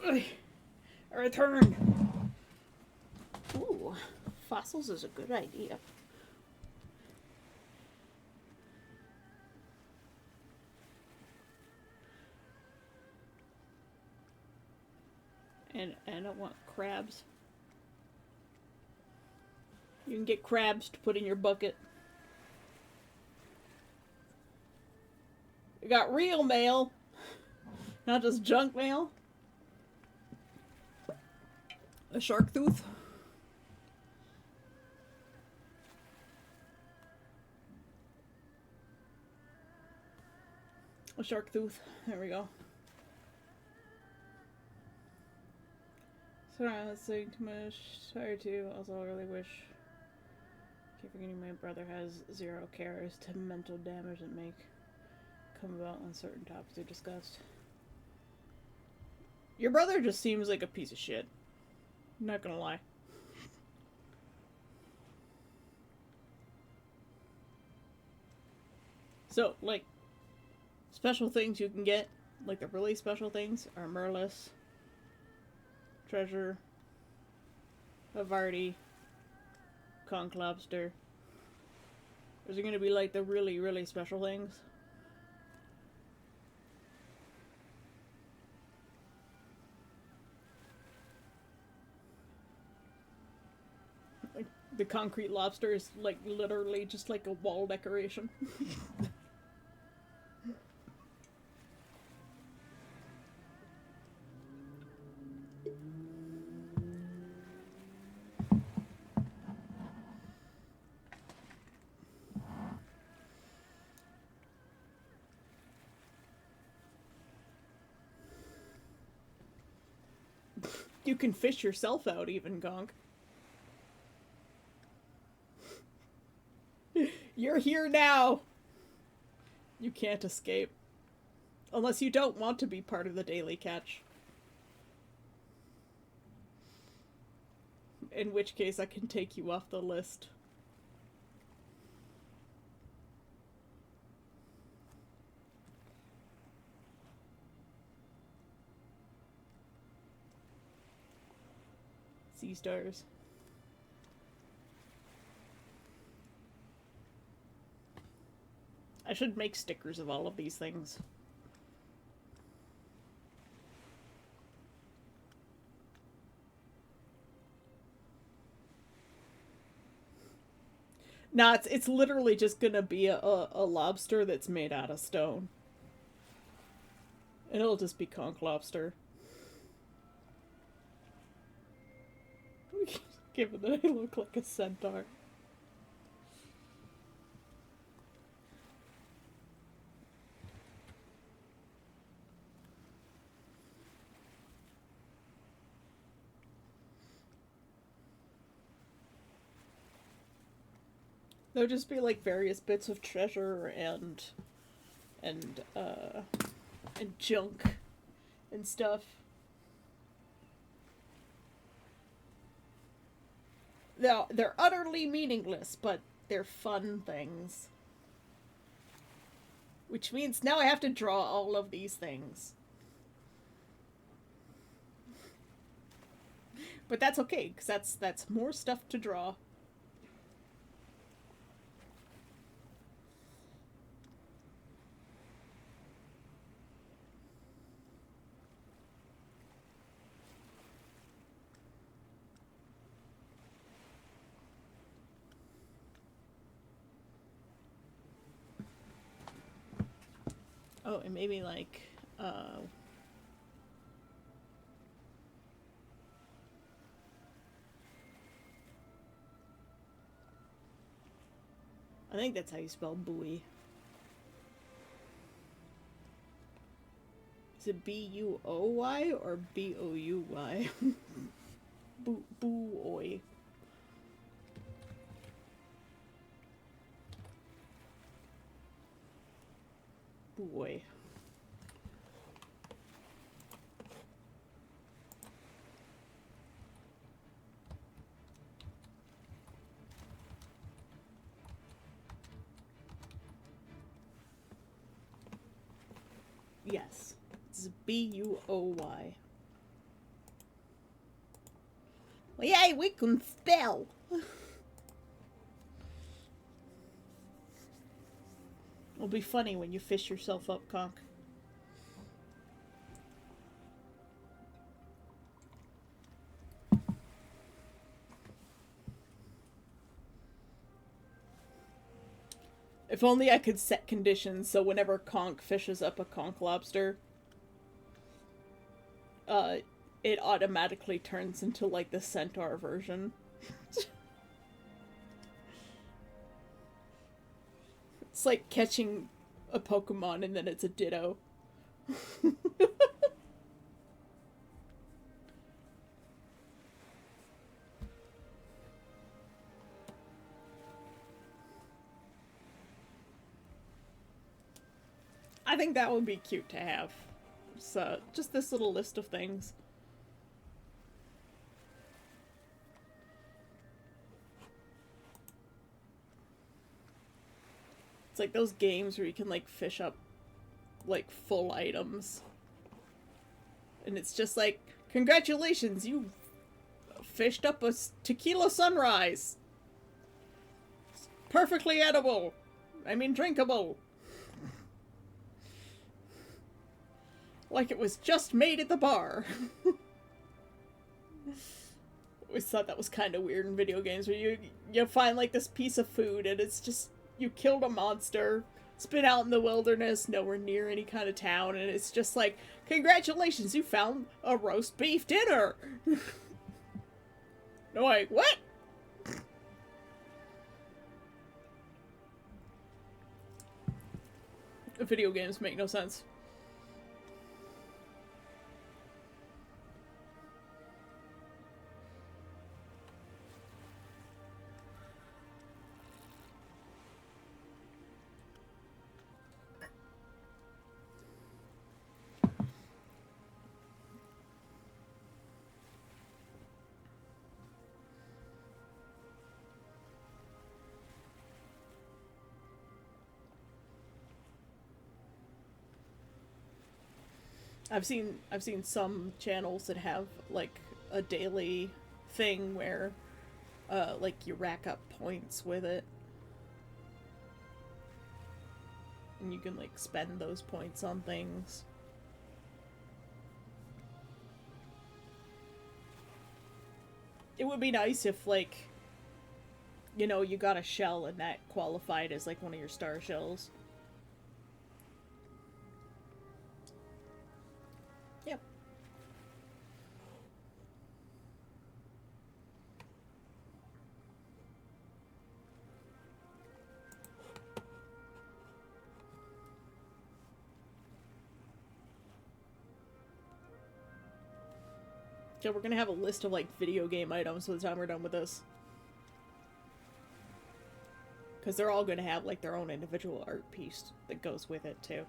I returned. Ooh, fossils is a good idea. And I want crabs. You can get crabs to put in your bucket. We got real mail, not just junk mail. A shark tooth. A shark tooth. There we go. Sorry, I'm not saying too much. Sorry too. Also, I really wish Keep forgetting my brother has zero care as to mental damage that may come about when certain topics are discussed. Your brother just seems like a piece of shit. Not gonna lie. So, like, special things you can get, like the really special things, are Merlis, Treasure, Havarti, Conch Lobster. Is it gonna be like the really, really special things? Like, the concrete lobster is, like, literally just like a wall decoration. You can fish yourself out, even, Gonk. You're here now! You can't escape. Unless you don't want to be part of the daily catch. In which case I can take you off the list. Sea stars. I should make stickers of all of these things. Nah, it's literally just gonna be a lobster that's made out of stone. And it'll just be conch lobster. Given that I look like a centaur. There'll just be like various bits of treasure and junk and stuff. They're utterly meaningless, but they're fun things. Which means now I have to draw all of these things. But that's okay, because that's more stuff to draw. Oh, and maybe like, I think that's how you spell buoy. Is it B-U-O-Y or B-O-U-Y? Buoy. Buoy. Yes. It's B-U-O-Y. Well, yay, we can spell! It'll be funny when you fish yourself up, Conch. If only I could set conditions so whenever Conch fishes up a conch lobster, it automatically turns into, like, the centaur version. It's like catching a Pokemon and then it's a Ditto. I think that would be cute to have. So, just this little list of things. It's like those games where you can, like, fish up, like, full items. And it's just like, congratulations, you fished up a tequila sunrise. It's perfectly edible. I mean, drinkable. Like it was just made at the bar. Always thought that was kind of weird in video games where you find like this piece of food and it's just, you killed a monster, it's been out in the wilderness, nowhere near any kind of town, and it's just like, congratulations, you found a roast beef dinner! Like, what? Video games make no sense. I've seen some channels that have like a daily thing where like you rack up points with it. And you can like spend those points on things. It would be nice if like, you know, you got a shell and that qualified as like one of your star shells. Yep. So we're gonna have a list of like video game items by the time we're done with this. Because they're all gonna have like their own individual art piece that goes with it too.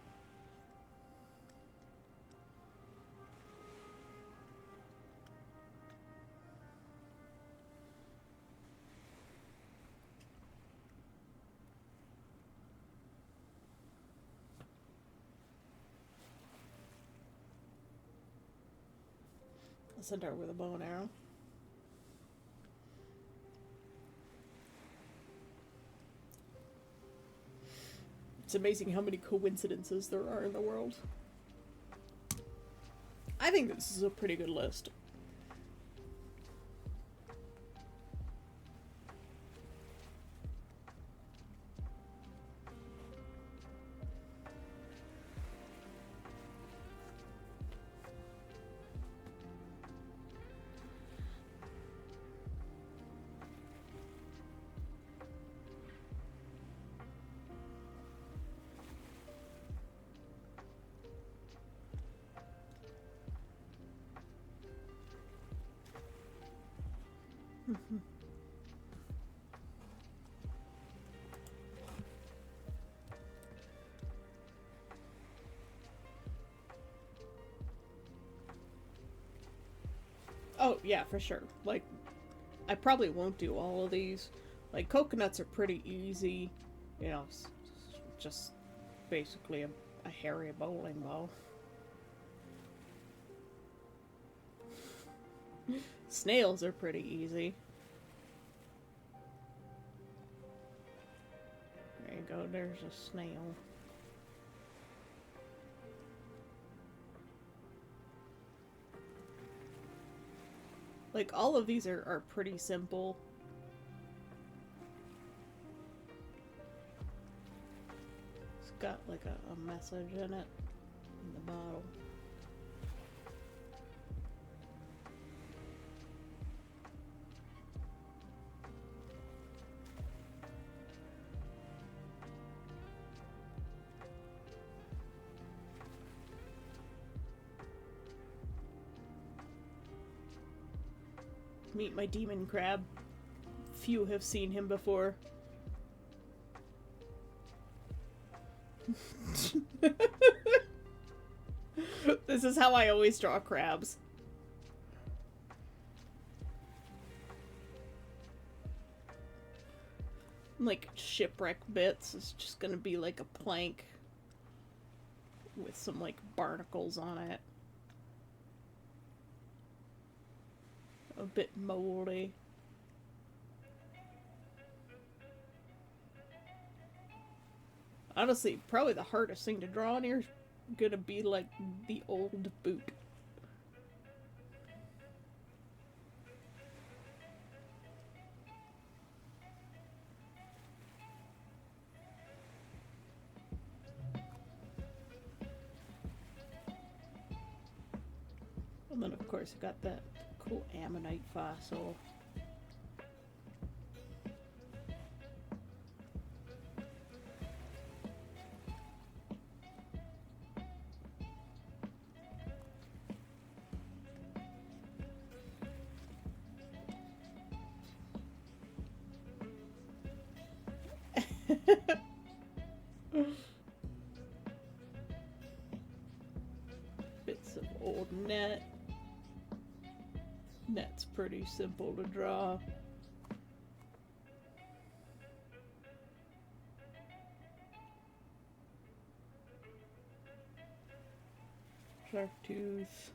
Let's start with a bow and arrow. It's amazing how many coincidences there are in the world. I think this is a pretty good list. Oh, yeah, for sure. Like, I probably won't do all of these. Like, coconuts are pretty easy. You know, just basically a hairy bowling ball. Snails are pretty easy. There you go, there's a snail. Like, all of these are pretty simple. It's got like a message in it in the bottle. Meet my demon crab. Few have seen him before. This is how I always draw crabs. Like shipwreck bits is just gonna be like a plank with some like barnacles on it. A bit moldy. Honestly, probably the hardest thing to draw in here is gonna be like the old boot. And then of course I got that cool ammonite fossil. Bits of old net. Net's pretty simple to draw. Shark tooth.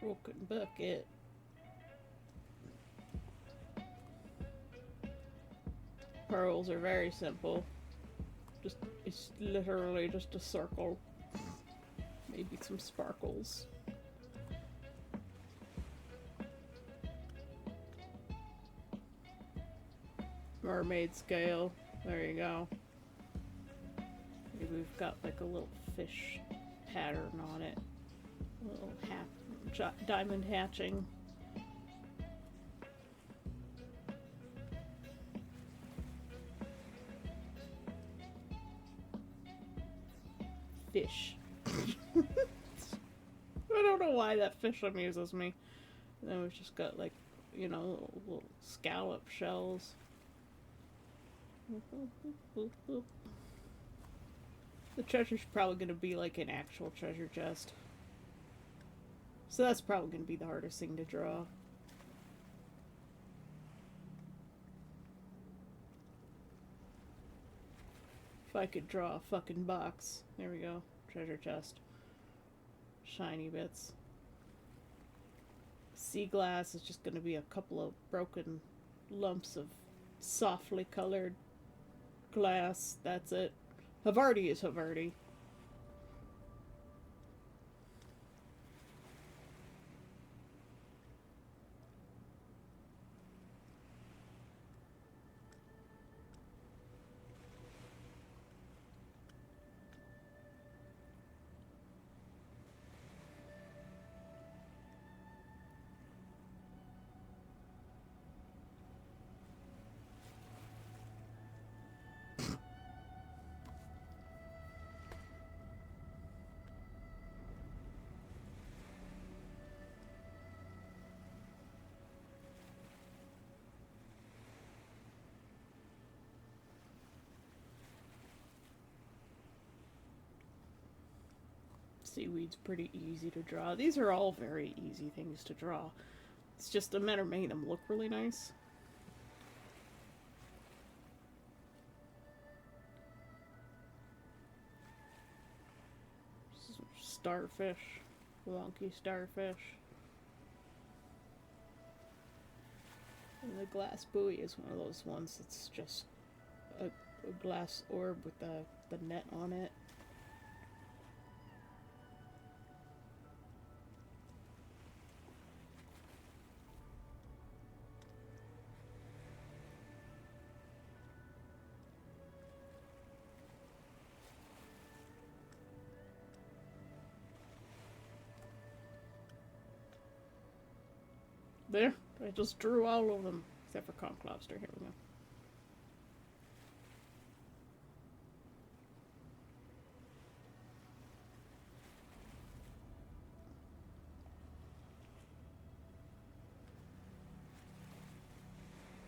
Broken bucket. Pearls are very simple. It's literally just a circle. Maybe some sparkles. Mermaid scale. There you go. Maybe we've got like a little fish pattern on it. A little diamond hatching. Fish. I don't know why that fish amuses me. And then we've just got like, you know, little scallop shells. The treasure's probably going to be like an actual treasure chest. So that's probably going to be the hardest thing to draw. If I could draw a fucking box. There we go. Treasure chest. Shiny bits. Sea glass is just going to be a couple of broken lumps of softly colored glass. That's it. Havarti is Havarti. Seaweed's pretty easy to draw. These are all very easy things to draw. It's just a matter of making them look really nice. Starfish. Wonky starfish. And the glass buoy is one of those ones that's just a glass orb with the net on it. There, I just drew all of them, except for conch lobster. Here we go.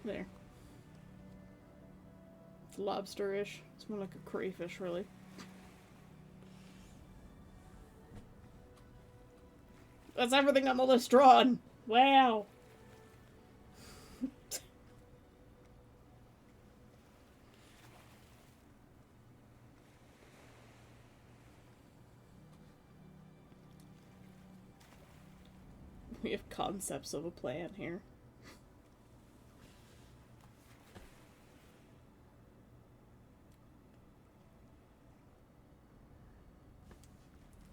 There. It's lobster-ish. It's more like a crayfish, really. That's everything on the list drawn! Wow! We have concepts of a plan here.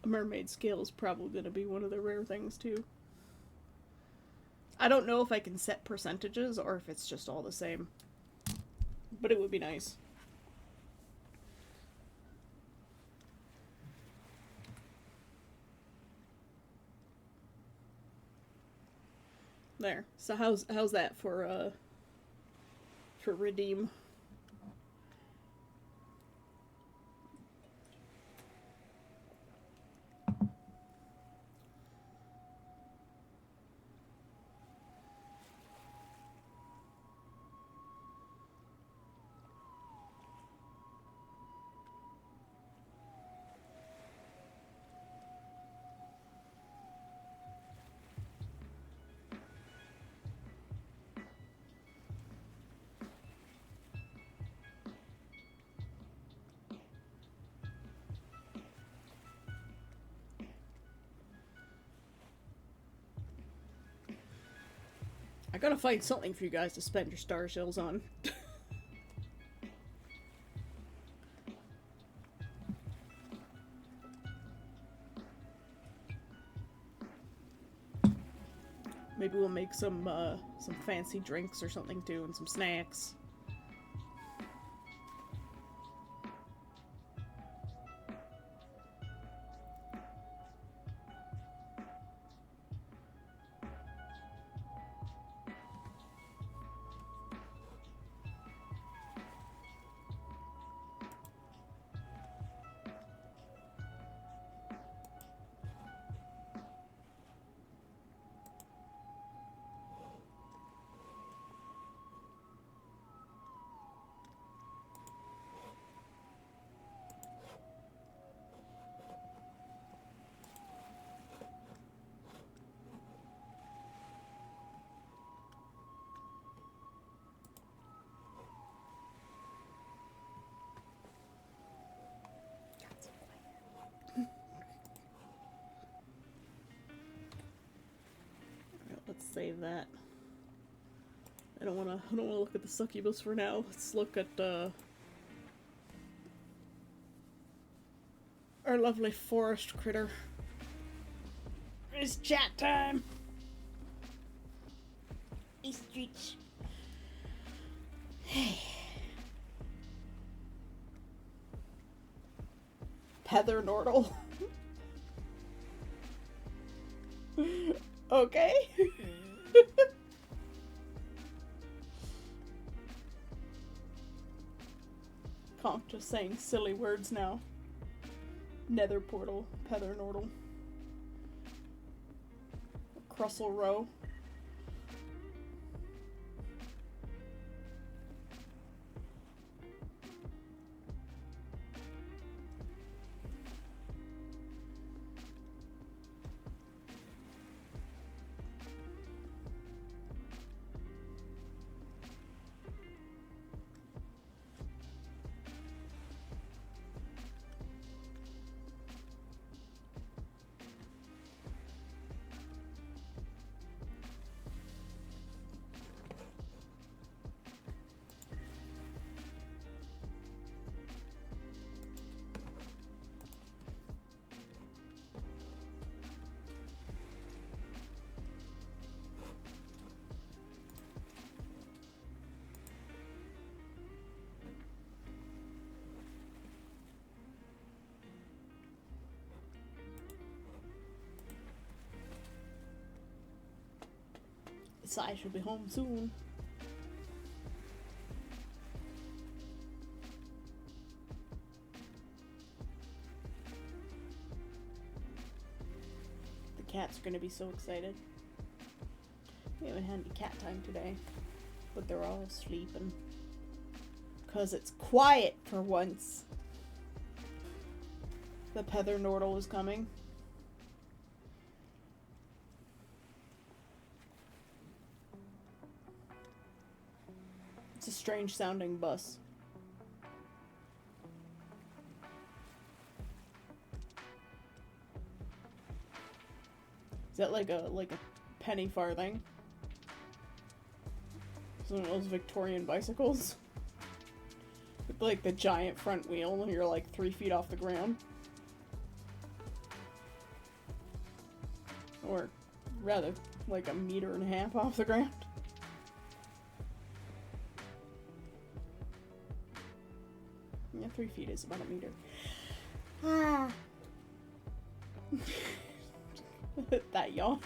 A mermaid scale is probably going to be one of the rare things, too. I don't know if I can set percentages or if it's just all the same. But it would be nice. There. So how's that for redeem? I gotta find something for you guys to spend your star shells on. Maybe we'll make some fancy drinks or something too, and some snacks. Let's save that. I don't wanna look at the succubus for now. Let's look at our lovely forest critter. It's chat time. East Street. Heather Nordle. Okay. Conch just saying silly words now. Nether portal, Heather Nordle. Crussel Row. Sai should be home soon. The cats are gonna be so excited. We haven't had any cat time today. But they're all sleeping. 'Cause it's quiet for once. The Pether Nordle is coming. It's a strange sounding bus. Is that like a penny farthing? It's one of those Victorian bicycles. With like the giant front wheel and you're like 3 feet off the ground. Or rather, like 1.5 meters off the ground. Yeah, 3 feet is about 1 meter. Ah. That yawn.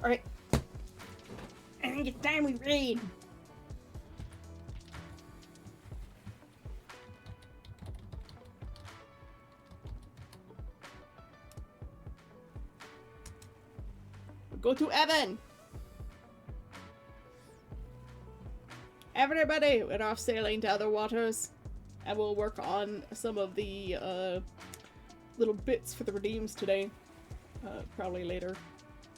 Alright. I think it's time we raid. Go to Evan! Everybody, we're off sailing to other waters. And we'll work on some of the little bits for the redeems today. Probably later.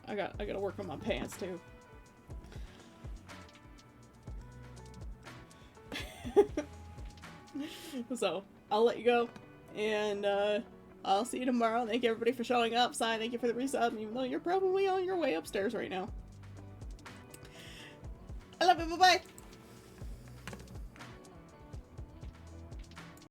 I gotta work on my pants too. So, I'll let you go. And I'll see you tomorrow. Thank you everybody for showing up. Sign, thank you for the resub, even though you're probably on your way upstairs right now. I love you, bye-bye!